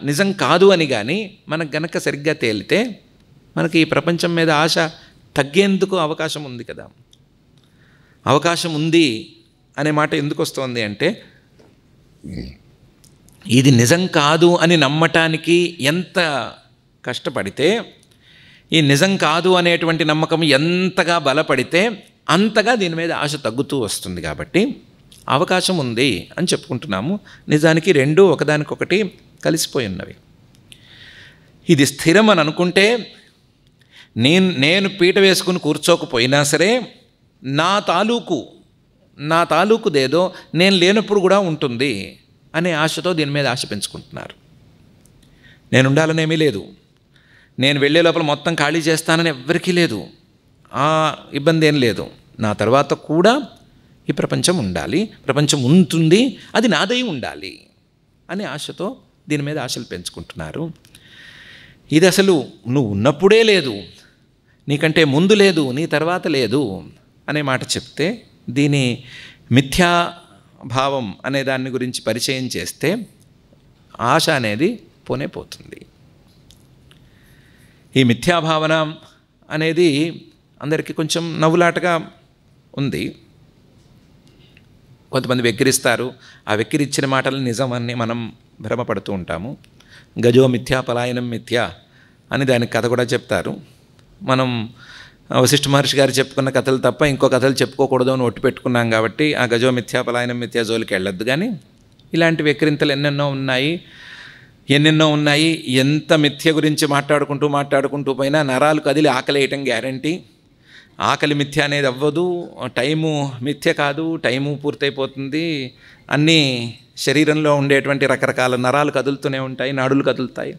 నిజం కాదు అని కానీ మనకు గనక సరిగ్గా తేలితే మనకి ఈ ప్రపంచం మీద ఆశ తగ్గేందుకు అవకాశం ఉంది కదా. అవకాశం ఉంది అనే మాట ఎందుకు వస్తుంది అంటే, ఇది నిజం కాదు అని నమ్మటానికి ఎంత కష్టపడితే, ఈ నిజం కాదు అనేటువంటి నమ్మకం ఎంతగా బలపడితే అంతగా దీని మీద ఆశ తగ్గుతూ వస్తుంది. కాబట్టి అవకాశం ఉంది అని చెప్పుకుంటున్నాము. నిజానికి రెండు ఒకదానికొకటి కలిసిపోయి ఉన్నవి. ఇది స్థిరం అని అనుకుంటే నేను పీట వేసుకుని కూర్చోకపోయినా సరే నా తాలూకుదేదో నేను లేనప్పుడు కూడా ఉంటుంది అనే ఆశతో దీని మీద ఆశ పెంచుకుంటున్నారు. నేను ఉండాలనేమీ లేదు, నేను వెళ్ళే లోపల మొత్తం ఖాళీ చేస్తానని ఎవ్వరికీ లేదు, ఆ ఇబ్బంది ఏం లేదు. నా తర్వాత కూడా ఈ ప్రపంచం ఉండాలి, ప్రపంచం ఉంటుంది, అది నాదై ఉండాలి అనే ఆశతో దీని మీద ఆశలు పెంచుకుంటున్నారు. ఇది అసలు నువ్వు ఉన్నప్పుడే లేదు, నీకంటే ముందు లేదు, నీ తర్వాత లేదు అనే మాట చెప్తే, దీని మిథ్యాభావం అనే దాని గురించి పరిచయం చేస్తే ఆశ అనేది పోనే పోతుంది. ఈ మిథ్యాభావన అనేది అందరికీ కొంచెం నవ్వులాటగా ఉంది. కొంతమంది వెక్కిరిస్తారు. ఆ వెక్కిరిచ్చిన మాటలు నిజమని మనం భ్రమపడుతూ ఉంటాము. గజో మిథ్యా పలాయనం మిథ్యా అని దానికి కథ కూడా చెప్తారు. మనం వశిష్ఠ మహర్షి గారు చెప్పుకున్న కథలు తప్ప ఇంకో కథలు చెప్పుకోకూడదు అని ఒట్టు పెట్టుకున్నాం కాబట్టి ఆ గజో మిథ్యా పలాయనం మిథ్యా జోలికి వెళ్ళొద్దు. కానీ ఇలాంటి వెక్కిరింతలు ఎన్నెన్నో ఉన్నాయి. ఎంత మిథ్య గురించి మాట్లాడుకుంటూ పోయినా నరాలు కదిలి ఆకలేయటం గ్యారంటీ. ఆకలి మిథ్య అనేది అవ్వదు. టైము మిథ్య కాదు, టైము పూర్తయిపోతుంది. అన్నీ శరీరంలో ఉండేటువంటి రకరకాల నరాలు కదులుతూనే ఉంటాయి, నాడులు కదులుతాయి.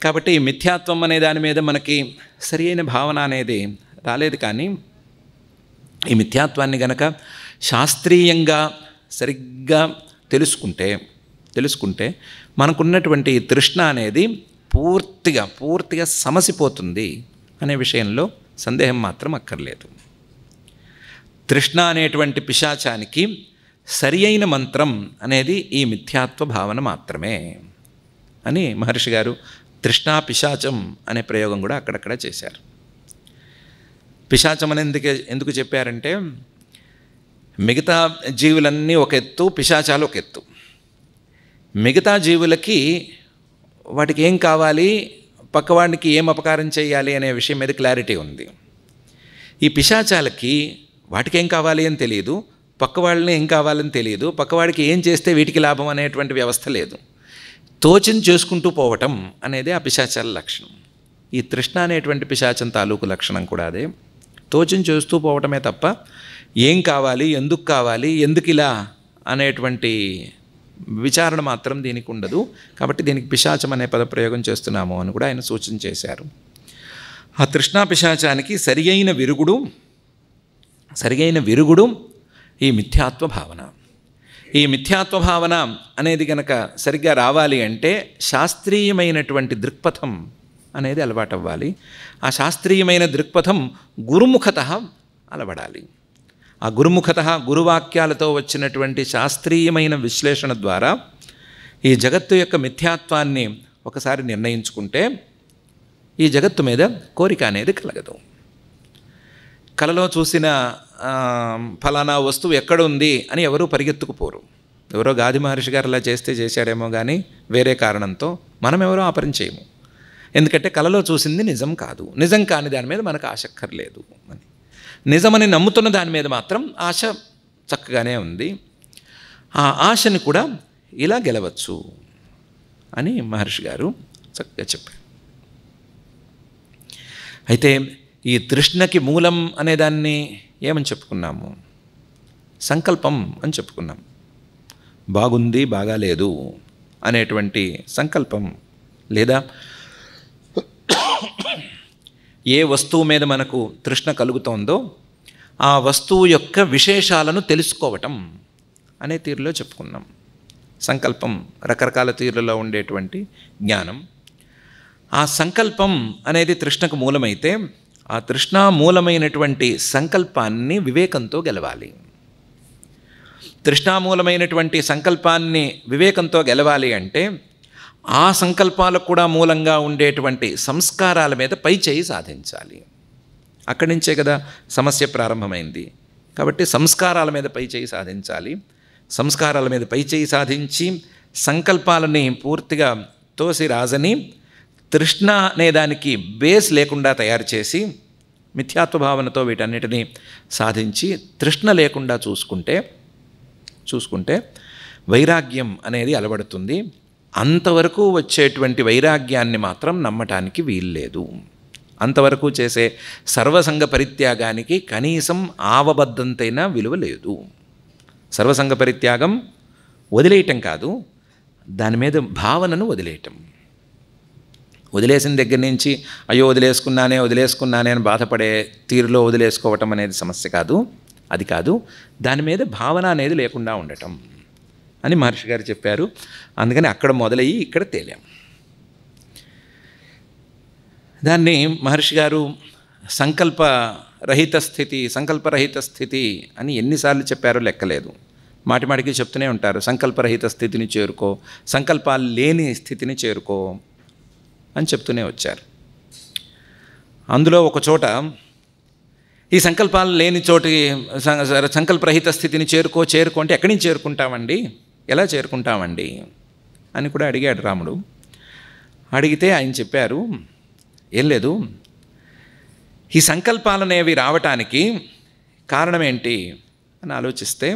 కాబట్టి ఈ మిథ్యాత్వం అనే దాని మీద మనకి సరి అయిన భావన అనేది రాలేదు. కానీ ఈ మిథ్యాత్వాన్ని గనక శాస్త్రీయంగా సరిగ్గా తెలుసుకుంటే మనకున్నటువంటి తృష్ణ అనేది పూర్తిగా సమసిపోతుంది అనే విషయంలో సందేహం మాత్రం అక్కర్లేదు. తృష్ణ అనేటువంటి పిశాచానికి సరి అయిన మంత్రం అనేది ఈ మిథ్యాత్వ భావన మాత్రమే అని మహర్షి గారు తృష్ణా పిశాచం అనే ప్రయోగం కూడా అక్కడక్కడ చేశారు. పిశాచం అని ఎందుకు చెప్పారంటే మిగతా జీవులన్నీ ఒక ఎత్తు, పిశాచాలు ఒక ఎత్తు. మిగతా జీవులకి వాటికి ఏం కావాలి, పక్కవాడికి ఏం అపకారం చేయాలి అనే విషయం మీద క్లారిటీ ఉంది. ఈ పిశాచాలకి వాటికి ఏం కావాలి అని తెలియదు, పక్కవాళ్ళని ఏం కావాలని తెలియదు, పక్కవాడికి ఏం చేస్తే వీటికి లాభం అనేటువంటి వ్యవస్థ లేదు. తోచింది చేసుకుంటూ పోవటం అనేది ఆ పిశాచాల లక్షణం. ఈ తృష్ణ అనేటువంటి పిశాచం తాలూకు లక్షణం కూడా అదే. తోచింది చేస్తూ పోవటమే తప్ప ఏం కావాలి, ఎందుకు కావాలి, ఎందుకు ఇలా అనేటువంటి విచారణ మాత్రం దీనికి ఉండదు. కాబట్టి దీనికి పిశాచం అనే పదప్రయోగం చేస్తున్నాము అని కూడా ఆయన సూచన చేశారు. ఆ తృష్ణా పిశాచానికి సరియైన విరుగుడు ఈ మిథ్యాత్వ భావన. ఈ మిథ్యాత్వ భావన అనేది కనుక సరిగ్గా రావాలి అంటే శాస్త్రీయమైనటువంటి దృక్పథం అనేది అలవాటు అవ్వాలి. ఆ శాస్త్రీయమైన దృక్పథం గురుముఖత అలవడాలి. ఆ గురుముఖత గురువాక్యాలతో వచ్చినటువంటి శాస్త్రీయమైన విశ్లేషణ ద్వారా ఈ జగత్తు యొక్క మిథ్యాత్వాన్ని ఒకసారి నిర్ణయించుకుంటే ఈ జగత్తు మీద కోరిక అనేది కలగదు. కలలో చూసిన ఫలానా వస్తువు ఎక్కడుంది అని ఎవరూ పరిగెత్తుకుపోరు. ఎవరో గాది మహర్షి గారు అలా చేశాడేమో కానీ వేరే కారణంతో మనం ఎవరో ఆ పని చేయము. ఎందుకంటే కలలో చూసింది నిజం కాదు, నిజం కాని దాని మీద మనకు ఆశక్కర్లేదు అని. నిజమని నమ్ముతున్న దాని మీద మాత్రం ఆశ చక్కగానే ఉంది. ఆ ఆశని కూడా ఇలా గెలవచ్చు అని మహర్షి గారు చక్కగా చెప్పారు. అయితే ఈ తృష్ణకి మూలం అనే దాన్ని ఏమని చెప్పుకున్నాము? సంకల్పం అని చెప్పుకున్నాం. బాగుంది, బాగాలేదు అనేటువంటి సంకల్పం, లేదా ఏ వస్తువు మీద మనకు తృష్ణ కలుగుతోందో ఆ వస్తువు యొక్క విశేషాలను తెలుసుకోవటం అనే తీరులో చెప్పుకున్నాం. సంకల్పం రకరకాల తీరులలో ఉండేటువంటి జ్ఞానం. ఆ సంకల్పం అనేది తృష్ణకు మూలమైతే ఆ తృష్ణ మూలమైనటువంటి సంకల్పాన్ని వివేకంతో గెలవాలి. తృష్ణామూలమైనటువంటి సంకల్పాన్ని వివేకంతో గెలవాలి అంటే ఆ సంకల్పాలకు కూడా మూలంగా ఉండేటువంటి సంస్కారాల మీద పై చేయి సాధించాలి. అక్కడి నుంచే కదా సమస్య ప్రారంభమైంది. కాబట్టి సంస్కారాల మీద పై చేయి సాధించాలి. సంస్కారాల మీద పై చేయి సాధించి సంకల్పాలని పూర్తిగా తోసి రాజని తృష్ణ అనే దానికి బేస్ లేకుండా తయారు చేసి మిథ్యాత్వ భావనతో వీటన్నిటినీ సాధించి తృష్ణ లేకుండా చూసుకుంటే వైరాగ్యం అనేది అలవడుతుంది. అంతవరకు వచ్చేటువంటి వైరాగ్యాన్ని మాత్రం నమ్మటానికి వీల్లేదు. అంతవరకు చేసే సర్వసంగ పరిత్యాగానికి కనీసం ఆవబద్ధంతైనా విలువ లేదు. సర్వసంగ పరిత్యాగం వదిలేయటం కాదు, దాని మీద భావనను వదిలేయటం. వదిలేసిన దగ్గర నుంచి అయ్యో వదిలేసుకున్నానే అని బాధపడే తీరులో వదిలేసుకోవటం అనేది సమస్య కాదు. అది కాదు, దాని మీద భావన అనేది లేకుండా ఉండటం అని మహర్షి గారు చెప్పారు. అందుకని అక్కడ మొదలయ్యి ఇక్కడ తేలాం. దాన్ని మహర్షి గారు సంకల్పరహిత స్థితి అని ఎన్నిసార్లు చెప్పారో లెక్కలేదు. మాటిమాటికి చెప్తూనే ఉంటారు, సంకల్పరహిత స్థితిని చేరుకో, సంకల్పాలు లేని స్థితిని చేరుకో అని చెప్తూనే వచ్చారు. అందులో ఒక చోట ఈ సంకల్పాలు లేని చోటి సంకల్పరహిత స్థితిని చేరుకో అంటే ఎక్కడి నుంచి చేరుకుంటామండి, ఎలా చేరుకుంటామండి అని కూడా అడిగాడు రాముడు. అడిగితే ఆయన చెప్పారు, ఏం లేదు, ఈ సంకల్పాలు అనేవి రావటానికి కారణం ఏంటి అని ఆలోచిస్తే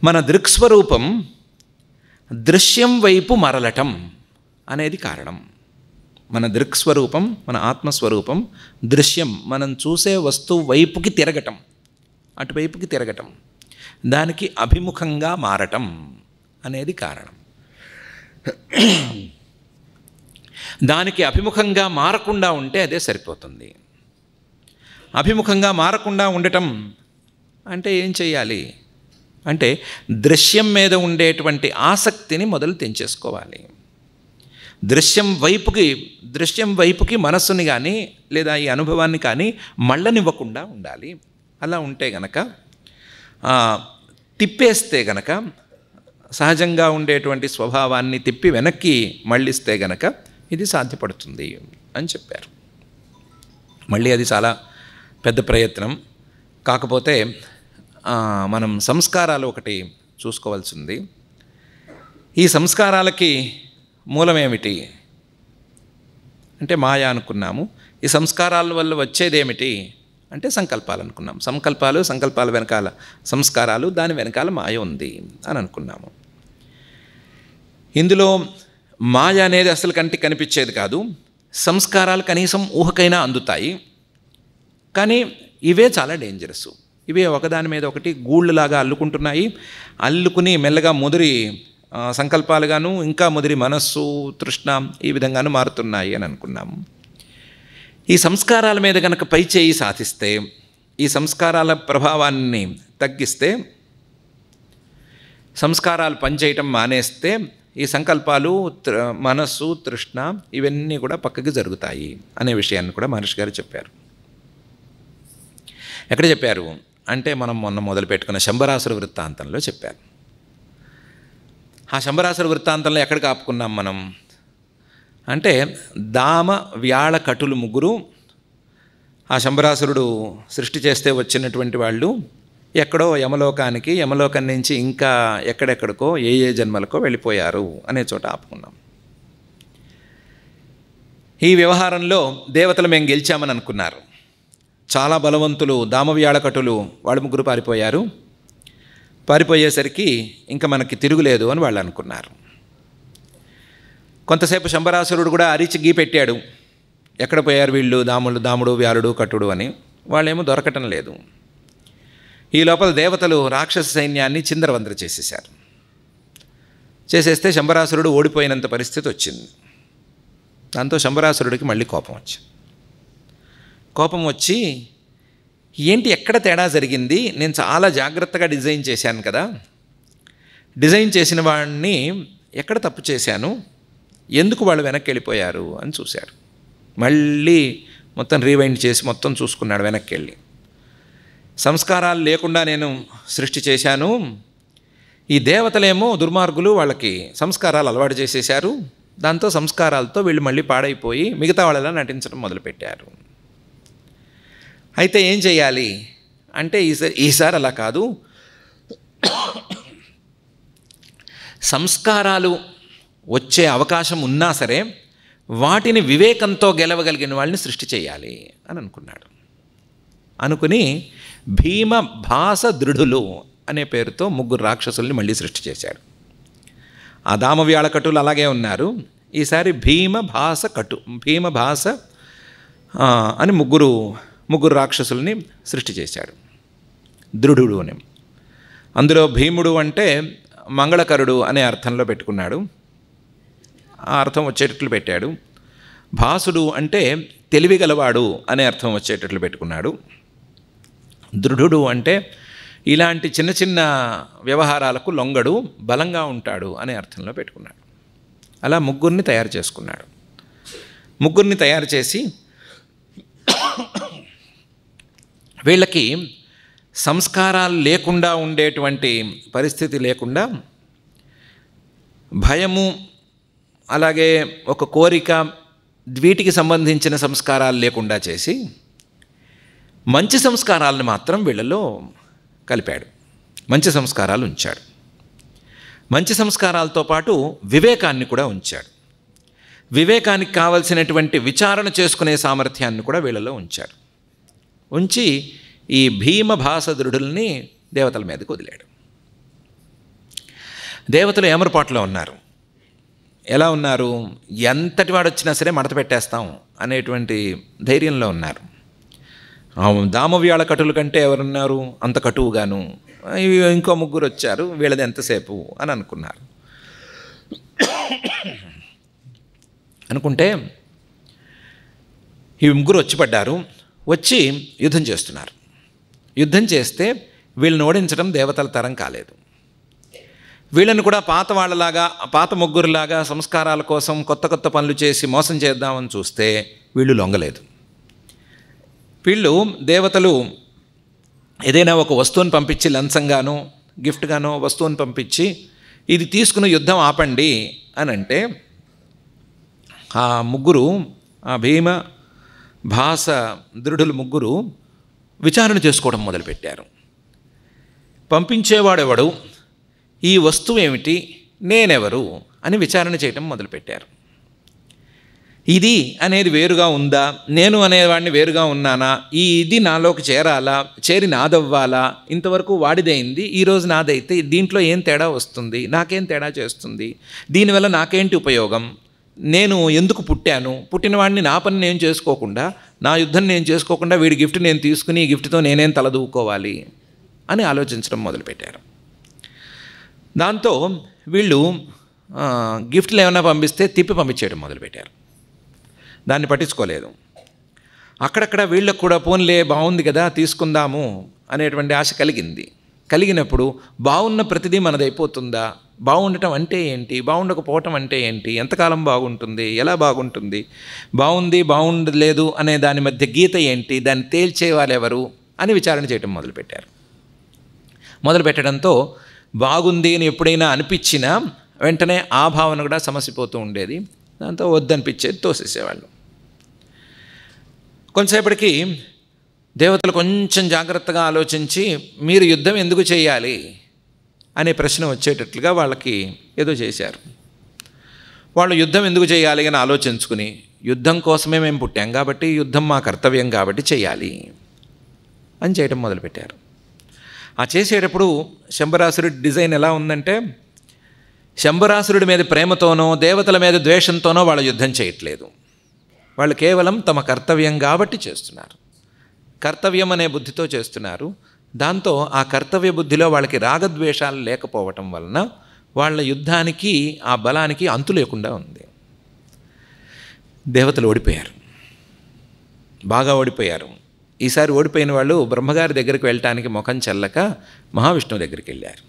మన దృక్స్వరూపం దృశ్యం వైపు మరలటం అనేది కారణం. మన దృక్స్వరూపం, మన ఆత్మస్వరూపం దృశ్యం, మనం చూసే వస్తువు వైపుకి తిరగటం, అటువైపుకి తిరగటం, దానికి అభిముఖంగా మారటం అనేది కారణం. దానికి అభిముఖంగా మారకుండా ఉంటే అదే సరిపోతుంది. అభిముఖంగా మారకుండా ఉండటం అంటే ఏం చేయాలి అంటే దృశ్యం మీద ఉండేటువంటి ఆసక్తిని మొదలు తెంచేసుకోవాలి. దృశ్యం వైపుకి మనస్సుని కానీ లేదా ఈ అనుభవాన్ని కానీ మళ్ళనివ్వకుండా ఉండాలి. అలా ఉంటే గనక, తిప్పేస్తే గనక, సహజంగా ఉండేటువంటి స్వభావాన్ని తిప్పి వెనక్కి మళ్ళిస్తే గనక ఇది సాధ్యపడుతుంది అని చెప్పారు. మళ్ళీ అది చాలా పెద్ద ప్రయత్నం. కాకపోతే మనం సంస్కారాలు ఒకటి చూసుకోవాల్సింది. ఈ సంస్కారాలకి మూలమేమిటి అంటే మాయ అనుకున్నాము. ఈ సంస్కారాల వల్ల వచ్చేదేమిటి అంటే సంకల్పాలు అనుకున్నాం. సంకల్పాల వెనకాల సంస్కారాలు, దాని వెనకాల మాయ ఉంది అని అనుకున్నాము. ఇందులో మాయ అనేది అసలు కంటికి కనిపించేది కాదు. సంస్కారాలు కనీసం ఊహకైనా అందుతాయి, కానీ ఇవే చాలా డేంజరస్. ఇవే ఒకదాని మీద ఒకటి గూళ్ళలాగా అల్లుకుంటున్నాయి. అల్లుకుని మెల్లగా ముదిరి సంకల్పాలుగాను, ఇంకా ముదిరి మనస్సు, తృష్ణ ఈ విధంగాను మారుతున్నాయి అని అనుకున్నాము. ఈ సంస్కారాల మీద కనుక పై చేయి సాధిస్తే, ఈ సంస్కారాల ప్రభావాన్ని తగ్గిస్తే, సంస్కారాలు పనిచేయటం మానేస్తే ఈ సంకల్పాలు, మనస్సు, తృష్ణ ఇవన్నీ కూడా పక్కకి జరుగుతాయి అనే విషయాన్ని కూడా మహర్షి గారు చెప్పారు. ఎక్కడ చెప్పారు అంటే మనం మొన్న మొదలుపెట్టుకున్న శంబరాసుర వృత్తాంతంలో చెప్పారు. ఆ శంబరాసుర వృత్తాంతంలో ఎక్కడికి ఆపుకున్నాం మనం అంటే దామ వ్యాళ కటులు ముగ్గురు ఆ శంబరాసురుడు సృష్టి చేస్తే వచ్చినటువంటి వాళ్ళు ఎక్కడో యమలోకం నుంచి ఇంకా ఎక్కడెక్కడికో ఏ జన్మలకో వెళ్ళిపోయారు అనే చోట ఆపుకున్నాం. ఈ వ్యవహారంలో దేవతలు మేము గెలిచామని అనుకున్నారు. చాలా బలవంతులు దామవ్యాళకటులు వాళ్ళు ముగ్గురు పారిపోయారు. పారిపోయేసరికి ఇంకా మనకి తిరుగులేదు అని వాళ్ళు అనుకున్నారు. కొంతసేపు శంబరాసురుడు కూడా అరిచి గీ పెట్టాడు, ఎక్కడ పోయారు వీళ్ళు, దాముడు వ్యాలుడు కటుడు అని. వాళ్ళేమో దొరకటం లేదు. ఈ లోపల దేవతలు రాక్షస సైన్యాన్ని చిందరవందర చేసేశారు. చేసేస్తే శంబరాసురుడు ఓడిపోయినంత పరిస్థితి వచ్చింది. దాంతో శంబరాసురుడికి మళ్ళీ కోపం వచ్చి ఏంటి ఎక్కడ తేడా జరిగింది, నేను చాలా జాగ్రత్తగా డిజైన్ చేశాను కదా, డిజైన్ చేసిన వాడిని ఎక్కడ తప్పు చేశాను, ఎందుకు వాళ్ళు వెనక్కి వెళ్ళిపోయారు అని చూశాడు. మళ్ళీ మొత్తం రీవైండ్ చేసి మొత్తం చూసుకున్నాడు వెనక్కి వెళ్ళి. సంస్కారాలు లేకుండా నేను సృష్టి చేశాను, ఈ దేవతలేమో దుర్మార్గులు, వాళ్ళకి సంస్కారాలు అలవాటు చేసేశారు, దాంతో సంస్కారాలతో వీళ్ళు మళ్ళీ పాడైపోయి మిగతా వాళ్ళలా నటించడం మొదలుపెట్టారు. అయితే ఏం చేయాలి అంటే ఈసారి అలా కాదు, సంస్కారాలు వచ్చే అవకాశం ఉన్నా సరే వాటిని వివేకంతో గెలవగలిగిన వాళ్ళని సృష్టి చేయాలి అని అనుకున్నాడు. అనుకుని భీమ భాస దృఢులు అనే పేరుతో ముగ్గురు రాక్షసుల్ని మళ్ళీ సృష్టి చేశాడు. ఆ దామవ్యాళకటులు అలాగే ఉన్నారు. ఈసారి భీమ భాస అని ముగ్గురు రాక్షసుల్ని సృష్టి చేశాడు. దృఢుడు అని. అందులో భీముడు అంటే మంగళకరుడు అనే అర్థంలో పెట్టుకున్నాడు, ఆ అర్థం వచ్చేటట్లు పెట్టాడు. భాసుడు అంటే తెలివిగలవాడు అనే అర్థం వచ్చేటట్లు పెట్టుకున్నాడు. దృఢుడు అంటే ఇలాంటి చిన్న చిన్న వ్యవహారాలకు లొంగడు, బలంగా ఉంటాడు అనే అర్థంలో పెట్టుకున్నాడు. అలా ముగ్గురిని తయారు చేసుకున్నాడు. ముగ్గురిని తయారు చేసి వీళ్ళకి సంస్కారాలు లేకుండా ఉండేటువంటి పరిస్థితి లేకుండా, భయము అలాగే ఒక కోరిక వీటికి సంబంధించిన సంస్కారాలు లేకుండా చేసి మంచి సంస్కారాలను మాత్రం వీళ్ళలో కలిపాడు, మంచి సంస్కారాలు ఉంచాడు. మంచి సంస్కారాలతో పాటు వివేకాన్ని కూడా ఉంచాడు. వివేకానికి కావలసినటువంటి విచారణ చేసుకునే సామర్థ్యాన్ని కూడా వీళ్ళలో ఉంచాడు. ఉంచి ఈ భీమభాసదృఢుల్ని దేవతల మీదకి వదిలాడు. దేవతలు ఏమరపాటులో ఉన్నారు. ఎలా ఉన్నారు? ఎంతటి వాడు వచ్చినా సరే మడత పెట్టేస్తాం అనేటువంటి ధైర్యంలో ఉన్నారు. దామవ్యాళ కటుల కంటే ఎవరున్నారు అంత కటువుగాను. ఇంకో ముగ్గురు వచ్చారు, వీళ్ళది ఎంతసేపు అని అనుకున్నారు. అనుకుంటే ఈ ముగ్గురు వచ్చి పడ్డారు. వచ్చి యుద్ధం చేస్తున్నారు. యుద్ధం చేస్తే వీళ్ళని ఓడించడం దేవతల తరం కాలేదు. వీళ్ళని కూడా పాత వాళ్ళలాగా, పాత ముగ్గురులాగా సంస్కారాల కోసం కొత్త కొత్త పనులు చేసి మోసం చేద్దామని చూస్తే వీళ్ళు లొంగలేదు. వీళ్ళు దేవతలు ఏదైనా ఒక వస్తువుని పంపించి, లంచంగానో గిఫ్ట్గానో వస్తువుని పంపించి ఇది తీసుకుని యుద్ధం ఆపండి అని అంటే ఆ ముగ్గురు, ఆ భీమ భాస దృఢులు ముగ్గురు విచారణ చేసుకోవడం మొదలుపెట్టారు. పంపించేవాడెవడు, ఈ వస్తువు ఏమిటి, నేనెవరు అని విచారణ చేయటం మొదలుపెట్టారు. ఇది అనేది వేరుగా ఉందా, నేను అనేవాడిని వేరుగా ఉన్నానా, ఇది నాలోకి చేరాలా, చేరి నాదవ్వాలా, ఇంతవరకు వాడిదైంది ఈరోజు నాదైతే దీంట్లో ఏం తేడా వస్తుంది, నాకేం తేడా చేస్తుంది, దీనివల్ల నాకేంటి ఉపయోగం, నేను ఎందుకు పుట్టాను, పుట్టిన వాడిని నా పని నేను చేసుకోకుండా, నా యుద్ధం నేను చేసుకోకుండా వీడి గిఫ్ట్ నేను తీసుకుని ఈ గిఫ్ట్తో నేనేం తలదూకోవాలి అని ఆలోచించడం మొదలుపెట్టారు. దాంతో వీళ్ళు గిఫ్ట్లు ఏమైనా పంపిస్తే తిప్పి పంపించేయడం మొదలుపెట్టారు. దాన్ని పట్టించుకోలేదు. అక్కడక్కడ వీళ్ళకు కూడా పోన్లే బాగుంది కదా తీసుకుందాము అనేటువంటి ఆశ కలిగింది. కలిగినప్పుడు బాగున్న ప్రతిదీ మనదైపోతుందా, బాగుండటం అంటే ఏంటి, బాగుండకపోవటం అంటే ఏంటి, ఎంతకాలం బాగుంటుంది, ఎలా బాగుంటుంది, బాగుంది బాగుండలేదు అనే దాని మధ్య గీత ఏంటి, దాన్ని తేల్చే వాళ్ళు ఎవరు అని విచారణ చేయడం మొదలుపెట్టారు. మొదలుపెట్టడంతో బాగుంది అని ఎప్పుడైనా అనిపించినా వెంటనే ఆ భావన కూడా సమసిపోతూ ఉండేది. దాంతో వద్దనిపించేది, తోసేసేవాళ్ళు. కొంతసేపటికి దేవతలు కొంచెం జాగ్రత్తగా ఆలోచించి మీరు యుద్ధం ఎందుకు చేయాలి అనే ప్రశ్న వచ్చేటట్లుగా వాళ్ళకి ఏదో చేశారు. వాళ్ళు యుద్ధం ఎందుకు చేయాలి అని ఆలోచించుకుని, యుద్ధం కోసమే మేము పుట్టాం కాబట్టి, యుద్ధం మా కర్తవ్యం కాబట్టి చేయాలి అని చేయడం మొదలుపెట్టారు. ఆ చేసేటప్పుడు శంబరాసురుడి డిజైన్ ఎలా ఉందంటే, శంబరాసురుడి మీద ప్రేమతోనో దేవతల మీద ద్వేషంతోనో వాళ్ళు యుద్ధం చేయట్లేదు. వాళ్ళు కేవలం తమ కర్తవ్యం కాబట్టి చేస్తున్నారు. కర్తవ్యం అనే బుద్ధితో చేస్తున్నారు. దాంతో ఆ కర్తవ్య బుద్ధిలో వాళ్ళకి రాగద్వేషాలు లేకపోవటం వలన వాళ్ళ యుద్ధానికి, ఆ బలానికి అంతు లేకుండా ఉంది. దేవతలు ఓడిపోయారు, బాగా ఓడిపోయారు. ఈసారి ఓడిపోయిన వాళ్ళు బ్రహ్మగారి దగ్గరికి వెళ్ళటానికి ముఖం చెల్లక మహావిష్ణువు దగ్గరికి వెళ్ళారు.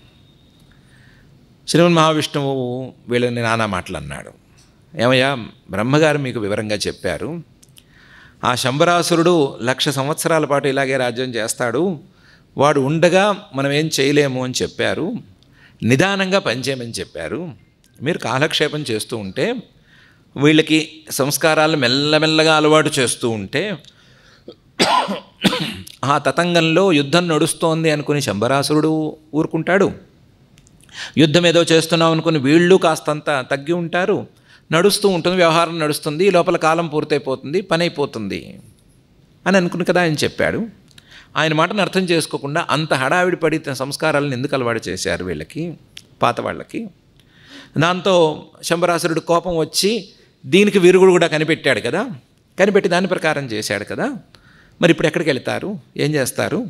శ్రీమన్ మహావిష్ణువు వీళ్ళని నానా మాటలు అన్నాడు. ఏమయ్యా, బ్రహ్మగారు మీకు వివరంగా చెప్పారు, ఆ శంబరాసురుడు 1,00,000 సంవత్సరాల పాటు ఇలాగే రాజ్యం చేస్తాడు, వాడు ఉండగా మనం ఏం చేయలేము అని చెప్పారు, నిదానంగా పనిచేయమని చెప్పారు. మీరు కాలక్షేపం చేస్తూ ఉంటే, వీళ్ళకి సంస్కారాలు మెల్లమెల్లగా అలవాటు చేస్తూ ఉంటే, ఆ తతంగంలో యుద్ధం నడుస్తోంది అనుకుని శంబరాసురుడు ఊరుకుంటాడు, యుద్ధం ఏదో చేస్తున్నాం అనుకుని వీళ్ళు కాస్తంత తగ్గి ఉంటారు, నడుస్తూ ఉంటుంది, వ్యవహారం నడుస్తుంది, లోపల కాలం పూర్తయిపోతుంది, పని అయిపోతుంది అని అనుకుని కదా ఆయన చెప్పాడు. ఆయన మాటను అర్థం చేసుకోకుండా అంత హడావిడి పడి సంస్కారాలను ఎందుకు అలవాటు చేశారు వీళ్ళకి, పాత వాళ్ళకి. దాంతో శంబరాసురుడు కోపం వచ్చి దీనికి విరుగుడు కూడా కనిపెట్టాడు కదా, కనిపెట్టి దాని ప్రకారం చేశాడు కదా. మరి ఇప్పుడు ఎక్కడికి వెళ్తారు, ఏం చేస్తారు?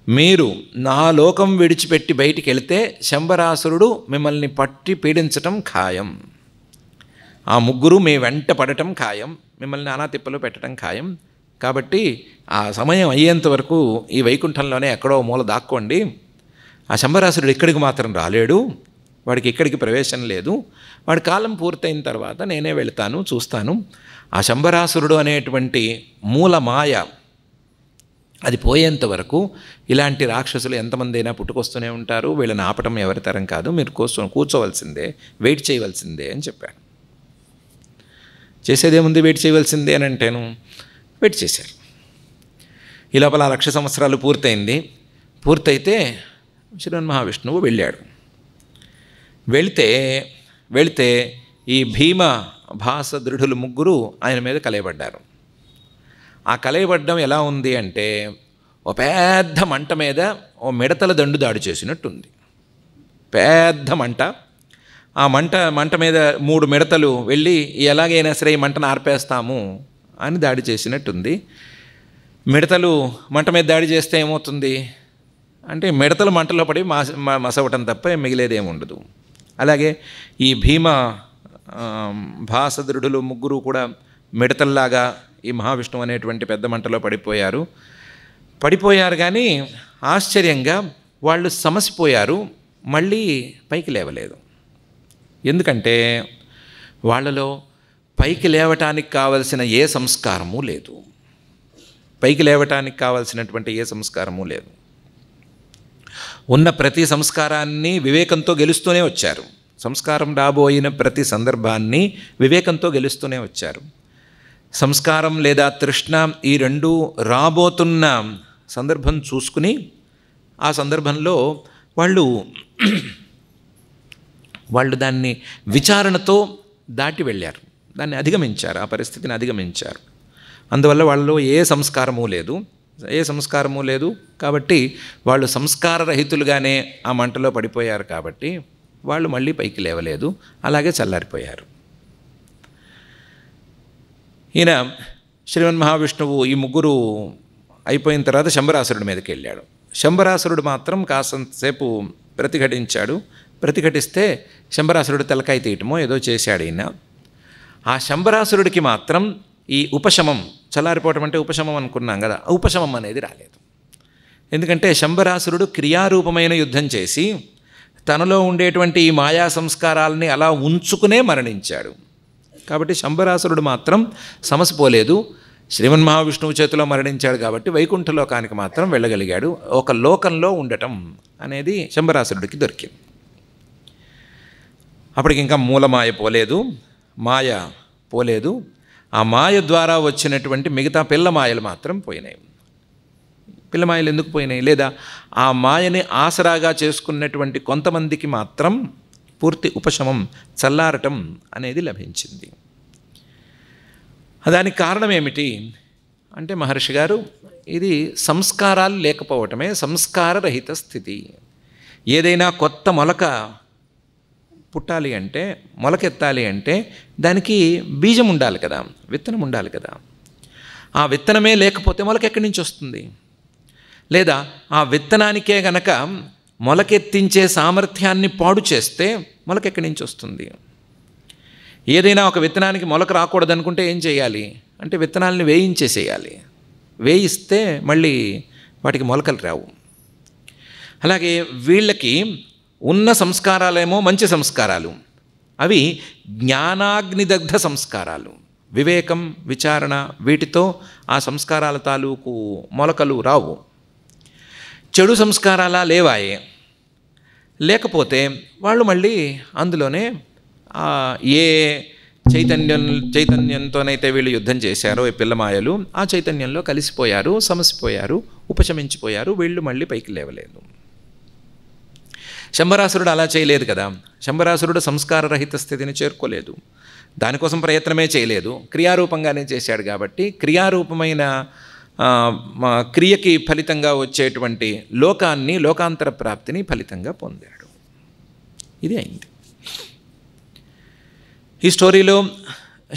మీరు నా లోకం విడిచిపెట్టి బయటికి వెళితే శంబరాసురుడు మిమ్మల్ని పట్టి పీడించటం ఖాయం, ఆ ముగ్గురు మీ వెంట పడటం ఖాయం, మిమ్మల్ని నానా తిప్పలు పెట్టడం ఖాయం. కాబట్టి ఆ సమయం అయ్యేంత వరకు ఈ వైకుంఠంలోనే ఎక్కడో మూల దాక్కోండి. ఆ శంబరాసురుడు ఇక్కడికి మాత్రం రాలేడు, వాడికి ఇక్కడికి ప్రవేశం లేదు, వాడి కాలం పూర్తయిన తర్వాత నేనే వెళ్తాను, చూస్తాను. ఆ శంబరాసురుడు అనేటువంటి మూల మాయ అది పోయేంత వరకు ఇలాంటి రాక్షసులు ఎంతమంది అయినా పుట్టుకొస్తూనే ఉంటారు, వీళ్ళని ఆపటం ఎవరి తరం కాదు, మీరు కూర్చోవలసిందే, వెయిట్ చేయవలసిందే అని చెప్పాను. చేసేదేముంది, వెయిట్ చేయవలసిందే అని అంటేను వెయిట్ చేశారు. ఈ లోపల 1,00,000 సంవత్సరాలు పూర్తయింది. పూర్తయితే శ్రీమన్ మహావిష్ణువు వెళ్ళాడు. వెళితే ఈ భీమ భాస దృఢులు ముగ్గురు ఆయన మీద కలయబడ్డారు. ఆ కలయబడ్డం ఎలా ఉంది అంటే ఓ పెద్ద మంట మీద ఓ మిడతల దండు దాడి చేసినట్టుంది. పెద్ద మంట. ఆ మంట మీద 3 మిడతలు వెళ్ళి ఎలాగైనా సరే ఈ మంటను ఆర్పేస్తాము అని దాడి చేసినట్టుంది. మిడతలు మంట మీద దాడి చేస్తే ఏమవుతుంది అంటే మిడతలు మంటలో పడి మసవటం తప్ప మిగిలేదేమి ఉండదు. అలాగే ఈ భీమ భాసదృఢులు ముగ్గురు కూడా మిడతల్లాగా ఈ మహావిష్ణువు అనేటువంటి పెద్ద మంటలో పడిపోయారు. కానీ ఆశ్చర్యంగా వాళ్ళు సమసిపోయారు, మళ్ళీ పైకి లేవలేదు. ఎందుకంటే వాళ్ళలో పైకి లేవటానికి కావలసిన ఏ సంస్కారము లేదు. పైకి లేవటానికి కావలసినటువంటి ఏ సంస్కారము లేదు. ఉన్న ప్రతి సంస్కారాన్ని వివేకంతో గెలుస్తూనే వచ్చారు. సంస్కారం రాబోయిన ప్రతి సందర్భాన్ని వివేకంతో గెలుస్తూనే వచ్చారు. సంస్కారం లేదా తృష్ణ ఈ రెండూ రాబోతున్న సందర్భం చూసుకుని ఆ సందర్భంలో వాళ్ళు దాన్ని విచారణతో దాటి వెళ్ళారు, దాన్ని అధిగమించారు, ఆ పరిస్థితిని అధిగమించారు. అందువల్ల వాళ్ళలో ఏ సంస్కారము లేదు కాబట్టి వాళ్ళు సంస్కారరహితులుగానే ఆ మంటలో పడిపోయారు. కాబట్టి వాళ్ళు మళ్ళీ పైకి లేవలేదు, అలాగే చల్లారిపోయారు. ఈయన శ్రీమన్ మహావిష్ణువు ఈ ముగ్గురు అయిపోయిన తర్వాత శంబరాసురుడి మీదకి వెళ్ళాడు. శంబరాసురుడు మాత్రం కాసంతసేపు ప్రతిఘటిస్తే శంబరాసురుడు తలకాయ తీయటమో ఏదో చేశాడు ఈయన. ఆ శంబరాసురుడికి మాత్రం ఈ ఉపశమం, చల్లారిపోవటం అంటే ఉపశమం అనుకున్నాం కదా, ఉపశమం అనేది రాలేదు. ఎందుకంటే శంబరాసురుడు క్రియారూపమైన యుద్ధం చేసి తనలో ఉండేటువంటి ఈ మాయా సంస్కారాలని అలా ఉంచుకునే మరణించాడు. కాబట్టి శంబరాసురుడు మాత్రం సమసిపోలేదు. శ్రీమన్ మహావిష్ణువు చేతిలో మరణించాడు కాబట్టి వైకుంఠ లోకానికి మాత్రం వెళ్ళగలిగాడు. ఒక లోకంలో ఉండటం అనేది శంబరాసురుడికి దొరికింది. అప్పటికి ఇంకా మూలమాయ పోలేదు. ఆ మాయ ద్వారా వచ్చినటువంటి మిగతా పిల్ల మాయలు మాత్రం పోయినాయి. పిల్ల మాయలు ఎందుకు పోయినాయి? లేదా ఆ మాయని ఆసరాగా చేసుకున్నటువంటి కొంతమందికి మాత్రం పూర్తి ఉపశమం, చల్లారటం అనేది లభించింది. దానికి కారణం ఏమిటి అంటే మహర్షి గారు, ఇది సంస్కారాలు లేకపోవటమే సంస్కారరహిత స్థితి. ఏదైనా కొత్త మొలక పుట్టాలి అంటే, మొలకెత్తాలి అంటే దానికి బీజం ఉండాలి కదా, విత్తనం ఉండాలి కదా. ఆ విత్తనమే లేకపోతే మొలక ఎక్కడి నుంచి వస్తుంది? లేదా ఆ విత్తనానికే గనక మొలకెత్తించే సామర్థ్యాన్ని పాడు చేస్తే మొలక ఎక్కడి నుంచి వస్తుంది? ఏదైనా ఒక విత్తనానికి మొలక రాకూడదనుకుంటే ఏం చేయాలి అంటే విత్తనాలని వేయించేసేయాలి. వేయిస్తే మళ్ళీ వాటికి మొలకలు రావు. అలాగే వీళ్ళకి ఉన్న సంస్కారాలేమో మంచి సంస్కారాలు, అవి జ్ఞానాగ్నిదగ్ధ సంస్కారాలు. వివేకం, విచారణ వీటితో ఆ సంస్కారాల తాలూకు మొలకలు రావు. చెడు సంస్కారాలా లేవాయే. లేకపోతే వాళ్ళు మళ్ళీ అందులోనే ఏ చైతన్యంతోనైతే వీళ్ళు యుద్ధం చేశారో ఈ పిల్లమాయలు, ఆ చైతన్యంలో కలిసిపోయారు, సమసిపోయారు, ఉపశమించిపోయారు. వీళ్ళు మళ్ళీ పైకి లేవలేదు. శంబరాసురుడు అలా చేయలేదు కదా. శంబరాసురుడు సంస్కారరహిత స్థితిని చేరుకోలేదు, దానికోసం ప్రయత్నమే చేయలేదు, క్రియారూపంగానే చేశాడు. కాబట్టి క్రియారూపమైన క్రియకి ఫలితంగా వచ్చేటువంటి లోకాన్ని, లోకాంతర ప్రాప్తిని ఫలితంగా పొందాడు. ఇది అయింది. ఈ స్టోరీలో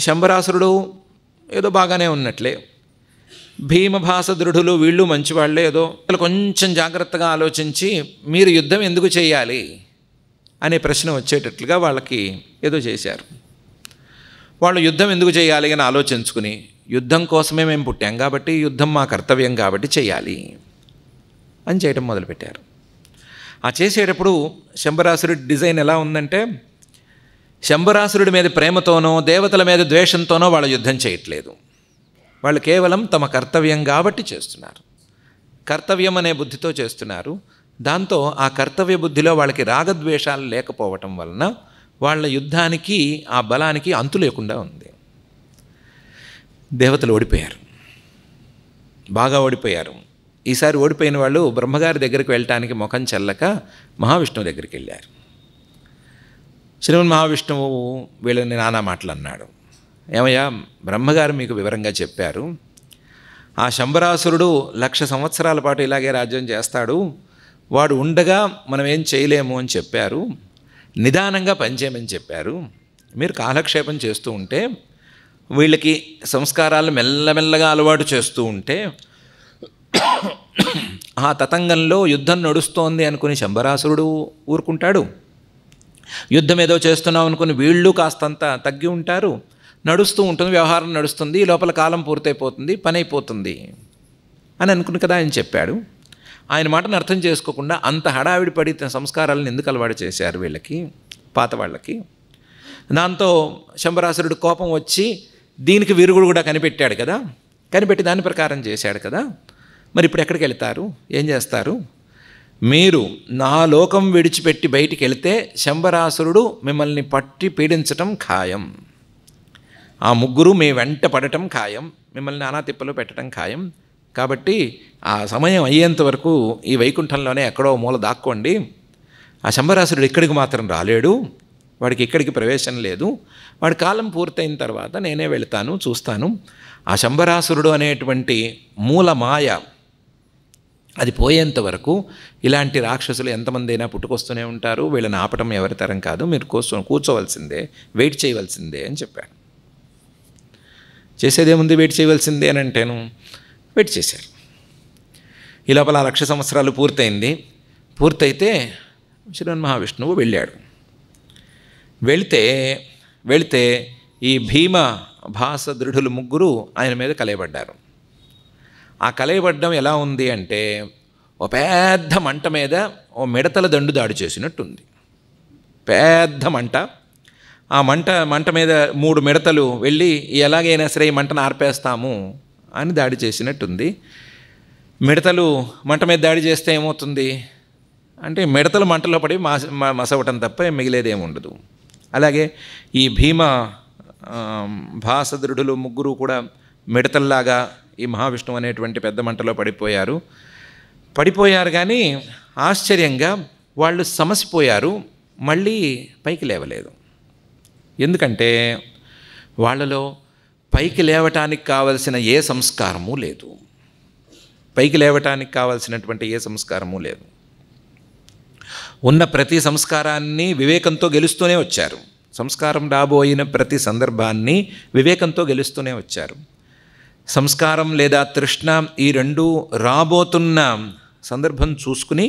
శంబరాసురుడు ఏదో బాగానే ఉన్నట్లే, భీమభాస దృఢులు వీళ్ళు మంచివాళ్లే, ఏదో కొంచెం జాగ్రత్తగా ఆలోచించి మీరు యుద్ధం ఎందుకు చేయాలి అనే ప్రశ్న వచ్చేటట్లుగా వాళ్ళకి ఏదో చేశారు. వాళ్ళు యుద్ధం ఎందుకు చేయాలి అని ఆలోచించుకుని, యుద్ధం కోసమే మేము పుట్టాం కాబట్టి, యుద్ధం మా కర్తవ్యం కాబట్టి చేయాలి అని చేయడం మొదలుపెట్టారు. ఆ చేసేటప్పుడు శంబరాసురుడి డిజైన్ ఎలా ఉందంటే, శంబరాసురుడి మీద ప్రేమతోనో దేవతల మీద ద్వేషంతోనో వాళ్ళు యుద్ధం చేయట్లేదు. వాళ్ళు కేవలం తమ కర్తవ్యం కాబట్టి చేస్తున్నారు. కర్తవ్యం అనే బుద్ధితో చేస్తున్నారు. దాంతో ఆ కర్తవ్య బుద్ధిలో వాళ్ళకి రాగద్వేషాలు లేకపోవటం వలన వాళ్ళ యుద్ధానికి, ఆ బలానికి అంతు లేకుండా ఉంది. దేవతలు ఓడిపోయారు. బాగా ఓడిపోయారు. ఈసారి ఓడిపోయిన వాళ్ళు బ్రహ్మగారి దగ్గరికి వెళ్ళటానికి ముఖం చెల్లక మహావిష్ణువు దగ్గరికి వెళ్ళారు. శ్రీమన్ మహావిష్ణువు వీళ్ళని నానా మాటలు అన్నాడు. ఏమయ్యా, బ్రహ్మగారు మీకు వివరంగా చెప్పారు, ఆ శంబరాసురుడు 1,00,000 సంవత్సరాల పాటు ఇలాగే రాజ్యం చేస్తాడు, వాడు ఉండగా మనం ఏం చేయలేము అని చెప్పారు, నిదానంగా పనిచేయమని చెప్పారు. మీరు కాలక్షేపం చేస్తూ ఉంటే, వీళ్ళకి సంస్కారాలు మెల్లమెల్లగా అలవాటు చేస్తూ ఉంటే, ఆ తతంగంలో యుద్ధం నడుస్తోంది అనుకుని శంబరాసురుడు ఊరుకుంటాడు, యుద్ధం ఏదో చేస్తున్నాం అనుకుని వీళ్ళు కాస్తంత తగ్గి ఉంటారు, నడుస్తూ ఉంటుంది, వ్యవహారం నడుస్తుంది, ఈ లోపల కాలం పూర్తయిపోతుంది, పని అయిపోతుంది అని అనుకుని కదా ఆయన చెప్పాడు. ఆయన మాటను అర్థం చేసుకోకుండా అంత హడావిడి పడి సంస్కారాలను ఎందుకు అలవాటు చేశారు వీళ్ళకి, పాత వాళ్ళకి. దాంతో శంబరాసురుడు కోపం వచ్చి దీనికి విరుగుడు కూడా కనిపెట్టాడు కదా, కనిపెట్టి దాని ప్రకారం చేశాడు కదా. మరి ఇప్పుడు ఎక్కడికి వెళ్తారు, ఏం చేస్తారు? మీరు నా లోకం విడిచిపెట్టి బయటికి వెళితే శంబరాసురుడు మిమ్మల్ని పట్టి పీడించటం ఖాయం, ఆ ముగ్గురు మీ వెంట పడటం ఖాయం, మిమ్మల్ని నానా తిప్పలు పెట్టడం ఖాయం. కాబట్టి ఆ సమయం అయ్యేంత వరకు ఈ వైకుంఠంలోనే ఎక్కడో మూల దాక్కోండి. ఆ శంబరాసురుడు ఇక్కడికి మాత్రం రాలేడు, వాడికి ఇక్కడికి ప్రవేశం లేదు, వాడి కాలం పూర్తయిన తర్వాత నేనే వెళతాను, చూస్తాను. ఆ శంబరాసురుడు అనేటువంటి మూల మాయ అది పోయేంత వరకు ఇలాంటి రాక్షసులు ఎంతమంది అయినా పుట్టుకొస్తూనే ఉంటారు, వీళ్ళని ఆపటం ఎవరి తరం కాదు, మీరు కూర్చోవలసిందే, వెయిట్ చేయవలసిందే అని చెప్పాడు. చేసేదేముంది, వెయిట్ చేయవలసిందే అని అంటేను వెయిట్ చేశారు. ఈ లోపల 1,00,000 సంవత్సరాలు పూర్తయింది. పూర్తయితే శ్రీమన్ మహావిష్ణువు వెళ్ళాడు. వెళితే ఈ భీమ భాస దృఢులు ముగ్గురు ఆయన మీద కలయబడ్డారు. ఆ కలయబడ్డం ఎలా ఉంది అంటే, ఓ పెద్ద మంట మీద ఓ మిడతల దండు దాడి చేసినట్టుంది. పెద్ద మంట, ఆ మంట మీద 3 మిడతలు వెళ్ళి ఎలాగైనా సరే ఈ మంటను ఆర్పేస్తాము అని దాడి చేసినట్టుంది. మిడతలు మంట మీద దాడి చేస్తే ఏమవుతుంది అంటే, మిడతలు మంటలో పడి మసవటం తప్ప మిగిలేదేమి ఉండదు. అలాగే ఈ భీమ భాసదృఢులు ముగ్గురు కూడా మిడతల్లాగా ఈ మహావిష్ణువు అనేటువంటి పెద్ద మంటలో పడిపోయారు. కానీ ఆశ్చర్యంగా వాళ్ళు సమసిపోయారు, మళ్ళీ పైకి లేవలేదు. ఎందుకంటే వాళ్ళలో పైకి లేవటానికి కావలసిన ఏ సంస్కారము లేదు, పైకి లేవటానికి కావలసినటువంటి ఏ సంస్కారము లేదు. ఉన్న ప్రతి సంస్కారాన్ని వివేకంతో గెలుస్తూనే వచ్చారు. సంస్కారం రాబోయిన ప్రతి సందర్భాన్ని వివేకంతో గెలుస్తూనే వచ్చారు. సంస్కారం లేదా తృష్ణ ఈ రెండు రాబోతున్న సందర్భం చూసుకుని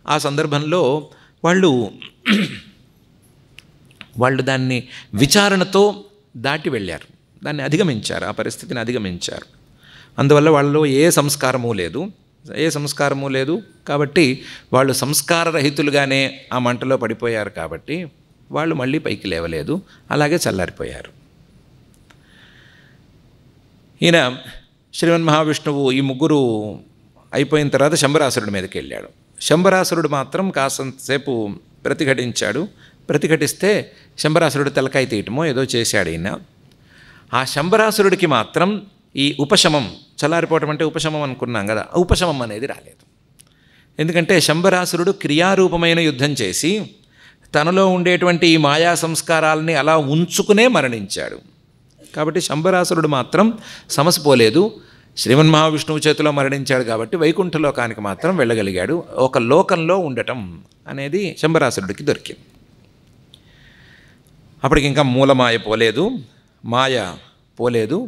ఆ సందర్భంలో వాళ్ళు దాన్ని విచారణతో దాటి వెళ్ళారు, దాన్ని అధిగమించారు, ఆ పరిస్థితిని అధిగమించారు. అందువల్ల వాళ్ళలో ఏ సంస్కారము లేదు కాబట్టి వాళ్ళు సంస్కారరహితులుగానే ఆ మంటలో పడిపోయారు. కాబట్టి వాళ్ళు మళ్ళీ పైకి లేవలేదు, అలాగే చల్లారిపోయారు. ఈయన శ్రీమన్ మహావిష్ణువు ఈ ముగ్గురు అయిపోయిన తర్వాత శంబరాసురుడి మీదకి వెళ్ళాడు. శంబరాసురుడు మాత్రం కాసంతసేపు ప్రతిఘటిస్తే శంబరాసురుడు తలకాయ తీయటమో ఏదో చేశాడు ఈయన. ఆ శంబరాసురుడికి మాత్రం ఈ ఉపశమం, చల్లారిపోవటం అంటే ఉపశమం అనుకున్నాం కదా, ఉపశమం అనేది రాలేదు. ఎందుకంటే శంబరాసురుడు క్రియారూపమైన యుద్ధం చేసి తనలో ఉండేటువంటి ఈ మాయా సంస్కారాలని అలా ఉంచుకునే మరణించాడు. కాబట్టి శంబరాసురుడు మాత్రం సమసిపోలేదు, శ్రీమన్ మహావిష్ణువు చేతిలో మరణించాడు. కాబట్టి వైకుంఠ లోకానికి మాత్రం వెళ్ళగలిగాడు. ఒక లోకంలో ఉండటం అనేది శంబరాసురుడికి దొరికింది. అప్పటికి ఇంకా మూలమాయ పోలేదు.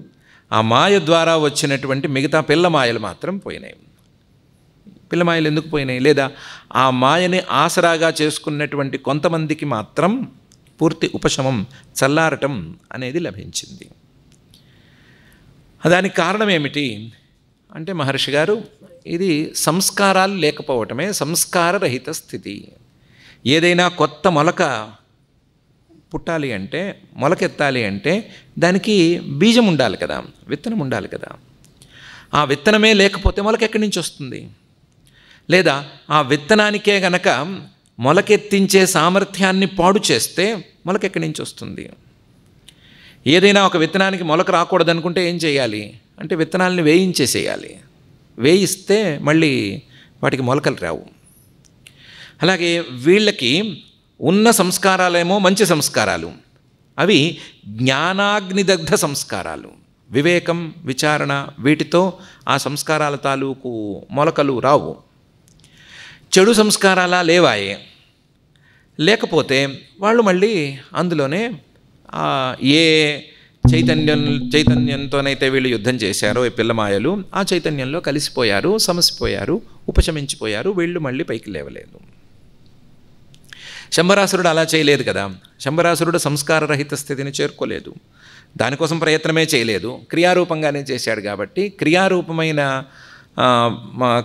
ఆ మాయ ద్వారా వచ్చినటువంటి మిగతా పిల్లమాయలు మాత్రం పోయినాయి. పిల్లమాయలు ఎందుకు పోయినాయి? లేదా ఆ మాయని ఆసరాగా చేసుకున్నటువంటి కొంతమందికి మాత్రం పూర్తి ఉపశమం, చల్లారటం అనేది లభించింది. దానికి కారణం ఏమిటి అంటే మహర్షి గారు, ఇది సంస్కారాలు లేకపోవటమే సంస్కారరహిత స్థితి. ఏదైనా కొత్త మొలక పుట్టాలి అంటే, మొలకెత్తాలి అంటే దానికి బీజం ఉండాలి కదా, విత్తనం ఉండాలి కదా. ఆ విత్తనమే లేకపోతే మొలక ఎక్కడి నుంచి వస్తుంది? లేదా ఆ విత్తనానికే గనక మొలకెత్తించే సామర్థ్యాన్ని పాడు చేస్తే మొలక ఎక్కడి నుంచి వస్తుంది? ఏదైనా ఒక విత్తనానికి మొలక రాకూడదనుకుంటే ఏం చేయాలి అంటే విత్తనాలని వేయించేసేయాలి. వేయిస్తే మళ్ళీ వాటికి మొలకలు రావు. అలాగే వీళ్ళకి ఉన్న సంస్కారాలేమో మంచి సంస్కారాలు, అవి జ్ఞానాగ్నిదగ్ధ సంస్కారాలు. వివేకం, విచారణ వీటితో ఆ సంస్కారాల తాలూకు మొలకలు రావు. చెడు సంస్కారాలా లేవాయే, లేకపోతే వాళ్ళు మళ్ళీ అందులోనే ఏ చైతన్యంతోనైతే వీళ్ళు యుద్ధం చేశారో ఈ పిల్లమాయలు, ఆ చైతన్యంలో కలిసిపోయారు, సమసిపోయారు, ఉపశమించిపోయారు. వీళ్ళు మళ్ళీ పైకి లేవలేదు. శంబరాసురుడు అలా చేయలేదు కదా. శంబరాసురుడు సంస్కారరహిత స్థితిని చేరుకోలేదు, దానికోసం ప్రయత్నమే చేయలేదు, క్రియారూపంగానే చేశాడు. కాబట్టి క్రియారూపమైన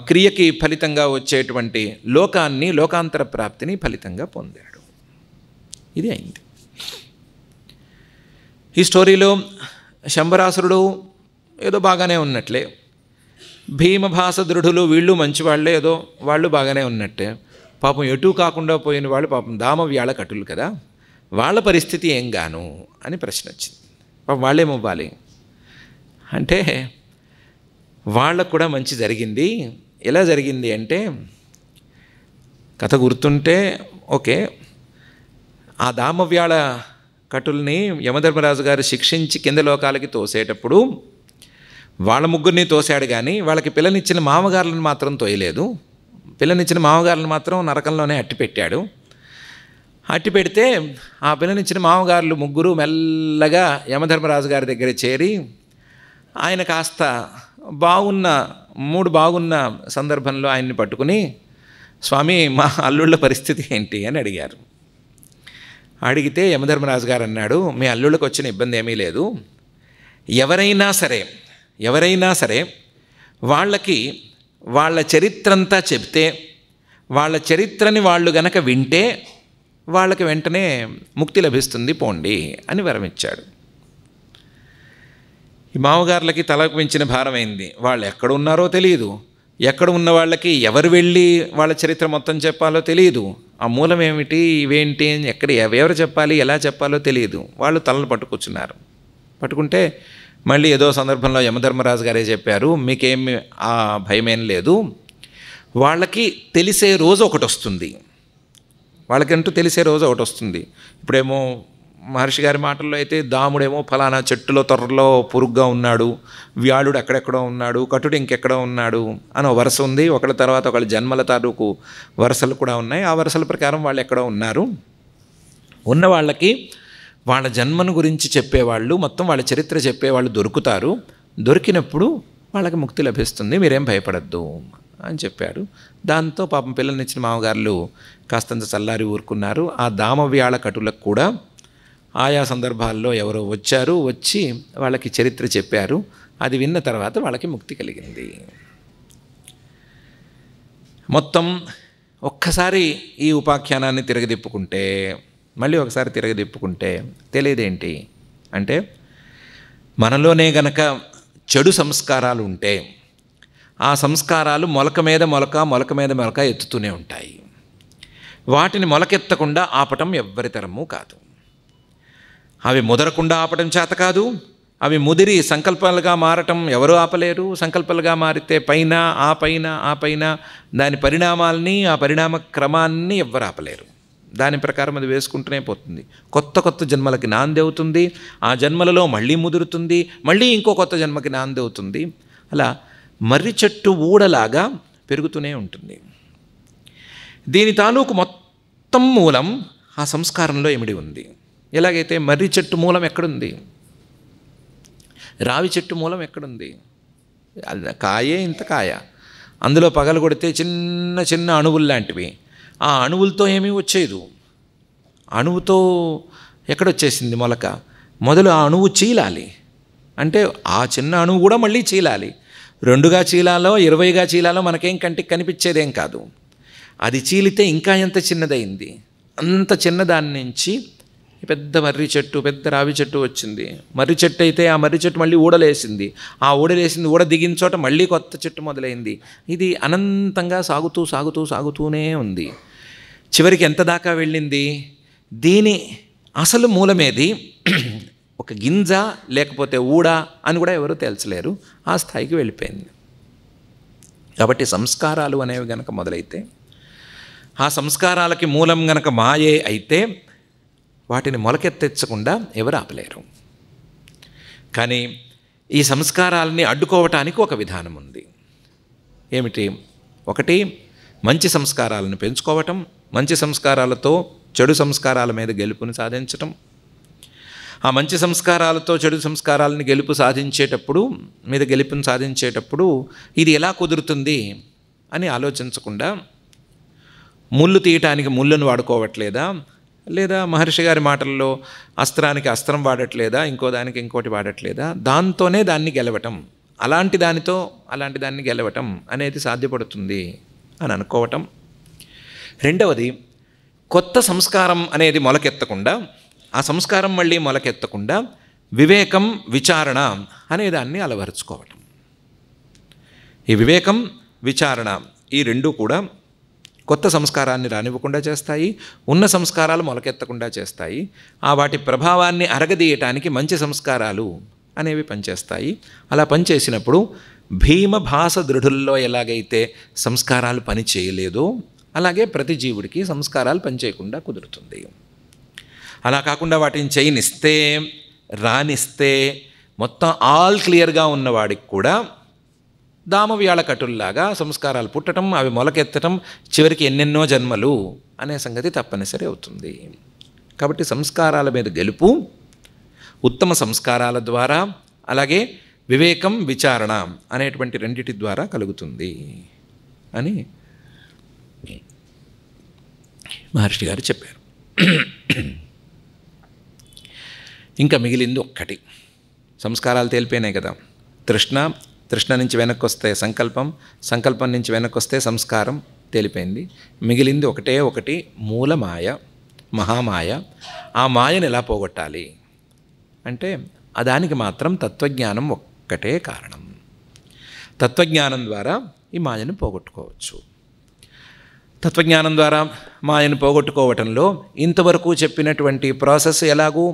క్రియకి ఫలితంగా వచ్చేటువంటి లోకాన్ని, లోకాంతర ప్రాప్తిని ఫలితంగా పొందాడు. ఇది అయింది. ఈ స్టోరీలో శంబరాసురుడు ఏదో బాగానే ఉన్నట్లే, భీమభాసదృఢులు వీళ్ళు మంచివాళ్లే, ఏదో వాళ్ళు బాగానే ఉన్నట్టే. పాపం ఎటూ కాకుండా పోయిన వాళ్ళు పాపం దామవ్యాళ కటులు కదా, వాళ్ళ పరిస్థితి ఏం గాను అని ప్రశ్న వచ్చింది. పాపం వాళ్ళేమవ్వాలి అంటే వాళ్ళకు కూడా మంచి జరిగింది. ఎలా జరిగింది అంటే, కథ గుర్తుంటే ఓకే, ఆ దామవ్యాళ కటుల్ని యమధర్మరాజు గారు శిక్షించి కింద లోకాలకి తోసేటప్పుడు వాళ్ళ ముగ్గురిని తోశాడు, కానీ వాళ్ళకి పిల్లనిచ్చిన మామగారులను మాత్రం తోయలేదు. పిల్లనిచ్చిన మామగారులను మాత్రం నరకంలోనే అట్టిపెట్టాడు. అట్టిపెడితే ఆ పిల్లనిచ్చిన మామగారులు ముగ్గురు మెల్లగా యమధర్మరాజు గారి దగ్గర చేరి, ఆయన కాస్త బాగున్న సందర్భంలో ఆయన్ని పట్టుకుని, స్వామి మా అల్లుళ్ళ పరిస్థితి ఏంటి అని అడిగారు. అడిగితే యమధర్మరాజు గారు అన్నాడు, మీ అల్లుళ్ళకి వచ్చిన ఇబ్బంది ఏమీ లేదు, ఎవరైనా సరే వాళ్ళకి వాళ్ళ చరిత్రంతా చెప్తే, వాళ్ళ చరిత్రని వాళ్ళు గనక వింటే వాళ్ళకి వెంటనే ముక్తి లభిస్తుంది, పోండి అని వరమిచ్చాడు. ఈ మామగారులకి తలకు మించిన భారమైంది. వాళ్ళు ఎక్కడ ఉన్నారో తెలియదు, ఎక్కడ ఉన్న వాళ్ళకి ఎవరు వెళ్ళి వాళ్ళ చరిత్ర మొత్తం చెప్పాలో తెలియదు, ఆ మూలం ఏమిటి, ఇవేంటి, ఎవరు చెప్పాలి, ఎలా చెప్పాలో తెలియదు. వాళ్ళు తలలు పట్టుకూర్చున్నారు. పట్టుకుంటే మళ్ళీ ఏదో సందర్భంలో యమధర్మరాజు గారే చెప్పారు, మీకేమి ఆ భయమేం లేదు, వాళ్ళకి తెలిసే రోజు ఒకటి వస్తుంది, వాళ్ళకంటూ తెలిసే రోజు ఒకటి వస్తుంది. ఇప్పుడేమో మహర్షి గారి మాటల్లో అయితే దాముడేమో ఫలానా చెట్టులో తొర్రలో పురుగ్గా ఉన్నాడు, వ్యాళుడు అక్కడెక్కడో ఉన్నాడు, కటుడు ఇంకెక్కడో ఉన్నాడు అని వరుస ఉంది. ఒకళ్ళ తర్వాత ఒకళ్ళ జన్మల తాలూకు వరుసలు కూడా ఉన్నాయి. ఆ వరుసల ప్రకారం వాళ్ళు ఎక్కడో ఉన్నారు. ఉన్న వాళ్ళకి వాళ్ళ జన్మను గురించి చెప్పేవాళ్ళు, మొత్తం వాళ్ళ చరిత్ర చెప్పేవాళ్ళు దొరుకుతారు. దొరికినప్పుడు వాళ్ళకి ముక్తి లభిస్తుంది, మీరేం భయపడద్దు అని చెప్పారు. దాంతో పాపం పిల్లల్నిచ్చిన మామగారులు కాస్తంత చల్లారి ఊరుకున్నారు. ఆ దామవ్యాళ కటులకు కూడా ఆయా సందర్భాల్లో ఎవరో వచ్చి వాళ్ళకి చరిత్ర చెప్పారు. అది విన్న తర్వాత వాళ్ళకి ముక్తి కలిగింది. మొత్తం ఒక్కసారి ఈ ఉపాఖ్యానాన్ని మళ్ళీ ఒకసారి తిరగదిప్పుకుంటే తెలియదేంటి అంటే, మనలోనే గనక చెడు సంస్కారాలు ఉంటే ఆ సంస్కారాలు మొలక మీద మొలక ఎత్తుతూనే ఉంటాయి. వాటిని మొలకెత్తకుండా ఆపటం ఎవ్వరి తరము కాదు. అవి ముదరకుండా ఆపటం చేత కాదు. అవి ముదిరి సంకల్పాలుగా మారటం ఎవరూ ఆపలేరు. సంకల్పాలుగా మారితే ఆ పైన దాని పరిణామాలని, ఆ పరిణామ క్రమాన్ని ఎవ్వరు ఆపలేరు. దాని ప్రకారం అది వేసుకుంటూనే పోతుంది. కొత్త జన్మలకి నాంది అవుతుంది. ఆ జన్మలలో మళ్ళీ ముదురుతుంది, మళ్ళీ ఇంకో కొత్త జన్మకి నాంది అవుతుంది. అలా మర్రి చెట్టు ఊడలాగా పెరుగుతూనే ఉంటుంది. దీని తాలూకు మొత్తం మూలం ఆ సంస్కారంలో ఇమిడి ఉంది. ఎలాగైతే మర్రి చెట్టు మూలం ఎక్కడుంది, రావి చెట్టు మూలం ఎక్కడుంది, కాయే ఇంత కాయ, అందులో పగలు కొడితే చిన్న చిన్న అణువులు లాంటివి. ఆ అణువులతో ఏమీ వచ్చేదు. అణువుతో ఎక్కడొచ్చేసింది మొలక? మొదలు ఆ అణువు చీలాలి, అంటే ఆ చిన్న అణువు కూడా మళ్ళీ చీలాలి. 2గా చీలాలో 20గా చీలాలో మనకేం కంటికి కనిపించేదేం కాదు. అది చీలితే ఇంకా ఎంత చిన్నదైంది. అంత చిన్నదాని నుంచి పెద్ద మర్రి చెట్టు, పెద్ద రావి చెట్టు వచ్చింది. మర్రి చెట్టు అయితే ఆ మర్రి చెట్టు మళ్ళీ ఊడలేసింది. ఆ ఊడ దిగిన చోట మళ్ళీ కొత్త చెట్టు మొదలైంది. ఇది అనంతంగా సాగుతూనే ఉంది. చివరికి ఎంత దాకా వెళ్ళింది? దీని అసలు మూలమేది, ఒక గింజ లేకపోతే ఊడ అని కూడా ఎవరు తేల్చలేరు. ఆ స్థాయికి వెళ్ళిపోయింది. కాబట్టి సంస్కారాలు అనేవి గనక మొదలైతే, ఆ సంస్కారాలకి మూలం గనక మాయే అయితే వాటిని మొలకెత్తెచ్చకుండా ఎవరు ఆపలేరు. కానీ ఈ సంస్కారాలని అడ్డుకోవటానికి ఒక విధానం ఉంది. ఏమిటి? ఒకటి, మంచి సంస్కారాలను పెంచుకోవటం, మంచి సంస్కారాలతో చెడు సంస్కారాల మీద గెలుపుని సాధించటం. ఆ మంచి సంస్కారాలతో చెడు సంస్కారాలని గెలుపుని సాధించేటప్పుడు ఇది ఎలా కుదురుతుంది అని ఆలోచించకుండా ముళ్ళు తీయటానికి ముళ్ళను వాడుకోవట్లేదా, లేదా మహర్షి గారి మాటల్లో అస్త్రానికి అస్త్రం వాడట్లేదా, ఇంకో దానికి ఇంకోటి వాడట్లేదా, దాంతోనే దాన్ని గెలవటం, అలాంటి దాన్ని గెలవటం అనేది సాధ్యపడుతుంది అని అనుకోవటం. రెండవది, కొత్త సంస్కారం అనేది మొలకెత్తకుండా, ఆ సంస్కారం మళ్ళీ మొలకెత్తకుండా వివేకం, విచారణ అనేదాన్ని అలవరుచుకోవటం. ఈ వివేకం, విచారణ ఈ రెండూ కూడా కొత్త సంస్కారాన్ని రానివ్వకుండా చేస్తాయి, ఉన్న సంస్కారాలు మొలకెత్తకుండా చేస్తాయి. ఆ వాటి ప్రభావాన్ని అరగదీయటానికి మంచి సంస్కారాలు అనేవి పనిచేస్తాయి. అలా పనిచేసినప్పుడు భీమభాస దృఢుల్లో ఎలాగైతే సంస్కారాలు పని చేయలేదో అలాగే ప్రతి జీవుడికి సంస్కారాలు పనిచేయకుండా కుదురుతుంది. అలా కాకుండా వాటిని చేయనిస్తే, రానిస్తే మొత్తం ఆల్ క్లియర్గా ఉన్నవాడికి కూడా దామవ్యాళ కటుల్లాగా సంస్కారాలు పుట్టడం, అవి మొలకెత్తటం, చివరికి ఎన్నెన్నో జన్మలు అనే సంగతి తప్పనిసరి అవుతుంది. కాబట్టి సంస్కారాల మీద గెలుపు ఉత్తమ సంస్కారాల ద్వారా, అలాగే వివేకం, విచారణ అనేటువంటి రెండిటి ద్వారా కలుగుతుంది అని మహర్షి గారు చెప్పారు. ఇంకా మిగిలింది ఒక్కటి. సంస్కారాలు తేలిపోయినాయి కదా. తృష్ణ నుంచి వెనక్కి వస్తే సంకల్పం, సంకల్పం నుంచి వెనక్కి వస్తే సంస్కారం తేలిపోయింది. మిగిలింది ఒకటి, మూలమాయ, మహామాయ. ఆ మాయను ఎలా పోగొట్టాలి అంటే దానికి మాత్రం తత్వజ్ఞానం ఒక్కటే కారణం. తత్వజ్ఞానం ద్వారా ఈ మాయను పోగొట్టుకోవచ్చు. తత్వజ్ఞానం ద్వారా మాయను పోగొట్టుకోవటంలో ఇంతవరకు చెప్పినటువంటి ప్రాసెస్ ఎలాగూ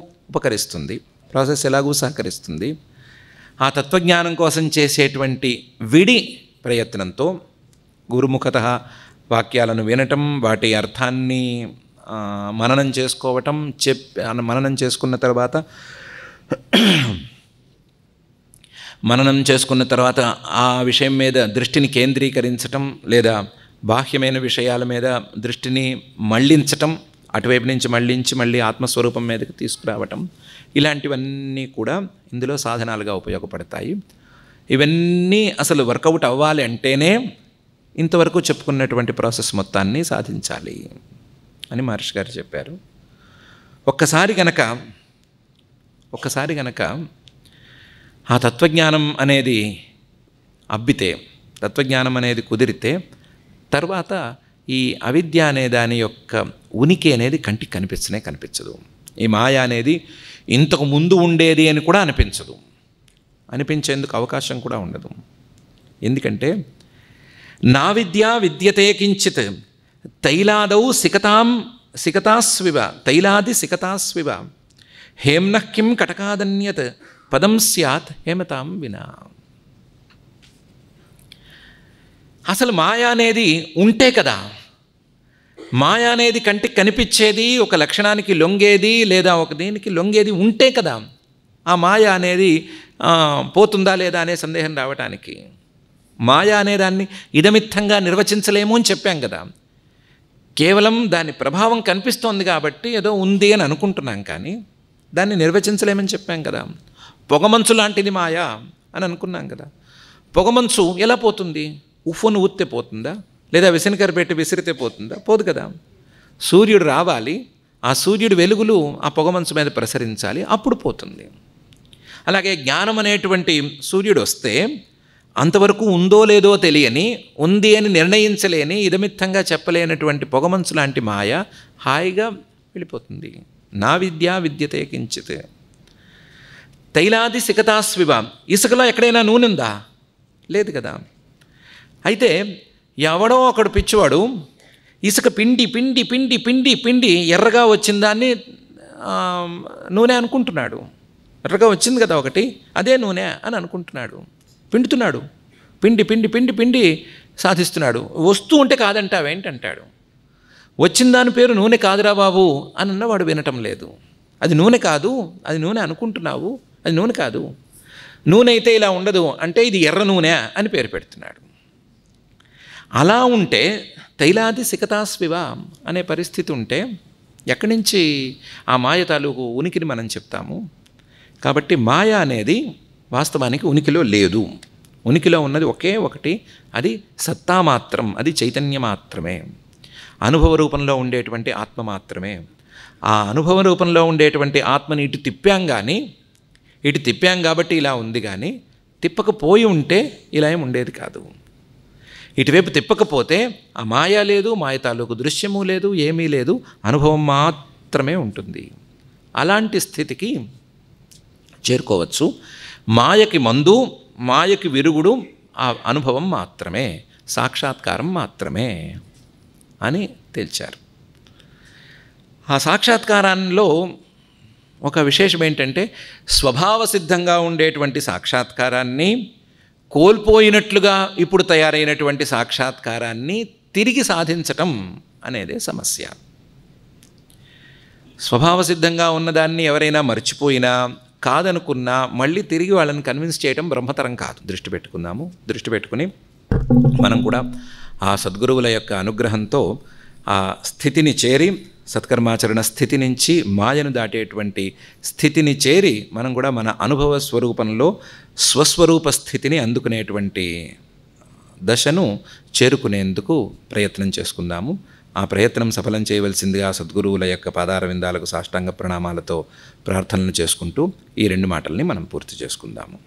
సహకరిస్తుంది. ఆ తత్వజ్ఞానం కోసం చేసేటువంటి విడి ప్రయత్నంతో గురుముఖతః వాక్యాలను వినటం, వాటి అర్థాన్ని మననం చేసుకోవటం, మననం చేసుకున్న తర్వాత ఆ విషయం మీద దృష్టిని కేంద్రీకరించటం, లేదా బాహ్యమైన విషయాల మీద దృష్టిని మళ్లించటం, అటువైపు నుంచి మళ్ళీ ఆత్మస్వరూపం మీదకి తీసుకురావటం, ఇలాంటివన్నీ కూడా ఇందులో సాధనాలుగా ఉపయోగపడతాయి. ఇవన్నీ అసలు వర్కౌట్ అవ్వాలి అంటేనే ఇంతవరకు చెప్పుకున్నటువంటి ప్రాసెస్ మొత్తాన్ని సాధించాలి అని మహర్షి గారు చెప్పారు. ఒక్కసారి గనక ఆ తత్వజ్ఞానం అనేది అబ్బితే, తత్వజ్ఞానం అనేది కుదిరితే, తర్వాత ఈ అవిద్య అనే దాని యొక్క ఉనికి అనేది కంటికి కనిపించదు. ఈ మాయ అనేది ఇంతకు ముందు ఉండేది అని కూడా అనిపించేందుకు అవకాశం కూడా ఉండదు. ఎందుకంటే నా విద్యా విద్యతే కించిత్ తైలాదౌ సికతాస్వివ హేమ్నః కిం కటకాదన్యత్ పదం స్యాత్ హేమతాం వినా. అసలు మాయ అనేది ఉంటే కదా, మాయ అనేది కంటికి కనిపించేది, ఒక లక్షణానికి లొంగేది లేదా ఒక దేనికి లొంగేది ఉంటే కదా ఆ మాయ అనేది పోతుందా లేదా అనే సందేహం రావటానికి. మాయ అనేదాన్ని ఇదమిత్తంగా నిర్వచించలేము అని చెప్పాం కదా. కేవలం దాని ప్రభావం కనిపిస్తోంది కాబట్టి ఏదో ఉంది అని అనుకుంటున్నాం, కానీ దాన్ని నిర్వచించలేమని చెప్పాం కదా. పొగమంచు లాంటిది మాయ అని అనుకున్నాం కదా. పొగమంచు ఎలా పోతుంది? ఉఫ్ఫును ఊత్తే పోతుందా, లేదా విసనకర పెట్టి విసిరితే పోతుందా? పోదు కదా. సూర్యుడు రావాలి, ఆ సూర్యుడి వెలుగులు ఆ పొగమంచు మీద ప్రసరించాలి, అప్పుడు పోతుంది. అలాగే జ్ఞానం అనేటువంటి సూర్యుడు వస్తే అంతవరకు ఉందో లేదో తెలియని, ఉంది అని నిర్ణయించలేని, ఇదమిత్తంగా చెప్పలేనటువంటి పొగమంచు లాంటి మాయ హాయిగా వెళ్ళిపోతుంది. నా విద్యా విద్యతే కించిత్ తైలాది సికతాస్వివ. ఇసుకలో ఎక్కడైనా నూనె ఉందా? లేదు కదా. అయితే ఎవడో ఒకడు పిచ్చివాడు ఇసుక పిండి పిండి పిండి పిండి పిండి ఎర్రగా వచ్చిన దాన్ని నూనె అనుకుంటున్నాడు. ఎర్రగా వచ్చింది కదా ఒకటి, అదే నూనె అని అనుకుంటున్నాడు. పిండుతున్నాడు, పిండి పిండి పిండి పిండి సాధిస్తున్నాడు. వస్తూ ఉంటే కాదంటావేంటంటాడు. వచ్చిన దాని పేరు నూనె కాదురా బాబు అని అన్నవాడు వినటం లేదు. అది నూనె కాదు, అది నూనె అనుకుంటున్నావు, అది నూనె కాదు. నూనె అయితే ఇలా ఉండదు అంటే ఇది ఎర్ర నూనె అని పేరు పెడుతున్నాడు. అలా ఉంటే తైలాది సికతాస్వివ అనే పరిస్థితి ఉంటే ఎక్కడి నుంచి ఆ మాయ తాలూకు ఉనికిని మనం చెప్తాము. కాబట్టి మాయ అనేది వాస్తవానికి ఉనికిలో లేదు. ఉనికిలో ఉన్నది ఒకే ఒకటి, అది సత్తా మాత్రం, అది చైతన్య మాత్రమే, అనుభవ రూపంలో ఉండేటువంటి ఆత్మ మాత్రమే. ఆ అనుభవ రూపంలో ఉండేటువంటి ఆత్మని ఇటు తిప్పాం కానీ, ఇటు తిప్పాం కాబట్టి ఇలా ఉంది కానీ, తిప్పకపోయి ఉంటే ఇలా ఏం ఉండేది కాదు. ఇటువైపు తిప్పకపోతే ఆ మాయ లేదు, మాయ తాలూకు దృశ్యము లేదు, ఏమీ లేదు, అనుభవం మాత్రమే ఉంటుంది. అలాంటి స్థితికి చేరుకోవచ్చు. మాయకి మందు, మాయకి విరుగుడు ఆ అనుభవం మాత్రమే, సాక్షాత్కారం మాత్రమే అని తేల్చారు. ఆ సాక్షాత్కారంలో ఒక విశేషం ఏంటంటే స్వభావ సిద్ధంగా ఉండేటువంటి సాక్షాత్కారాన్ని కోల్పోయినట్లుగా ఇప్పుడు తయారైనటువంటి సాక్షాత్కారాన్ని తిరిగి సాధించటం అనేదే సమస్య. స్వభావ సిద్ధంగా ఉన్నదాన్ని ఎవరైనా మర్చిపోయినా, కాదనుకున్నా మళ్ళీ తిరిగి వాళ్ళని కన్విన్స్ చేయడం బ్రహ్మతరం కాదు. దృష్టి పెట్టుకుందాము. దృష్టి పెట్టుకుని మనం కూడా ఆ సద్గురువుల యొక్క అనుగ్రహంతో ఆ స్థితిని చేరి, సత్కర్మాచరణ స్థితి నుంచి మాయను దాటేటువంటి స్థితిని చేరి మనం కూడా మన అనుభవ స్వరూపంలో స్వస్వరూప స్థితిని అందుకునేటువంటి దశను చేరుకునేందుకు ప్రయత్నం చేసుకుందాము. ఆ ప్రయత్నం సఫలం చేయవలసిందిగా సద్గురువుల యొక్క పాదార విందాలకు సాష్టాంగ ప్రణామాలతో ప్రార్థనలు చేసుకుంటూ ఈ 2 మాటల్ని మనం పూర్తి చేసుకుందాము.